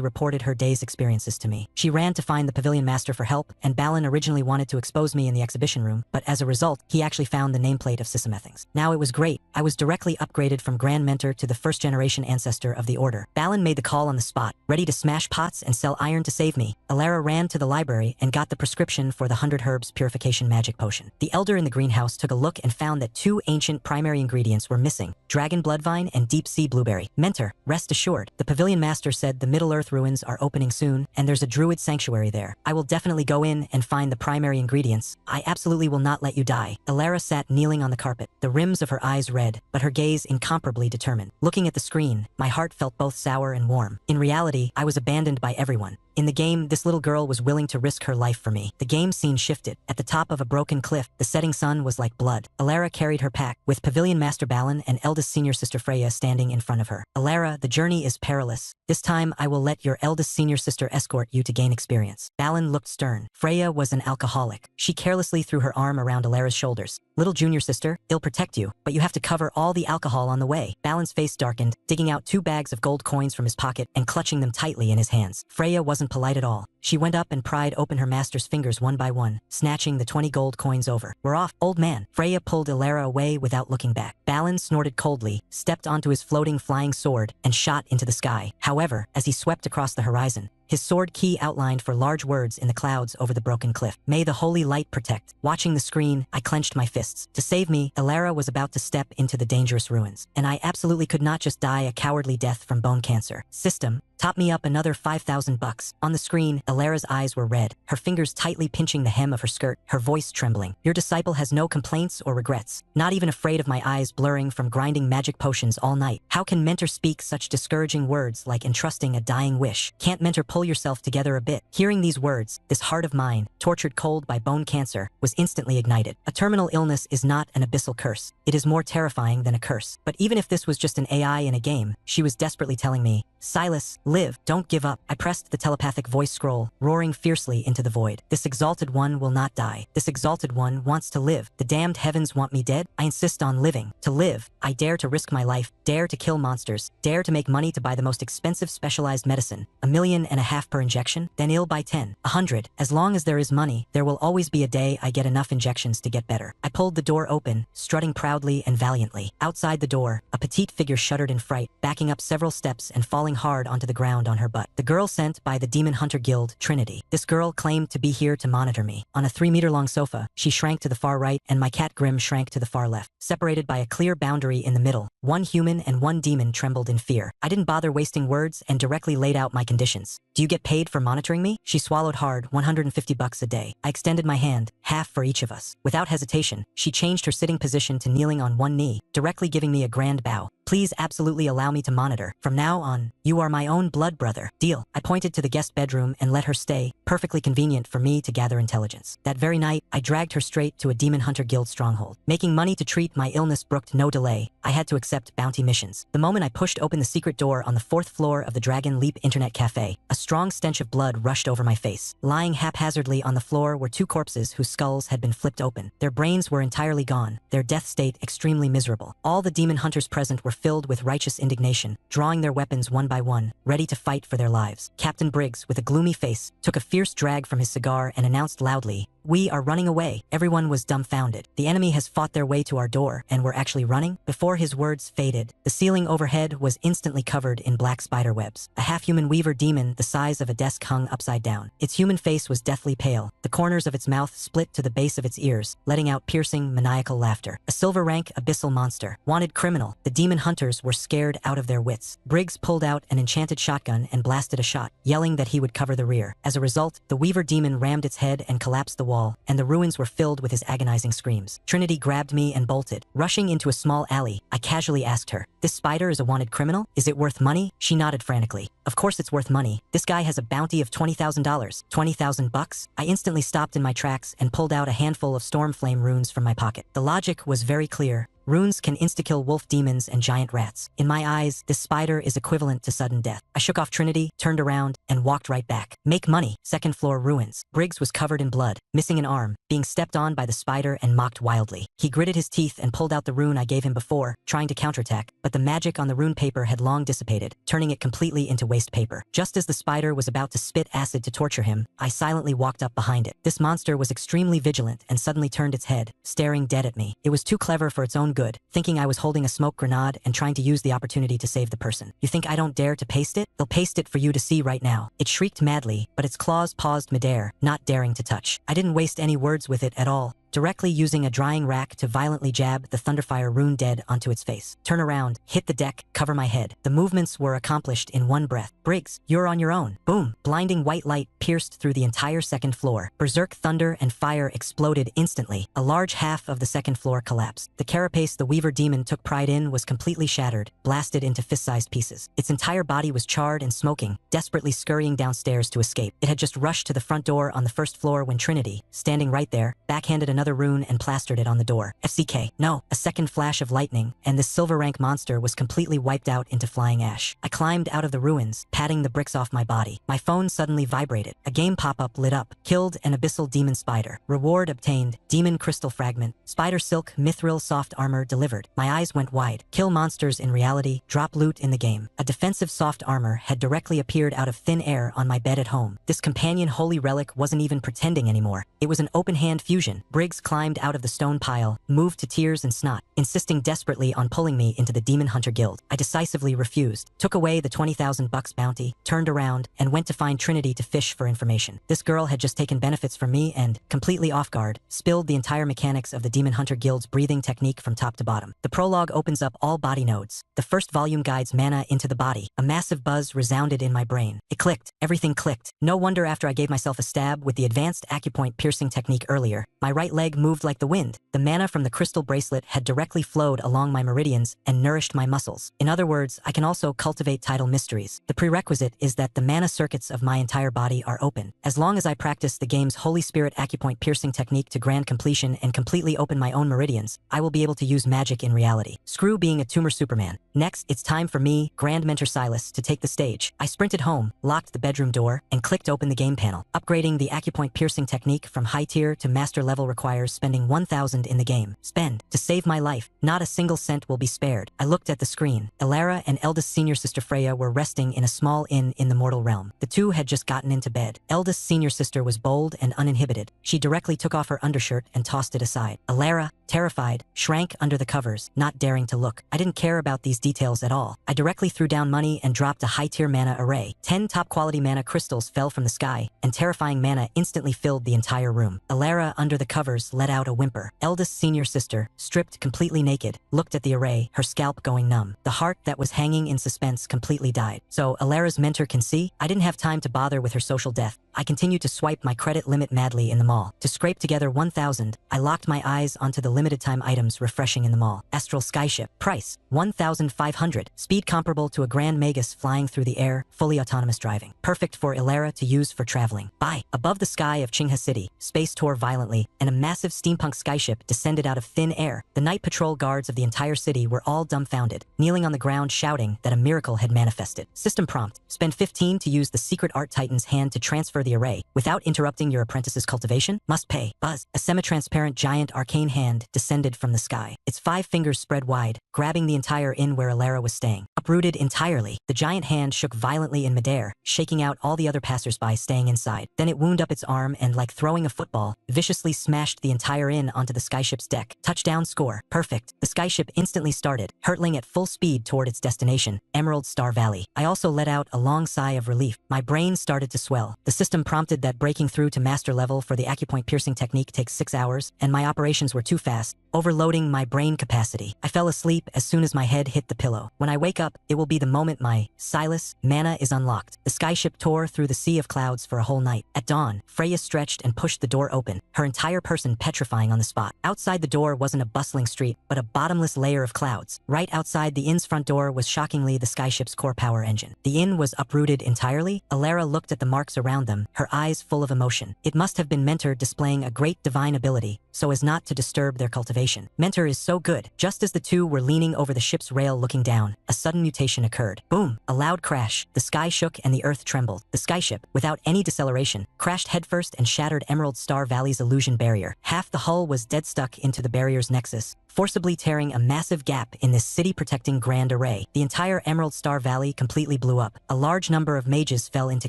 reported her day's experiences to me. She ran to find the pavilion master for help, and Balin originally wanted to expose me in the exhibition room, but as a result, he actually found the nameplate of Sisymethinx. Now it was great. I was directly upgraded from Grand Mentor to the first-generation ancestor of the Order. Balin made the call on the spot, ready to smash pots and sell iron to save me. Ilara ran to the library and got the prescription for the 100 Herbs Purification Magic Potion. The elder in the greenhouse took a look and found that 2 ancient primary ingredients were missing: Dragon Bloodvine and Deep Sea Blueberry. Mentor, rest assured. The pavilion master said the Middle-earth ruins are opening soon, and there's a druid sanctuary there. I will definitely go in and find the primary ingredients. I absolutely will not let you die. Ilara sat kneeling on the carpet, the rims of her eyes red, but her gaze incomparably determined. Looking at the screen, my heart felt both sour and warm. In reality, I was abandoned by everyone. In the game, this little girl was willing to risk her life for me. The game scene shifted. At the top of a broken cliff, the setting sun was like blood. Ilara carried her pack, with Pavilion Master Balin and eldest senior sister Freya standing in front of her. Ilara, the journey is perilous. This time, I will let your eldest senior sister escort you to gain experience. Balin looked stern. Freya was an alcoholic. She carelessly threw her arm around Ilara's shoulders. Little junior sister, I'll protect you, but you have to cover all the alcohol on the way. Balin's face darkened, digging out 2 bags of gold coins from his pocket and clutching them tightly in his hands. Freya wasn't polite at all. She went up and pried open her master's fingers one by one, snatching the 20 gold coins over. We're off, old man. Freya pulled Ilara away without looking back. Balin snorted coldly, stepped onto his floating flying sword, and shot into the sky. However, as he swept across the horizon, his sword key outlined for large words in the clouds over the broken cliff. May the holy light protect. Watching the screen, I clenched my fists. To save me, Ilara was about to step into the dangerous ruins, and I absolutely could not just die a cowardly death from bone cancer. System, top me up another 5,000 bucks. On the screen, Ilara's eyes were red, her fingers tightly pinching the hem of her skirt, her voice trembling. Your disciple has no complaints or regrets, not even afraid of my eyes blurring from grinding magic potions all night. How can Mentor speak such discouraging words like entrusting a dying wish? Can't Mentor pull yourself together a bit? Hearing these words, this heart of mine, tortured cold by bone cancer, was instantly ignited. A terminal illness is not an abyssal curse. It is more terrifying than a curse. But even if this was just an AI in a game, she was desperately telling me, Silas, live, don't give up. I pressed the telepathic voice scroll, roaring fiercely into the void. This exalted one will not die. This exalted one wants to live. The damned heavens want me dead? I insist on living. To live, I dare to risk my life, dare to kill monsters, dare to make money to buy the most expensive specialized medicine. $1.5 million per injection? Then I'll buy 10, 100. As long as there is money, there will always be a day I get enough injections to get better. I pulled the door open, strutting proudly and valiantly. Outside the door, a petite figure shuddered in fright, backing up several steps and falling hard onto the ground on her butt. The girl sent by the Demon Hunter Guild, Trinity. This girl claimed to be here to monitor me. On a 3-meter-long sofa, she shrank to the far right and my cat Grim shrank to the far left. Separated by a clear boundary in the middle, 1 human and 1 demon trembled in fear. I didn't bother wasting words and directly laid out my conditions. Do you get paid for monitoring me? She swallowed hard, 150 bucks a day. I extended my hand, half for each of us. Without hesitation, she changed her sitting position to kneeling on 1 knee, directly giving me a grand bow. Please absolutely allow me to monitor. From now on, you are my own blood brother. Deal. I pointed to the guest bedroom and let her stay, perfectly convenient for me to gather intelligence. That very night, I dragged her straight to a Demon Hunter Guild stronghold. Making money to treat my illness brooked no delay. I had to accept bounty missions. The moment I pushed open the secret door on the 4th floor of the Dragon Leap Internet Cafe, a strong stench of blood rushed over my face. Lying haphazardly on the floor were 2 corpses whose skulls had been flipped open. Their brains were entirely gone, their death state extremely miserable. All the demon hunters present were filled with righteous indignation, drawing their weapons one by one, ready to fight for their lives. Captain Briggs, with a gloomy face, took a fierce drag from his cigar and announced loudly, "We are running away." Everyone was dumbfounded. The enemy has fought their way to our door, and we're actually running? Before his words faded, the ceiling overhead was instantly covered in black spider webs. A half-human weaver demon the size of a desk hung upside down. Its human face was deathly pale. The corners of its mouth split to the base of its ears, letting out piercing, maniacal laughter. A silver-rank abyssal monster. Wanted criminal. The demon hunters were scared out of their wits. Briggs pulled out an enchanted shotgun and blasted a shot, yelling that he would cover the rear. As a result, the weaver demon rammed its head and collapsed the wall, and the ruins were filled with his agonizing screams. Trinity grabbed me and bolted. Rushing into a small alley, I casually asked her, "This spider is a wanted criminal? Is it worth money?" She nodded frantically. "Of course it's worth money. This guy has a bounty of $20,000. 20,000 bucks? I instantly stopped in my tracks and pulled out a handful of Stormflame runes from my pocket. The logic was very clear. Runes can insta-kill wolf demons and giant rats. In my eyes, this spider is equivalent to sudden death. I shook off Trinity, turned around, and walked right back. Make money. Second floor ruins. Briggs was covered in blood, missing an arm, being stepped on by the spider and mocked wildly. He gritted his teeth and pulled out the rune I gave him before, trying to counterattack, but the magic on the rune paper had long dissipated, turning it completely into waste paper. Just as the spider was about to spit acid to torture him, I silently walked up behind it. This monster was extremely vigilant and suddenly turned its head, staring dead at me. It was too clever for its own good, thinking I was holding a smoke grenade and trying to use the opportunity to save the person. You think I don't dare to paste it? They'll paste it for you to see right now. It shrieked madly, but its claws paused midair, not daring to touch. I didn't waste any words with it at all, directly using a drying rack to violently jab the Thunderfire rune dead onto its face. Turn around, hit the deck, cover my head. The movements were accomplished in one breath. Briggs, you're on your own. Boom. Blinding white light pierced through the entire second floor. Berserk thunder and fire exploded instantly. A large half of the second floor collapsed. The carapace the Weaver demon took pride in was completely shattered, blasted into fist-sized pieces. Its entire body was charred and smoking, desperately scurrying downstairs to escape. It had just rushed to the front door on the first floor when Trinity, standing right there, backhanded another rune and plastered it on the door. FCK. No. A second flash of lightning, and this silver rank monster was completely wiped out into flying ash. I climbed out of the ruins, patting the bricks off my body. My phone suddenly vibrated. A game pop-up lit up. Killed an abyssal demon spider. Reward obtained. Demon crystal fragment. Spider silk mithril soft armor delivered. My eyes went wide. Kill monsters in reality, drop loot in the game. A defensive soft armor had directly appeared out of thin air on my bed at home. This companion holy relic wasn't even pretending anymore. It was an open-hand fusion. Briggs climbed out of the stone pile, moved to tears and snot, insisting desperately on pulling me into the Demon Hunter Guild. I decisively refused, took away the 20,000 bucks bounty, turned around, and went to find Trinity to fish for information. This girl had just taken benefits from me and, completely off guard, spilled the entire mechanics of the Demon Hunter Guild's breathing technique from top to bottom. The prologue opens up all body nodes. The first volume guides mana into the body. A massive buzz resounded in my brain. It clicked. Everything clicked. No wonder after I gave myself a stab with the advanced acupoint piercing technique earlier, my right leg moved like the wind. The mana from the crystal bracelet had directly flowed along my meridians and nourished my muscles. In other words, I can also cultivate tidal mysteries. The prerequisite is that the mana circuits of my entire body are open. As long as I practice the game's Holy Spirit acupoint piercing technique to grand completion and completely open my own meridians, I will be able to use magic in reality. Screw being a tumor Superman. Next, it's time for me, Grand Mentor Silas, to take the stage. I sprinted home, locked the bedroom door, and clicked open the game panel. Upgrading the acupoint piercing technique from high tier to master level requires spending 1,000 in the game. Spend. To save my life. Not a single cent will be spared. I looked at the screen. Elara and eldest senior sister Freya were resting in a small inn in the mortal realm. The two had just gotten into bed. Eldest senior sister was bold and uninhibited. She directly took off her undershirt and tossed it aside. Elara, terrified, shrank under the covers, not daring to look. I didn't care about these details at all. I directly threw down money and dropped a high-tier mana array. 10 top-quality mana crystals fell from the sky, and terrifying mana instantly filled the entire room. Elara, under the covers, let out a whimper. Eldest senior sister, stripped completely naked, looked at the array, her scalp going numb. The heart that was hanging in suspense completely died. So Elara's mentor can see? I didn't have time to bother with her social death. I continued to swipe my credit limit madly in the mall. To scrape together 1,000, I locked my eyes onto the limited time items refreshing in the mall. Astral Skyship. Price, 1,500. Speed comparable to a Grand Magus flying through the air, fully autonomous driving. Perfect for Elara to use for traveling. Buy. Above the sky of Qinghe City, space tore violently, and a massive steampunk skyship descended out of thin air. The night patrol guards of the entire city were all dumbfounded, kneeling on the ground shouting that a miracle had manifested. System prompt. Spend 15 to use the secret art titan's hand to transfer the array without interrupting your apprentice's cultivation. Must pay. Buzz. A semi-transparent giant arcane hand descended from the sky. Its 5 fingers spread wide, grabbing the entire inn where Elara was staying. Uprooted entirely, the giant hand shook violently in midair, shaking out all the other passersby staying inside. Then it wound up its arm and, like throwing a football, viciously smashed the entire inn onto the skyship's deck. Touchdown score. Perfect. The skyship instantly started, hurtling at full speed toward its destination, Emerald Star Valley. I also let out a long sigh of relief. My brain started to swell. The system prompted that breaking through to master level for the acupoint piercing technique takes 6 hours, and my operations were too fast, overloading my brain capacity. I fell asleep as soon as my head hit the pillow. When I wake up, it will be the moment my Silas mana is unlocked. The skyship tore through the sea of clouds for a whole night. At dawn, Freya stretched and pushed the door open, her entire person petrifying on the spot. Outside the door wasn't a bustling street, but a bottomless layer of clouds. Right outside the inn's front door was shockingly the skyship's core power engine. The inn was uprooted entirely. Elara looked at the marks around them him, her eyes full of emotion. It must have been Mentor displaying a great divine ability, so as not to disturb their cultivation. Mentor is so good. Just as the two were leaning over the ship's rail looking down, a sudden mutation occurred. Boom! A loud crash. The sky shook and the earth trembled. The skyship, without any deceleration, crashed headfirst and shattered Emerald Star Valley's illusion barrier. Half the hull was dead stuck into the barrier's nexus, forcibly tearing a massive gap in this city-protecting grand array. The entire Emerald Star Valley completely blew up. A large number of mages fell into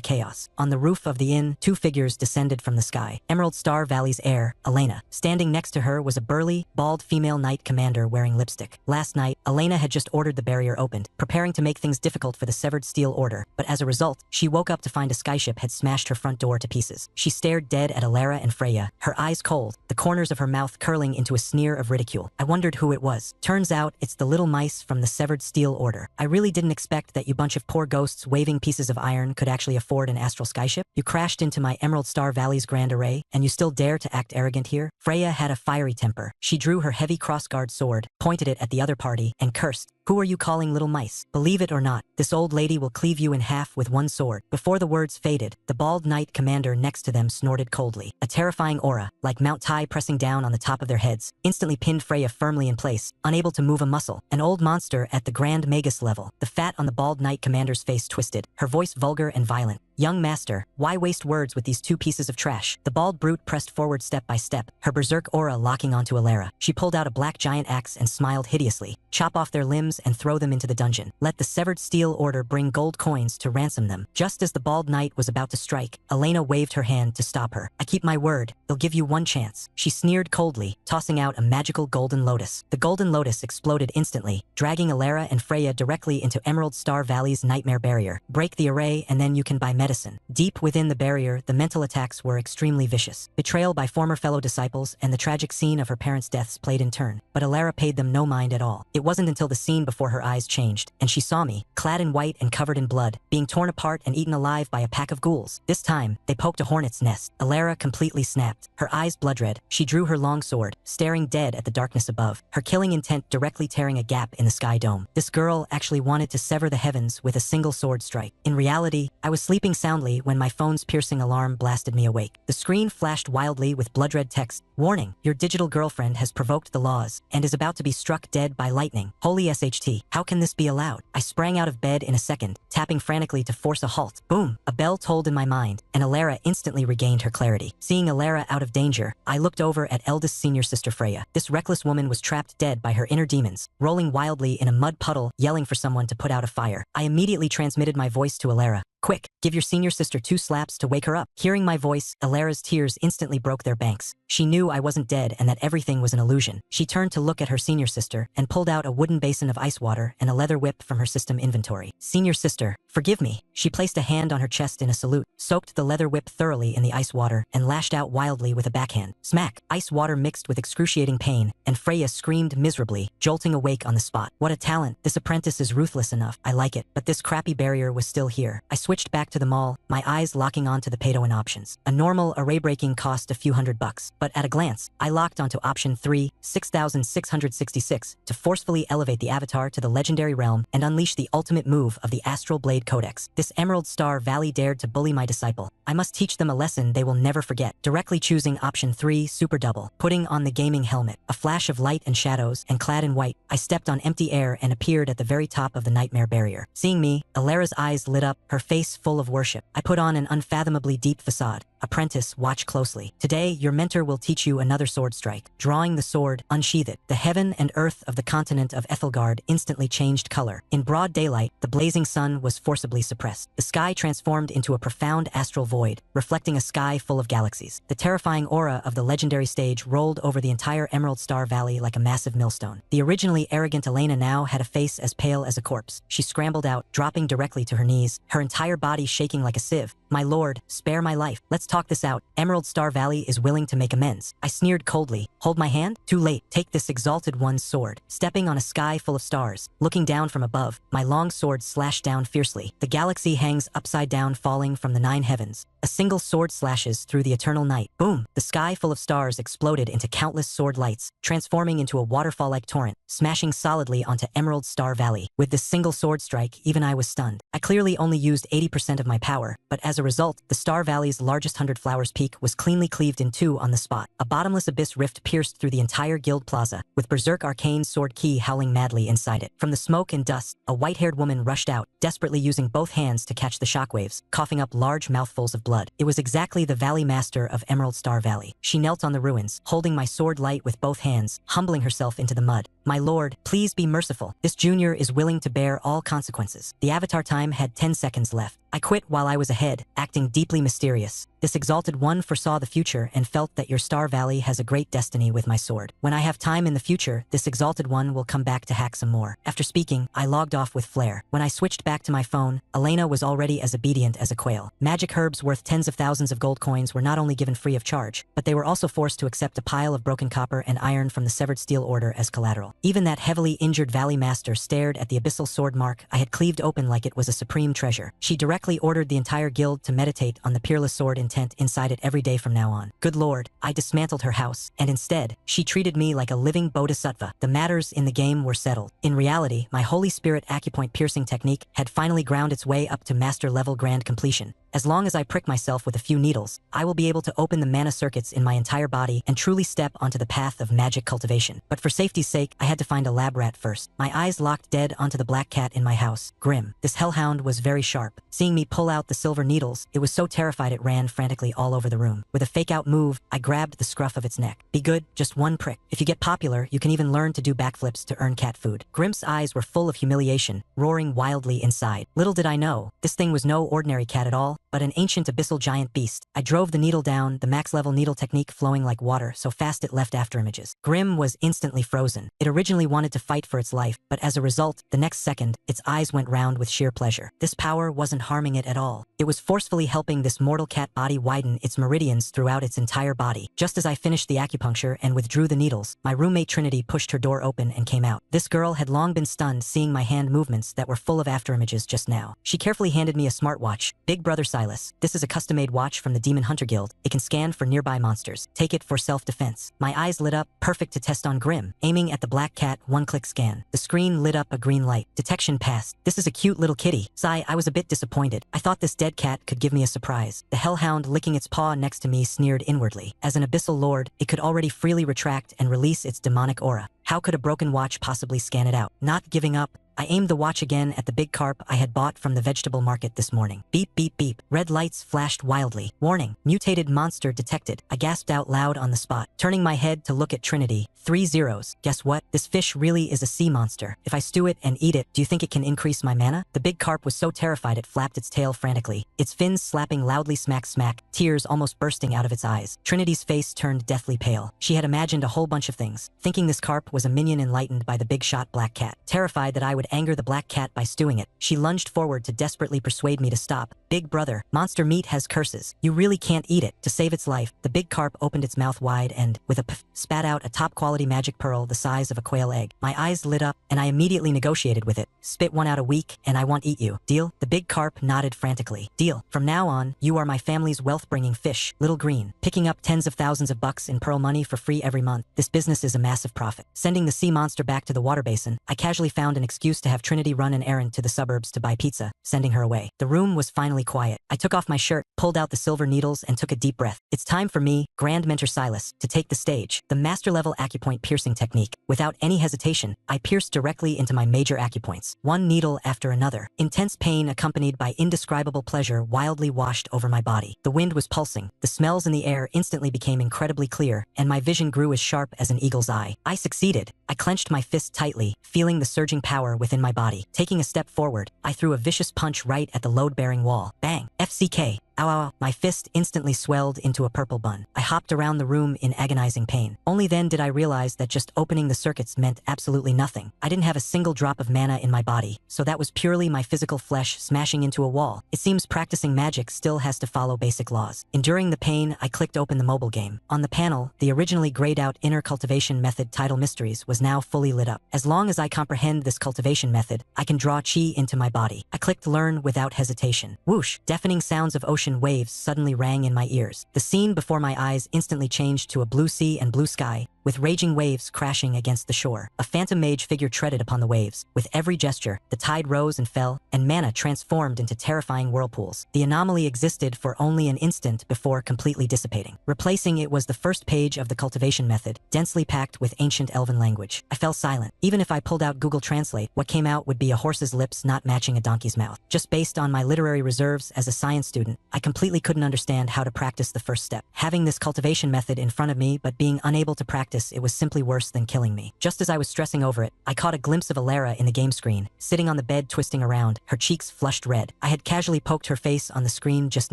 chaos. On the roof of the inn, two figures descended from the sky. Emerald Star Valley's heir, Elena. Standing next to her was a burly, bald female knight commander wearing lipstick. Last night, Elena had just ordered the barrier opened, preparing to make things difficult for the Severed Steel Order, but as a result, she woke up to find a skyship had smashed her front door to pieces. She stared dead at Alara and Freya, her eyes cold, the corners of her mouth curling into a sneer of ridicule. I wondered who it was. Turns out it's the little mice from the Severed Steel Order. I really didn't expect that you bunch of poor ghosts waving pieces of iron could actually afford an astral skyship. You crashed into my Emerald Star Valley's grand array, and you still dare to act arrogant here? Freya had a fiery temper. She drew her heavy crossguard sword, pointed it at the other party, and cursed. Who are you calling little mice? Believe it or not, this old lady will cleave you in half with one sword. Before the words faded, the bald knight commander next to them snorted coldly. A terrifying aura, like Mount Tai pressing down on the top of their heads, instantly pinned Freya firmly in place, unable to move a muscle. An old monster at the Grand Magus level. The fat on the bald knight commander's face twisted, her voice vulgar and violent. Young master, why waste words with these two pieces of trash? The bald brute pressed forward step by step, her berserk aura locking onto Alara. She pulled out a black giant axe and smiled hideously. Chop off their limbs and throw them into the dungeon. Let the Severed Steel Order bring gold coins to ransom them. Just as the bald knight was about to strike, Elena waved her hand to stop her. I keep my word, they'll give you one chance. She sneered coldly, tossing out a magical golden lotus. The golden lotus exploded instantly, dragging Alara and Freya directly into Emerald Star Valley's nightmare barrier. Break the array and then you can buy medicine. Deep within the barrier, the mental attacks were extremely vicious. Betrayal by former fellow disciples and the tragic scene of her parents' deaths played in turn, but Alara paid them no mind at all. It wasn't until the scene before her eyes changed, and she saw me, clad in white and covered in blood, being torn apart and eaten alive by a pack of ghouls. This time, they poked a hornet's nest. Alara completely snapped, her eyes blood red. She drew her long sword, staring dead at the darkness above, her killing intent directly tearing a gap in the sky dome. This girl actually wanted to sever the heavens with a single sword strike. In reality, I was sleeping soundly when my phone's piercing alarm blasted me awake. The screen flashed wildly with blood-red text. Warning, your digital girlfriend has provoked the laws and is about to be struck dead by lightning. Holy SHT, how can this be allowed? I sprang out of bed in a second, tapping frantically to force a halt. Boom, a bell tolled in my mind, and Alara instantly regained her clarity. Seeing Alara out of danger, I looked over at eldest senior sister Freya. This reckless woman was trapped dead by her inner demons, rolling wildly in a mud puddle, yelling for someone to put out a fire. I immediately transmitted my voice to Alara. Quick, give your senior sister 2 slaps to wake her up. Hearing my voice, Alara's tears instantly broke their banks. She knew I wasn't dead and that everything was an illusion. She turned to look at her senior sister and pulled out a wooden basin of ice water and a leather whip from her system inventory. Senior sister, forgive me. She placed a hand on her chest in a salute, soaked the leather whip thoroughly in the ice water, and lashed out wildly with a backhand. Smack! Ice water mixed with excruciating pain, and Freya screamed miserably, jolting awake on the spot. What a talent. This apprentice is ruthless enough. I like it. But this crappy barrier was still here. I switched back to the mall, my eyes locking onto the pay-to-win options. A normal array breaking cost a few $100, but at a glance, I locked onto option 3, 6,666, to forcefully elevate the avatar to the legendary realm and unleash the ultimate move of the Astral Blade Codex. This Emerald Star Valley dared to bully my disciple. I must teach them a lesson they will never forget. Directly choosing option 3, Super Double, putting on the gaming helmet. A flash of light and shadows, and clad in white, I stepped on empty air and appeared at the very top of the nightmare barrier. Seeing me, Alara's eyes lit up, her face full of worship. I put on an unfathomably deep facade. Apprentice, watch closely. Today, your mentor will teach you another sword strike. Drawing the sword, unsheath it. The heaven and earth of the continent of Ethelgard instantly changed color. In broad daylight, the blazing sun was forcibly suppressed. The sky transformed into a profound astral void, reflecting a sky full of galaxies. The terrifying aura of the legendary stage rolled over the entire Emerald Star Valley like a massive millstone. The originally arrogant Elena now had a face as pale as a corpse. She scrambled out, dropping directly to her knees, her entire body shaking like a sieve. My lord, spare my life. Let's Let's talk this out. Emerald Star Valley is willing to make amends. I sneered coldly. Hold my hand? Too late. Take this Exalted One's sword. Stepping on a sky full of stars. Looking down from above, my long sword slashed down fiercely. The galaxy hangs upside down, falling from the 9 heavens. A single sword slashes through the eternal night. Boom! The sky full of stars exploded into countless sword lights, transforming into a waterfall-like torrent, smashing solidly onto Emerald Star Valley. With this single sword strike, even I was stunned. I clearly only used 80% of my power, but as a result, the Star Valley's largest 100 Flowers peak was cleanly cleaved in two on the spot. A bottomless abyss rift pierced through the entire guild plaza, with Berserk Arcane Sword Key howling madly inside it. From the smoke and dust, a white-haired woman rushed out, desperately using both hands to catch the shockwaves, coughing up large mouthfuls of blood. It was exactly the Valley Master of Emerald Star Valley. She knelt on the ruins, holding my sword light with both hands, humbling herself into the mud. My lord, please be merciful. This junior is willing to bear all consequences. The avatar time had 10 seconds left. I quit while I was ahead, acting deeply mysterious. This Exalted One foresaw the future and felt that your Star Valley has a great destiny with my sword. When I have time in the future, this Exalted One will come back to hack some more. After speaking, I logged off with flair. When I switched back to my phone, Elena was already as obedient as a quail. Magic herbs worth tens of thousands of gold coins were not only given free of charge, but they were also forced to accept a pile of broken copper and iron from the Severed Steel Order as collateral. Even that heavily injured Valley Master stared at the abyssal sword mark I had cleaved open like it was a supreme treasure. She directly ordered the entire guild to meditate on the peerless sword intent inside it every day from now on. Good lord, I dismantled her house, and instead, she treated me like a living bodhisattva. The matters in the game were settled. In reality, my Holy Spirit acupoint piercing technique had finally ground its way up to master level grand completion. As long as I prick myself with a few needles, I will be able to open the mana circuits in my entire body and truly step onto the path of magic cultivation. But for safety's sake, I had to find a lab rat first. My eyes locked dead onto the black cat in my house. Grim. This hellhound was very sharp. Seeing me pull out the silver needles, it was so terrified it ran frantically all over the room. With a fake-out move, I grabbed the scruff of its neck. Be good, just one prick. If you get popular, you can even learn to do backflips to earn cat food. Grimp's eyes were full of humiliation, roaring wildly inside. Little did I know, this thing was no ordinary cat at all, but an ancient abyssal giant beast. I drove the needle down, the max-level needle technique flowing like water so fast it left afterimages. Grim was instantly frozen. It originally wanted to fight for its life, but as a result, the next second, its eyes went round with sheer pleasure. This power wasn't harming it at all. It was forcefully helping this mortal cat body widen its meridians throughout its entire body. Just as I finished the acupuncture and withdrew the needles, my roommate Trinity pushed her door open and came out. This girl had long been stunned seeing my hand movements that were full of afterimages just now. She carefully handed me a smartwatch. Big brother Silas, this is a custom-made watch from the Demon Hunter Guild. It can scan for nearby monsters. Take it for self-defense. My eyes lit up, perfect to test on Grim. Aiming at the black cat, one-click scan. The screen lit up a green light. Detection passed. This is a cute little kitty. Sigh, I was a bit disappointed. I thought this dead cat could give me a surprise. The hellhound licking its paw next to me sneered inwardly. As an abyssal lord, it could already freely retract and release its demonic aura. How could a broken watch possibly scan it out? Not giving up, I aimed the watch again at the big carp I had bought from the vegetable market this morning. Beep, beep, beep. Red lights flashed wildly. Warning, mutated monster detected. I gasped out loud on the spot, turning my head to look at Trinity. 3 zeros. Guess what? This fish really is a sea monster. If I stew it and eat it, do you think it can increase my mana? The big carp was so terrified it flapped its tail frantically, its fins slapping loudly smack smack, tears almost bursting out of its eyes. Trinity's face turned deathly pale. She had imagined a whole bunch of things, thinking this carp was a minion enlightened by the big shot black cat. Terrified that I would anger the black cat by stewing it, she lunged forward to desperately persuade me to stop. Big brother, monster meat has curses. You really can't eat it. To save its life, the big carp opened its mouth wide and, with a puff, spat out a top-quality magic pearl the size of a quail egg. My eyes lit up, and I immediately negotiated with it. Spit one out a week, and I won't eat you. Deal? The big carp nodded frantically. Deal. From now on, you are my family's wealth-bringing fish, Little Green. Picking up tens of thousands of bucks in pearl money for free every month. This business is a massive profit. Sending the sea monster back to the water basin, I casually found an excuse to have Trinity run an errand to the suburbs to buy pizza, sending her away. The room was finally quiet. I took off my shirt, pulled out the silver needles, and took a deep breath. It's time for me, Grand Mentor Silas, to take the stage. The master-level acupoint piercing technique. Without any hesitation, I pierced directly into my major acupoints. One needle after another. Intense pain accompanied by indescribable pleasure wildly washed over my body. The wind was pulsing. The smells in the air instantly became incredibly clear, and my vision grew as sharp as an eagle's eye. I succeeded. I clenched my fist tightly, feeling the surging power within my body. Taking a step forward, I threw a vicious punch right at the load-bearing wall. Bang! FCK! Ow, ow, ow. My fist instantly swelled into a purple bun. I hopped around the room in agonizing pain. Only then did I realize that just opening the circuits meant absolutely nothing. I didn't have a single drop of mana in my body, so that was purely my physical flesh smashing into a wall. It seems practicing magic still has to follow basic laws. Enduring the pain, I clicked open the mobile game. On the panel, the originally grayed out inner cultivation method title mysteries was now fully lit up. As long as I comprehend this cultivation method, I can draw chi into my body. I clicked learn without hesitation. Whoosh! Deafening sounds of ocean waves suddenly rang in my ears. The scene before my eyes instantly changed to a blue sea and blue sky, with raging waves crashing against the shore. A phantom mage figure treaded upon the waves. With every gesture, the tide rose and fell, and mana transformed into terrifying whirlpools. The anomaly existed for only an instant before completely dissipating. Replacing it was the first page of the cultivation method, densely packed with ancient elven language. I fell silent. Even if I pulled out Google Translate, what came out would be a horse's lips not matching a donkey's mouth. Just based on my literary reserves as a science student, I completely couldn't understand how to practice the first step. Having this cultivation method in front of me but being unable to practice, it was simply worse than killing me. Just as I was stressing over it, I caught a glimpse of Alara in the game screen, sitting on the bed twisting around, her cheeks flushed red. I had casually poked her face on the screen just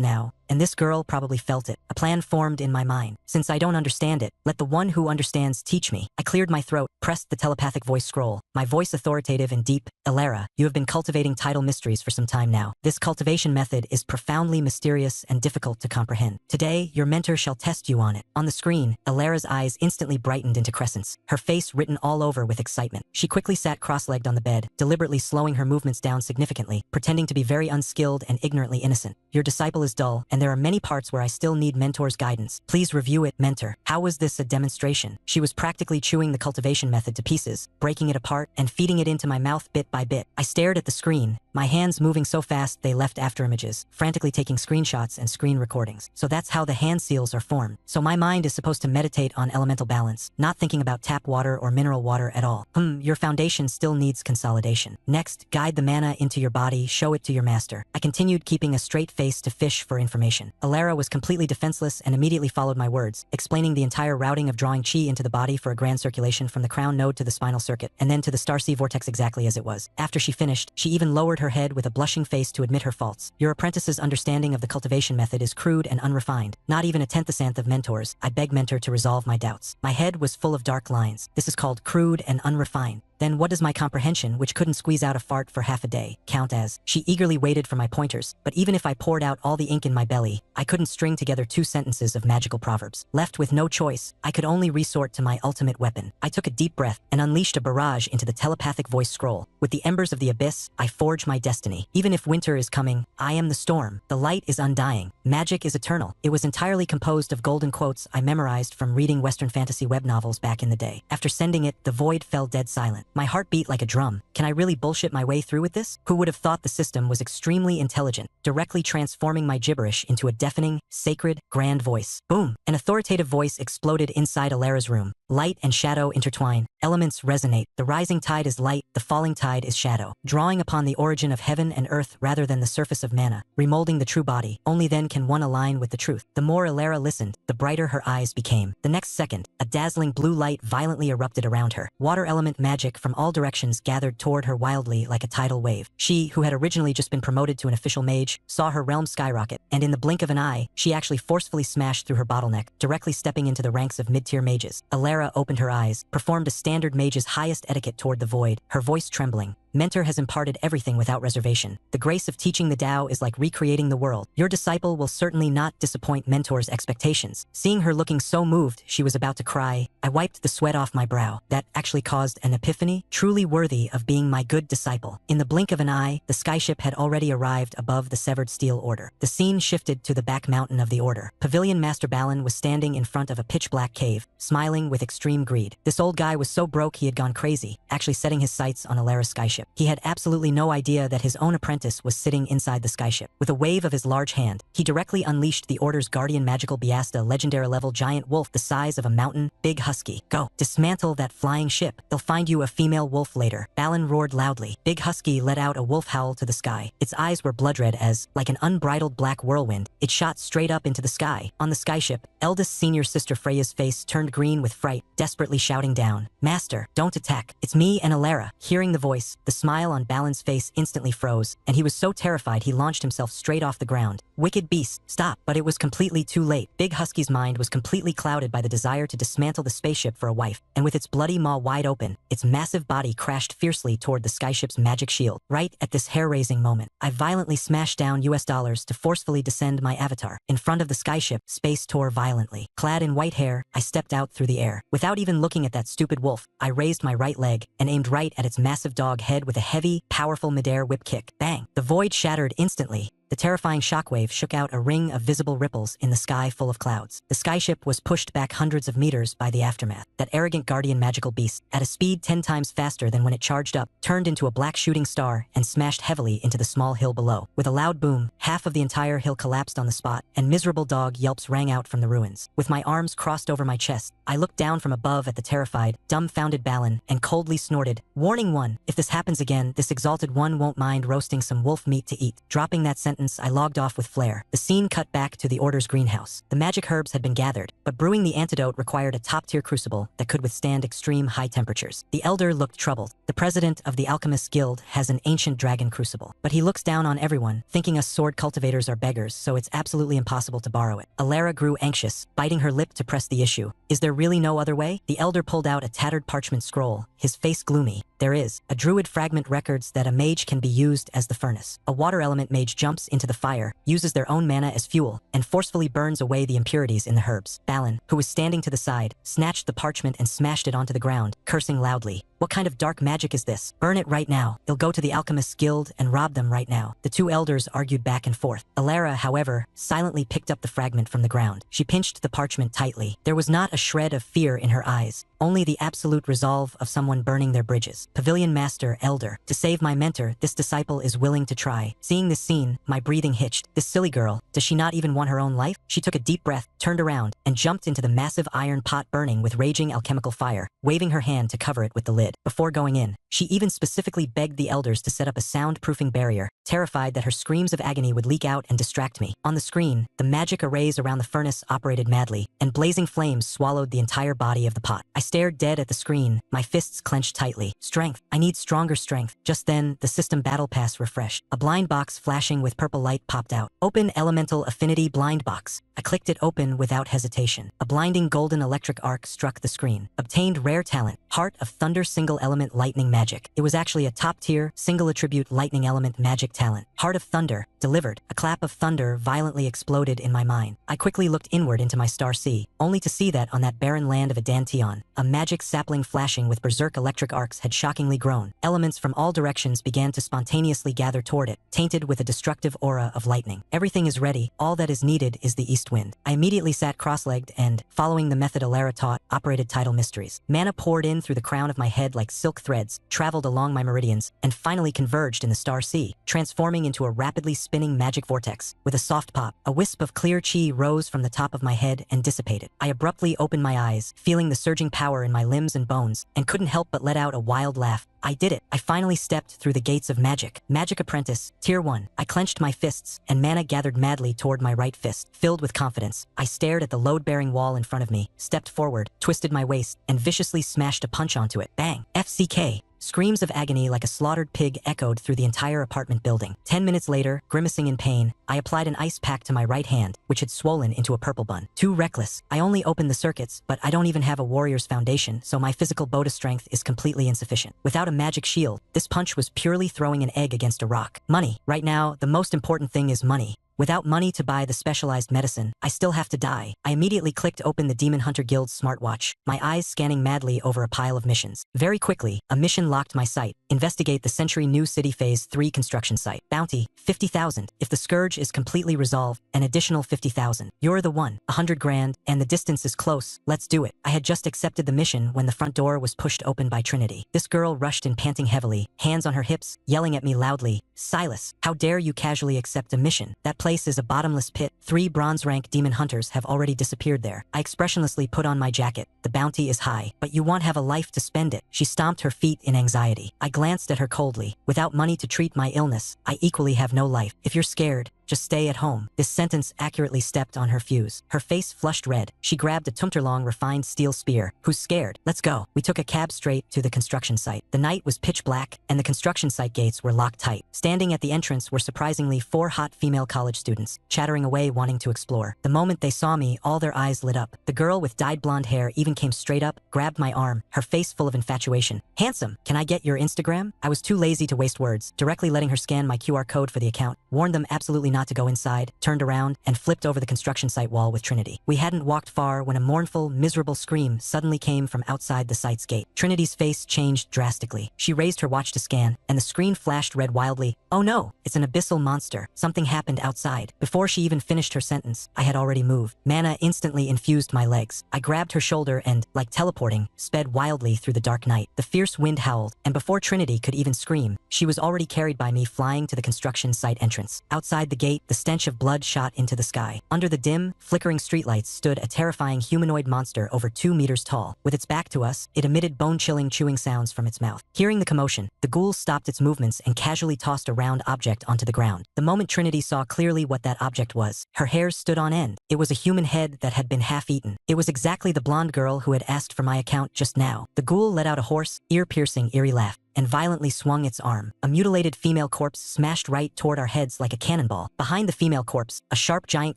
now, and this girl probably felt it. A plan formed in my mind. Since I don't understand it, let the one who understands teach me. I cleared my throat, pressed the telepathic voice scroll, my voice authoritative and deep. Alara, you have been cultivating title mysteries for some time now. This cultivation method is profoundly mysterious and difficult to comprehend. Today, your mentor shall test you on it. On the screen, Alara's eyes instantly brightened into crescents, her face written all over with excitement. She quickly sat cross-legged on the bed, deliberately slowing her movements down significantly, pretending to be very unskilled and ignorantly innocent. Your disciple is dull, and there are many parts where I still need mentor's guidance. Please review it, mentor. How was this a demonstration? She was practically chewing the cultivation method to pieces, breaking it apart and feeding it into my mouth bit by bit. I stared at the screen, my hands moving so fast they left afterimages, frantically taking screenshots and screen recordings. So that's how the hand seals are formed. So my mind is supposed to meditate on elemental balance, not thinking about tap water or mineral water at all. Your foundation still needs consolidation. Next, guide the mana into your body, show it to your master. I continued keeping a straight face to fish for information. Alara was completely defenseless and immediately followed my words, explaining the entire routing of drawing chi into the body for a grand circulation from the crown node to the spinal circuit, and then to the Starsea vortex exactly as it was. After she finished, she even lowered her head with a blushing face to admit her faults. Your apprentice's understanding of the cultivation method is crude and unrefined. Not even a tenth of mentors. I beg mentor to resolve my doubts. My head was full of dark lines. This is called crude and unrefined. Then what does my comprehension, which couldn't squeeze out a fart for half a day, count as? She eagerly waited for my pointers, but even if I poured out all the ink in my belly, I couldn't string together 2 sentences of magical proverbs. Left with no choice, I could only resort to my ultimate weapon. I took a deep breath and unleashed a barrage into the telepathic voice scroll. With the embers of the abyss, I forge my destiny. Even if winter is coming, I am the storm. The light is undying. Magic is eternal. It was entirely composed of golden quotes I memorized from reading Western fantasy web novels back in the day. After sending it, the void fell dead silent. My heart beat like a drum. Can I really bullshit my way through with this? Who would have thought the system was extremely intelligent, directly transforming my gibberish into a deafening, sacred, grand voice. Boom! An authoritative voice exploded inside Alara's room. Light and shadow intertwine. Elements resonate. The rising tide is light, the falling tide is shadow. Drawing upon the origin of heaven and earth rather than the surface of mana. Remolding the true body. Only then can one align with the truth. The more Alara listened, the brighter her eyes became. The next second, a dazzling blue light violently erupted around her. Water element magic from all directions gathered toward her wildly like a tidal wave. She, who had originally just been promoted to an official mage, saw her realm skyrocket, and in the blink of an eye, she actually forcefully smashed through her bottleneck, directly stepping into the ranks of mid-tier mages. Alara opened her eyes, performed a standard mage's highest etiquette toward the void, her voice trembling. Mentor has imparted everything without reservation. The grace of teaching the Tao is like recreating the world. Your disciple will certainly not disappoint Mentor's expectations. Seeing her looking so moved, she was about to cry. I wiped the sweat off my brow. That actually caused an epiphany, truly worthy of being my good disciple. In the blink of an eye, the skyship had already arrived above the severed steel order. The scene shifted to the back mountain of the order. Pavilion Master Balin was standing in front of a pitch-black cave, smiling with extreme greed. This old guy was so broke he had gone crazy, actually setting his sights on Alara's skyship. skyship. He had absolutely no idea that his own apprentice was sitting inside the skyship. With a wave of his large hand, he directly unleashed the Order's guardian magical Biasta legendary level giant wolf the size of a mountain, big husky. Go, dismantle that flying ship. They'll find you a female wolf later. Balin roared loudly. Big husky let out a wolf howl to the sky. Its eyes were blood red as, like an unbridled black whirlwind, it shot straight up into the sky. On the skyship, eldest senior sister Freya's face turned green with fright, desperately shouting down, "Master, don't attack. It's me and Alara." Hearing the voice, the smile on Balin's face instantly froze, and he was so terrified he launched himself straight off the ground. Wicked beast, stop. But it was completely too late. Big Husky's mind was completely clouded by the desire to dismantle the spaceship for a wife, and with its bloody maw wide open, its massive body crashed fiercely toward the skyship's magic shield. Right at this hair-raising moment, I violently smashed down US dollars to forcefully descend my avatar. In front of the skyship, space tore violently. Clad in white hair, I stepped out through the air. Without even looking at that stupid wolf, I raised my right leg and aimed right at its massive dog head with a heavy, powerful midair whip kick. Bang! The void shattered instantly. The terrifying shockwave shook out a ring of visible ripples in the sky full of clouds. The skyship was pushed back hundreds of meters by the aftermath. That arrogant guardian magical beast, at a speed 10 times faster than when it charged up, turned into a black shooting star and smashed heavily into the small hill below. With a loud boom, half of the entire hill collapsed on the spot, and miserable dog yelps rang out from the ruins. With my arms crossed over my chest, I looked down from above at the terrified, dumbfounded Balin and coldly snorted, "Warning one, if this happens again, this exalted one won't mind roasting some wolf meat to eat." Dropping that sentence, I logged off with flair. The scene cut back to the Order's greenhouse. The magic herbs had been gathered, but brewing the antidote required a top-tier crucible that could withstand extreme high temperatures. The Elder looked troubled. The president of the Alchemist Guild has an ancient dragon crucible, but he looks down on everyone, thinking us sword cultivators are beggars, so it's absolutely impossible to borrow it. Alara grew anxious, biting her lip to press the issue. Is there really no other way? The Elder pulled out a tattered parchment scroll, his face gloomy. There is. A druid fragment records that a mage can be used as the furnace. A water element mage jumps into the fire, uses their own mana as fuel, and forcefully burns away the impurities in the herbs. Balin, who was standing to the side, snatched the parchment and smashed it onto the ground, cursing loudly. What kind of dark magic is this? Burn it right now. They'll go to the Alchemist's Guild and rob them right now. The two elders argued back and forth. Alara, however, silently picked up the fragment from the ground. She pinched the parchment tightly. There was not a shred of fear in her eyes, only the absolute resolve of someone burning their bridges. Pavilion Master, Elder. To save my mentor, this disciple is willing to try. Seeing this scene, my breathing hitched. This silly girl, does she not even want her own life? She took a deep breath, turned around, and jumped into the massive iron pot burning with raging alchemical fire, waving her hand to cover it with the lid. Before going in, she even specifically begged the elders to set up a soundproofing barrier, terrified that her screams of agony would leak out and distract me. On the screen, the magic arrays around the furnace operated madly, and blazing flames swallowed the entire body of the pot. I stared dead at the screen, my fists clenched tightly. Strength. I need stronger strength. Just then, the system battle pass refreshed. A blind box flashing with purple light popped out. Open Elemental Affinity Blind Box. I clicked it open without hesitation. A blinding golden electric arc struck the screen. Obtained rare talent, Heart of Thunder Single Element Lightning Magic. It was actually a top-tier, single attribute lightning element magic talent. Heart of Thunder, delivered. A clap of thunder violently exploded in my mind. I quickly looked inward into my star sea, only to see that on that barren land of Adantion, a magic sapling flashing with berserk electric arcs had shockingly grown. Elements from all directions began to spontaneously gather toward it, tainted with a destructive aura of lightning. Everything is ready. All that is needed is the east wind. I immediately sat cross-legged and, following the method Alara taught, operated tidal mysteries. Mana poured in through the crown of my head like silk threads, traveled along my meridians, and finally converged in the star sea, transforming into a rapidly spinning magic vortex. With a soft pop, a wisp of clear chi rose from the top of my head and dissipated. I abruptly opened my eyes, feeling the surging power in my limbs and bones, and couldn't help but let out a wild laugh. I did it. I finally stepped through the gates of magic. Magic Apprentice, Tier 1. I clenched my fists, and mana gathered madly toward my right fist. Filled with confidence, I stared at the load-bearing wall in front of me, stepped forward, twisted my waist, and viciously smashed a punch onto it. Bang! FCK! Screams of agony like a slaughtered pig echoed through the entire apartment building. 10 minutes later, grimacing in pain, I applied an ice pack to my right hand, which had swollen into a purple bun. Too reckless. I only opened the circuits, but I don't even have a warrior's foundation, so my physical Boda strength is completely insufficient. Without a magic shield, this punch was purely throwing an egg against a rock. Money. Right now, the most important thing is money. Without money to buy the specialized medicine, I still have to die. I immediately clicked open the Demon Hunter Guild's smartwatch, my eyes scanning madly over a pile of missions. Very quickly, a mission locked my sight. Investigate the Century New City Phase 3 construction site. Bounty, 50,000. If the scourge is completely resolved, an additional 50,000. You're the one. 100 grand, and the distance is close. Let's do it. I had just accepted the mission when the front door was pushed open by Trinity. This girl rushed in panting heavily, hands on her hips, yelling at me loudly, "Silas, how dare you casually accept a mission? That place is a bottomless pit. 3 bronze-rank demon hunters have already disappeared there." I expressionlessly put on my jacket. The bounty is high, but you won't have a life to spend it. She stomped her feet in anxiety. I glanced at her coldly. Without money to treat my illness, I equally have no life. If you're scared, just stay at home. This sentence accurately stepped on her fuse. Her face flushed red. She grabbed a tumterlong refined steel spear. "Who's scared? Let's go." We took a cab straight to the construction site. The night was pitch black, and the construction site gates were locked tight. Standing at the entrance were surprisingly 4 hot female college students, chattering away wanting to explore. The moment they saw me, all their eyes lit up. The girl with dyed blonde hair even came straight up, grabbed my arm, her face full of infatuation. "Handsome, can I get your Instagram?" I was too lazy to waste words, directly letting her scan my QR code for the account, warned them absolutely not to go inside, turned around, and flipped over the construction site wall with Trinity. We hadn't walked far when a mournful, miserable scream suddenly came from outside the site's gate. Trinity's face changed drastically. She raised her watch to scan, and the screen flashed red wildly. "Oh no, it's an abyssal monster. Something happened outside." Before she even finished her sentence, I had already moved. Mana instantly infused my legs. I grabbed her shoulder and, like teleporting, sped wildly through the dark night. The fierce wind howled, and before Trinity could even scream, she was already carried by me flying to the construction site entrance. Outside the gate, the stench of blood shot into the sky. Under the dim, flickering streetlights stood a terrifying humanoid monster over 2 meters tall. With its back to us, it emitted bone-chilling chewing sounds from its mouth. Hearing the commotion, the ghoul stopped its movements and casually tossed a round object onto the ground. The moment Trinity saw clearly what that object was, her hairs stood on end. It was a human head that had been half-eaten. It was exactly the blonde girl who had asked for my account just now. The ghoul let out a hoarse, ear-piercing, eerie laugh and violently swung its arm. A mutilated female corpse smashed right toward our heads like a cannonball. Behind the female corpse, a sharp giant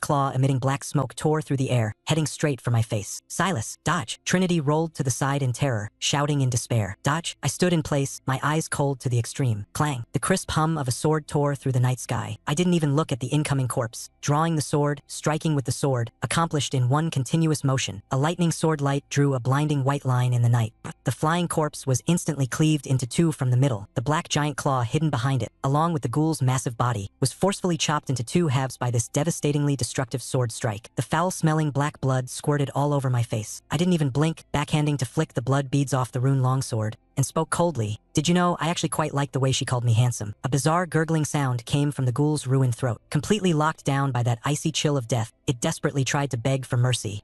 claw emitting black smoke tore through the air, heading straight for my face. "Silas, dodge!" Trinity rolled to the side in terror, shouting in despair. "Dodge?" I stood in place, my eyes cold to the extreme. Clang! The crisp hum of a sword tore through the night sky. I didn't even look at the incoming corpse. Drawing the sword, striking with the sword, accomplished in one continuous motion. A lightning sword light drew a blinding white line in the night. The flying corpse was instantly cleaved into 2 from the middle. The black giant claw hidden behind it, along with the ghoul's massive body, was forcefully chopped into 2 halves by this devastatingly destructive sword strike. The foul-smelling black blood squirted all over my face. I didn't even blink, backhanding to flick the blood beads off the rune longsword, and spoke coldly. "Did you know, I actually quite liked the way she called me handsome." A bizarre gurgling sound came from the ghoul's ruined throat. Completely locked down by that icy chill of death, it desperately tried to beg for mercy.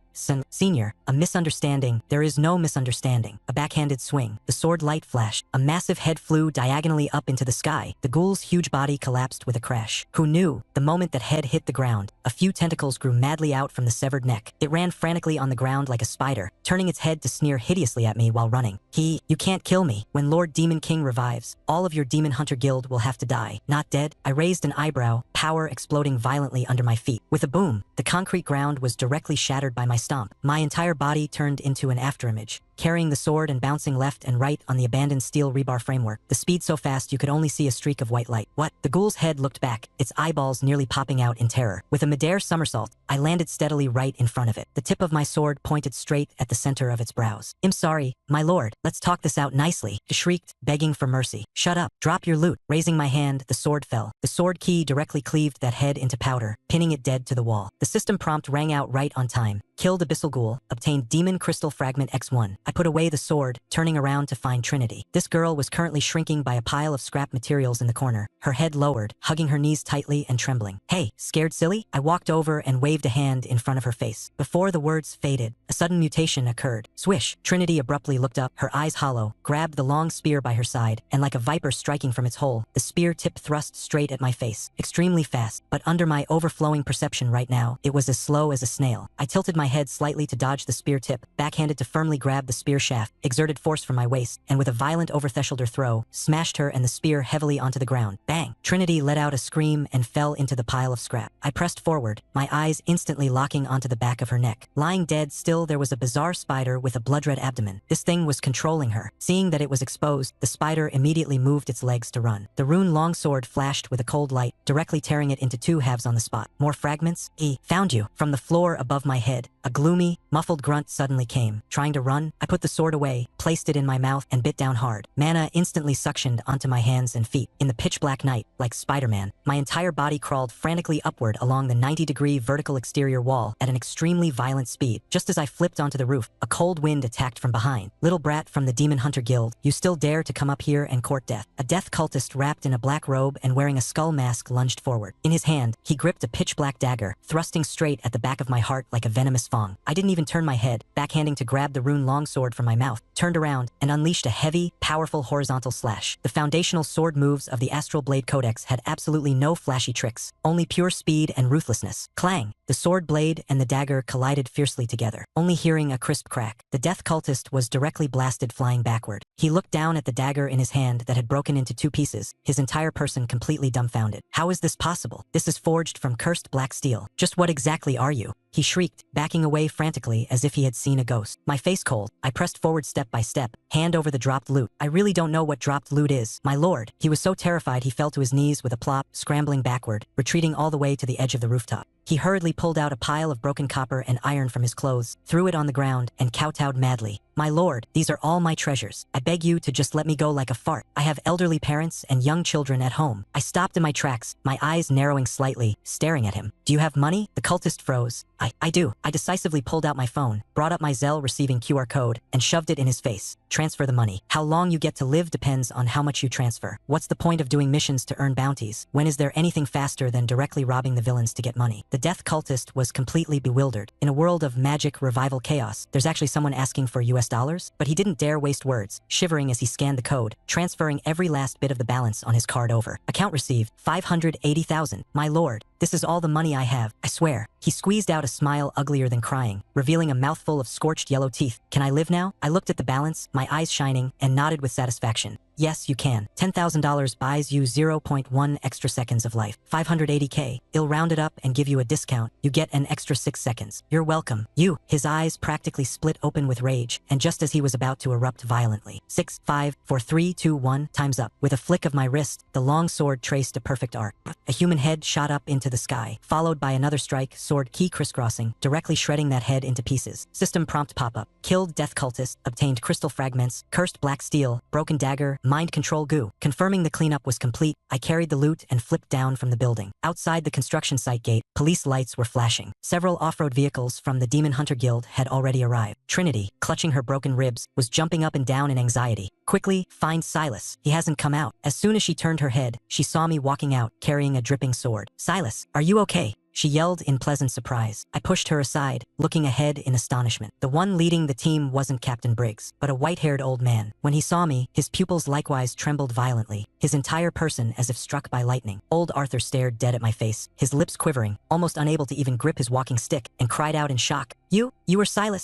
"Senior, a misunderstanding." "There is no misunderstanding." A backhanded swing. The sword light flashed. A massive head flew diagonally up into the sky. The ghoul's huge body collapsed with a crash. Who knew? The moment that head hit the ground, a few tentacles grew madly out from the severed neck. It ran frantically on the ground like a spider, turning its head to sneer hideously at me while running. "You can't kill me. When Lord Demon King revives, all of your Demon Hunter Guild will have to die." "Not dead?" I raised an eyebrow, power exploding violently under my feet. With a boom, the concrete ground was directly shattered by my stomp. My entire body turned into an afterimage, carrying the sword and bouncing left and right on the abandoned steel rebar framework. The speed so fast you could only see a streak of white light. "What?" The ghoul's head looked back, its eyeballs nearly popping out in terror. With a midair somersault, I landed steadily right in front of it. The tip of my sword pointed straight at the center of its brows. "I'm sorry, my lord. Let's talk this out nicely," it shrieked, begging for mercy. "Shut up. Drop your loot." Raising my hand, the sword fell. The sword key directly cleaved that head into powder, pinning it dead to the wall. The system prompt rang out right on time. "Killed Abyssal Ghoul, obtained Demon Crystal Fragment X1. I put away the sword, turning around to find Trinity. This girl was currently shrinking by a pile of scrap materials in the corner, her head lowered, hugging her knees tightly and trembling. "Hey, scared silly?" I walked over and waved a hand in front of her face. Before the words faded, a sudden mutation occurred. Swish! Trinity abruptly looked up, her eyes hollow, grabbed the long spear by her side, and like a viper striking from its hole, the spear tip thrust straight at my face. Extremely fast, but under my overflowing perception right now, it was as slow as a snail. I tilted my head slightly to dodge the spear tip, backhanded to firmly grab the spear shaft, exerted force from my waist, and with a violent overtheshelder throw, smashed her and the spear heavily onto the ground. Bang! Trinity let out a scream and fell into the pile of scrap. I pressed forward, my eyes instantly locking onto the back of her neck. Lying dead still, there was a bizarre spider with a blood-red abdomen. This thing was controlling her. Seeing that it was exposed, the spider immediately moved its legs to run. The rune longsword flashed with a cold light, directly tearing it into two halves on the spot. More fragments? Found you. From the floor above my head, a gloomy, muffled grunt suddenly came. Trying to run, I put the sword away, placed it in my mouth, and bit down hard. Mana instantly suctioned onto my hands and feet. In the pitch-black night, like Spider-Man, my entire body crawled frantically upward along the 90-degree vertical exterior wall at an extremely violent speed. Just as I flipped onto the roof, a cold wind attacked from behind. Little brat from the Demon Hunter Guild, you still dare to come up here and court death? A death cultist wrapped in a black robe and wearing a skull mask lunged forward. In his hand, he gripped a pitch-black dagger, thrusting straight at the back of my heart like a venomous fong. I didn't even turn my head, backhanding to grab the rune longsword from my mouth, turned around, and unleashed a heavy, powerful horizontal slash. The foundational sword moves of the Astral Blade Codex had absolutely no flashy tricks, only pure speed and ruthlessness. Clang! The sword blade and the dagger collided fiercely together, only hearing a crisp crack. The death cultist was directly blasted flying backward. He looked down at the dagger in his hand that had broken into two pieces, his entire person completely dumbfounded. How is this possible? This is forged from cursed black steel. Just what exactly are you? He shrieked, backing away frantically as if he had seen a ghost. My face cold, I pressed forward step by step, hand over the dropped loot. I really don't know what dropped loot is, my lord. He was so terrified he fell to his knees with a plop, scrambling backward, retreating all the way to the edge of the rooftop. He hurriedly pulled out a pile of broken copper and iron from his clothes, threw it on the ground, and kowtowed madly. My lord, these are all my treasures. I beg you to just let me go like a fart. I have elderly parents and young children at home. I stopped in my tracks, my eyes narrowing slightly, staring at him. Do you have money? The cultist froze. I do. I decisively pulled out my phone, brought up my Zelle receiving QR code, and shoved it in his face. Transfer the money. How long you get to live depends on how much you transfer. What's the point of doing missions to earn bounties? When is there anything faster than directly robbing the villains to get money? The death cultist was completely bewildered. In a world of magic revival chaos, there's actually someone asking for US dollars? But he didn't dare waste words, shivering as he scanned the code, transferring every last bit of the balance on his card over. Account received, 580,000. My lord, this is all the money I have, I swear. He squeezed out a smile uglier than crying, revealing a mouthful of scorched yellow teeth. Can I live now? I looked at the balance, my eyes shining, and nodded with satisfaction. Yes, you can. $10,000 buys you 0.1 extra seconds of life. 580K. I'll round it up and give you a discount. You get an extra 6 seconds. You're welcome. You. His eyes practically split open with rage, and just as he was about to erupt violently. 6, 5, 4, 3, 2, 1, time's up. With a flick of my wrist, the long sword traced a perfect arc. A human head shot up into the sky, followed by another strike, sword key crisscrossing, directly shredding that head into pieces. System prompt pop-up. Killed death cultist, obtained crystal fragments, cursed black steel, broken dagger, mind control goo. Confirming the cleanup was complete, I carried the loot and flipped down from the building. Outside the construction site gate, police lights were flashing. Several off-road vehicles from the Demon Hunter Guild had already arrived. Trinity, clutching her broken ribs, was jumping up and down in anxiety. Quickly, find Silas. He hasn't come out. As soon as she turned her head, she saw me walking out, carrying a dripping sword. Silas, are you okay? She yelled in pleasant surprise. I pushed her aside, looking ahead in astonishment. The one leading the team wasn't Captain Briggs, but a white-haired old man. When he saw me, his pupils likewise trembled violently, his entire person as if struck by lightning. Old Arthur stared dead at my face, his lips quivering, almost unable to even grip his walking stick, and cried out in shock. You were Silas?